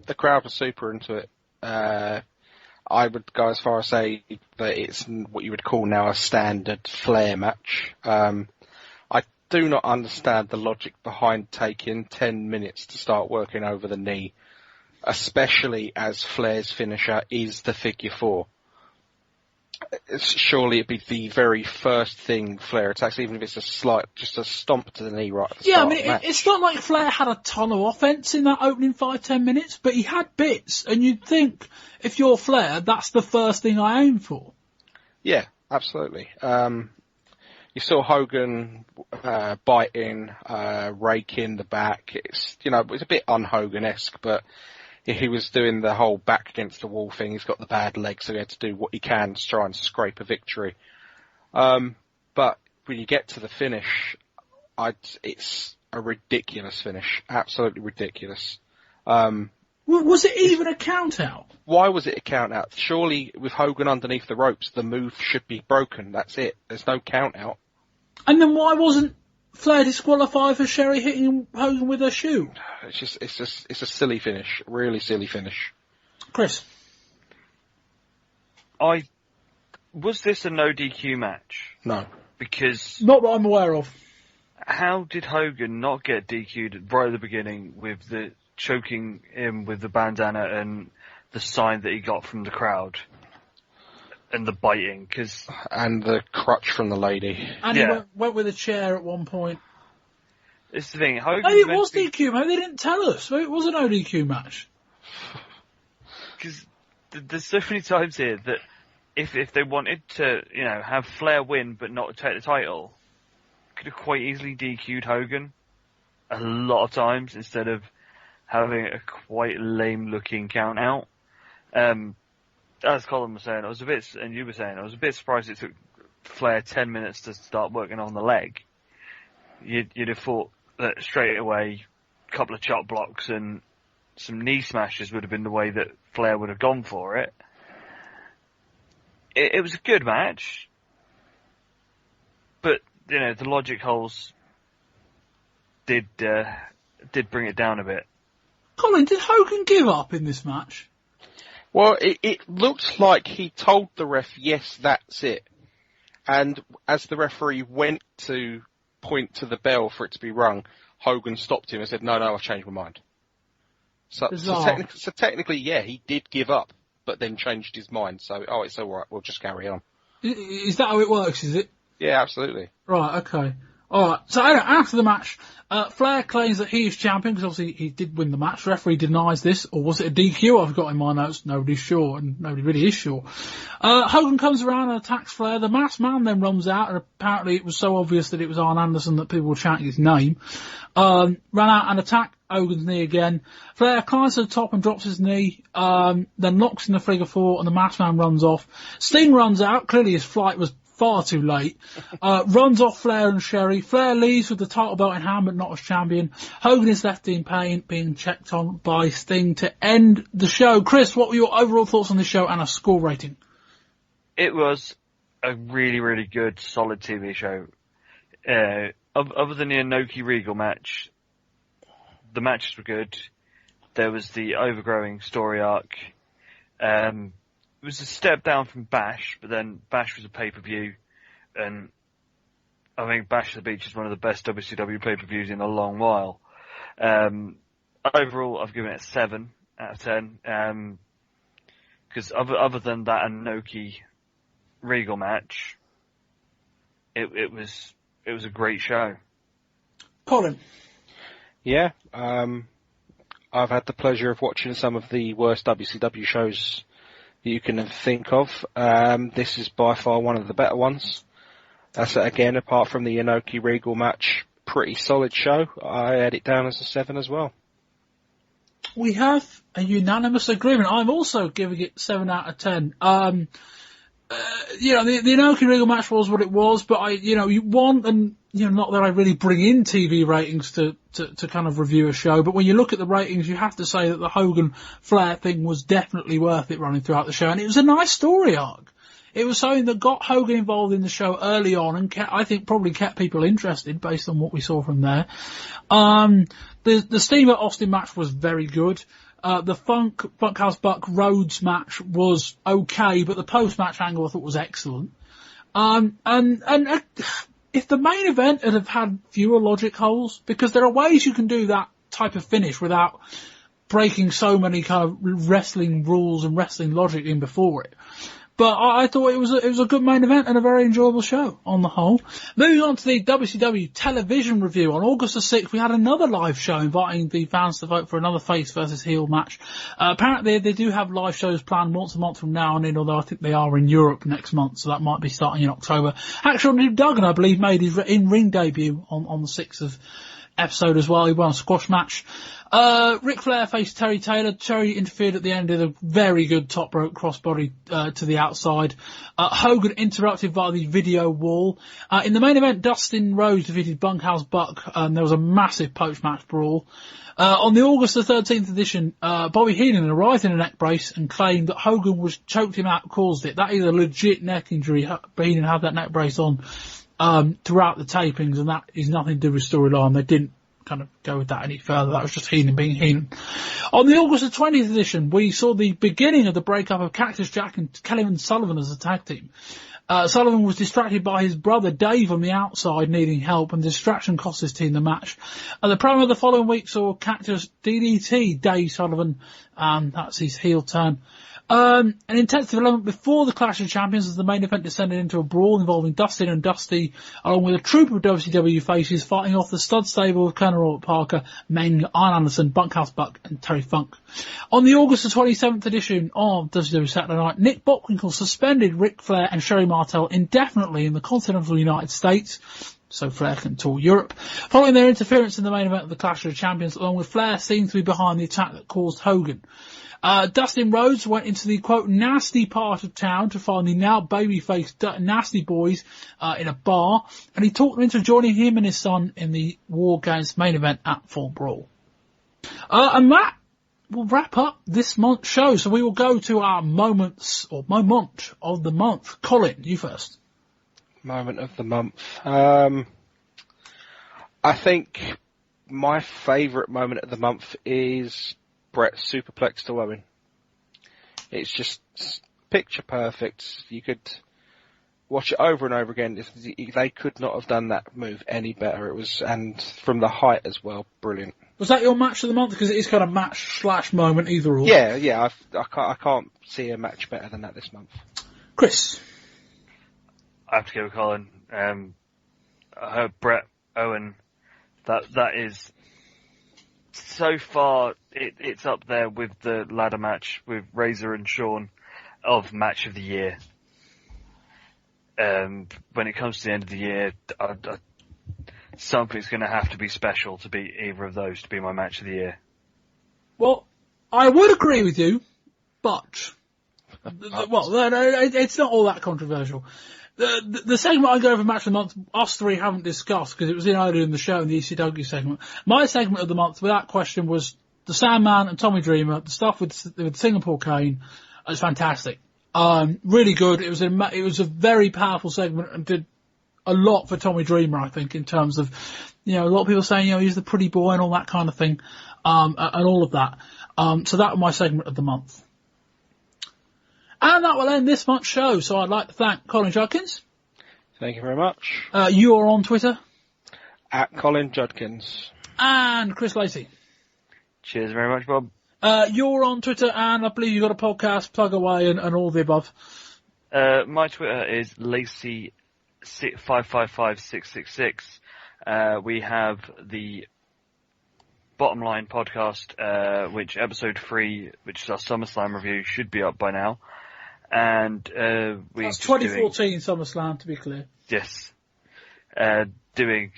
the crowd was super into it. I would go as far as say that it's what you would call now a standard Flair match. I do not understand the logic behind taking 10 minutes to start working over the knee, especially as Flair's finisher is the figure four. Surely it'd be the very first thing Flair attacks, even if it's just a stomp to the knee right at the start. Yeah, I mean, it's not like Flair had a ton of offense in that opening 5-10 minutes, but he had bits, and you'd think, if you're Flair, that's the first thing I aim for. Yeah, absolutely. You saw Hogan biting, raking the back. It's, it was a bit un-Hogan-esque, but he was doing the whole back against the wall thing. He's got the bad leg, so he had to do what he can to try and scrape a victory. But when you get to the finish, it's a ridiculous finish. Absolutely ridiculous. Was it even a count out? Why was it a count out? Surely with Hogan underneath the ropes, the move should be broken. That's it. There's no count out. And then why wasn't Flair disqualified for Sherry hitting Hogan with her shoe? It's a silly finish. Really silly finish. Chris? Was this a no DQ match? No. Because... Not that I'm aware of. How did Hogan not get DQ'd right at the beginning with the choking him with the bandana and the sign that he got from the crowd? And the biting, and the crutch from the lady. And he went with a chair at one point. It's the thing, Hogan... Maybe it was DQ, maybe they didn't tell us. Maybe it was an no DQ match. Because there's so many times here that if they wanted to, have Flair win but not take the title, could have quite easily DQ'd Hogan a lot of times instead of having a quite lame-looking count-out. As Colin was saying, and you were saying, I was a bit surprised it took Flair 10 minutes to start working on the leg. You'd have thought that straight away, a couple of chop blocks and some knee smashes would have been the way that Flair would have gone for it. It was a good match, but the logic holes did bring it down a bit. Colin, did Hogan give up in this match? Well, it looked like he told the ref, yes, that's it. And as the referee went to point to the bell for it to be rung, Hogan stopped him and said, no, I've changed my mind. So technically, yeah, he did give up, but then changed his mind. So, it's all right, we'll just carry on. Is that how it works, is it? Yeah, absolutely. Right, okay. Alright, so after the match, Flair claims that he is champion, because obviously he did win the match. The referee denies this, or was it a DQ? I've got in my notes, nobody's sure, and nobody really is sure. Hogan comes around and attacks Flair. The masked man then runs out, and apparently it was so obvious that it was Arn Anderson that people were chanting his name. Ran out and attacked Hogan's knee again. Flair climbs to the top and drops his knee, then locks in the figure four, and the masked man runs off. Sting runs out, clearly his flight was far too late, runs off Flair and Sherry. Flair leaves with the title belt in hand but not as champion. Hogan is left in pain, being checked on by Sting to end the show. Chris, what were your overall thoughts on this show and a score rating? It was a really, really good, solid TV show. Other than the Inoki Regal match, the matches were good. There was the overgrowing story arc. It was a step down from Bash, but then Bash was a pay-per-view, and I think Bash at the Beach is one of the best WCW pay-per-views in a long while. Overall, I've given it a 7 out of 10, because other than that Inoki Regal match, it was a great show. Colin? Yeah, I've had the pleasure of watching some of the worst WCW shows you can think of. This is by far one of the better ones. That's again, apart from the Inoki Regal match, pretty solid show. I had it down as a 7 as well. We have a unanimous agreement. I'm also giving it 7 out of 10. The Inoki Regal match was what it was, but you want, and not that I really bring in TV ratings to kind of review a show, but when you look at the ratings, you have to say that the Hogan Flair thing was definitely worth it running throughout the show, and it was a nice story arc. It was something that got Hogan involved in the show early on, and I think probably kept people interested based on what we saw from there. The Steamer Austin match was very good. The Funkhouse Buck Rhodes match was okay, but the post-match angle I thought was excellent. If the main event had have had fewer logic holes, because there are ways you can do that type of finish without breaking so many kind of wrestling rules and wrestling logic in before it. But I thought it was a good main event and a very enjoyable show on the whole. Moving on to the WCW television review. On August the 6th, we had another live show inviting the fans to vote for another face versus heel match. Apparently they do have live shows planned once a month from now on in, although I think they are in Europe next month, so that might be starting in October. Actually, Duggan, I believe, made his in-ring debut on the 6th of episode as well. He won a squash match. Ric Flair faced Terry Taylor. Terry interfered at the end of a very good top rope crossbody to the outside. Hogan interrupted via the video wall. In the main event, Dustin Rhodes defeated Bunkhouse Buck. There was a massive post-match brawl. On the August the 13th edition, Bobby Heenan arrived in a neck brace and claimed that Hogan was choked him out, caused it. That is a legit neck injury. Heenan had that neck brace on throughout the tapings, and that is nothing to do with storyline. They didn't kind of go with that any further. That was just Heenan being Heenan. On the August the 20th edition, we saw the beginning of the breakup of Cactus Jack and Kelly and Sullivan as a tag team. Sullivan was distracted by his brother Dave on the outside needing help, and the distraction cost his team the match. The promo of the following week saw Cactus DDT Dave Sullivan, and that's his heel turn. An intense development before the Clash of Champions as the main event descended into a brawl involving Dustin and Dusty, along with a troop of WCW faces fighting off the stud stable of Colonel Robert Parker, Meng, Arn Anderson, Bunkhouse Buck, and Terry Funk. On the August the 27th edition of WCW Saturday Night, Nick Bockwinkel suspended Ric Flair and Sherry Martel indefinitely in the continental United States, so Flair can tour Europe, following their interference in the main event of the Clash of Champions, along with Flair seen to be behind the attack that caused Hogan. Dustin Rhodes went into the, quote, nasty part of town to find the now babyface Nasty Boys in a bar, and he talked them into joining him and his son in the War Games main event at Full Brawl. And that will wrap up this month's show, so we will go to our moments, or moment of the month. Colin, you first. Moment of the month. I think my favourite moment of the month is Bret's superplex to Owen. It's just picture perfect. You could watch it over and over again. They could not have done that move any better. It was, and from the height as well, brilliant. Was that your match of the month? Because it is kind of match/moment either or. Yeah. I can't see a match better than that this month. Chris, I have to go with Colin. Bret Owen. That is. So far, it's up there with the ladder match with Razor and Shawn of match of the year. When it comes to the end of the year, something's going to have to be special to beat either of those to be my match of the year. Well, I would agree with you, but it's not all that controversial. The segment I go for match of the month, us three haven't discussed because it was in earlier in the show in the ECW segment. My segment of the month, without question, was the Sandman and Tommy Dreamer, the stuff with Singapore Kane. It was fantastic. Really good. It was a very powerful segment and did a lot for Tommy Dreamer, I think, in terms of, a lot of people saying, he's the pretty boy and all that kind of thing, and all of that. So that was my segment of the month. And that will end this month's show, so I'd like to thank Colin Judkins. Thank you very much. You are on Twitter. At Colin Judkins. And Chris Lacey. Cheers very much, Bob. You're on Twitter, and I believe you've got a podcast, plug away, and all the above. My Twitter is Lacey555666. We have the Bottom Line podcast, which episode 3, which is our SummerSlam review, should be up by now. And that's 2014 SummerSlam, to be clear. Yes, doing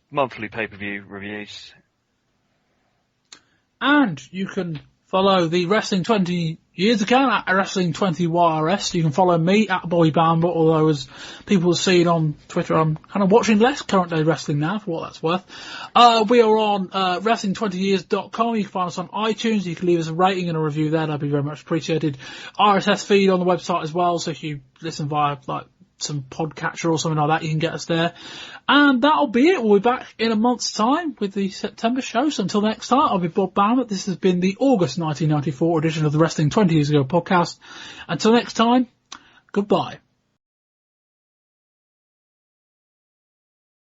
monthly pay-per-view reviews. And you can follow the Wrestling 20 Years account at Wrestling 20 YRS. You can follow me at Bobby Bamber, although as people have seen on Twitter, I'm kind of watching less current day wrestling now, for what that's worth. We are on wrestling20years.com. You can find us on iTunes. You can leave us a rating and a review there. That'd be very much appreciated. RSS feed on the website as well, so if you listen via some podcatcher or something like that, you can get us there. And that'll be it. We'll be back in a month's time with the September show. So until next time, I'll be Bob Bamber. This has been the August 1994 edition of the Wrestling 20 Years Ago podcast. Until next time, goodbye.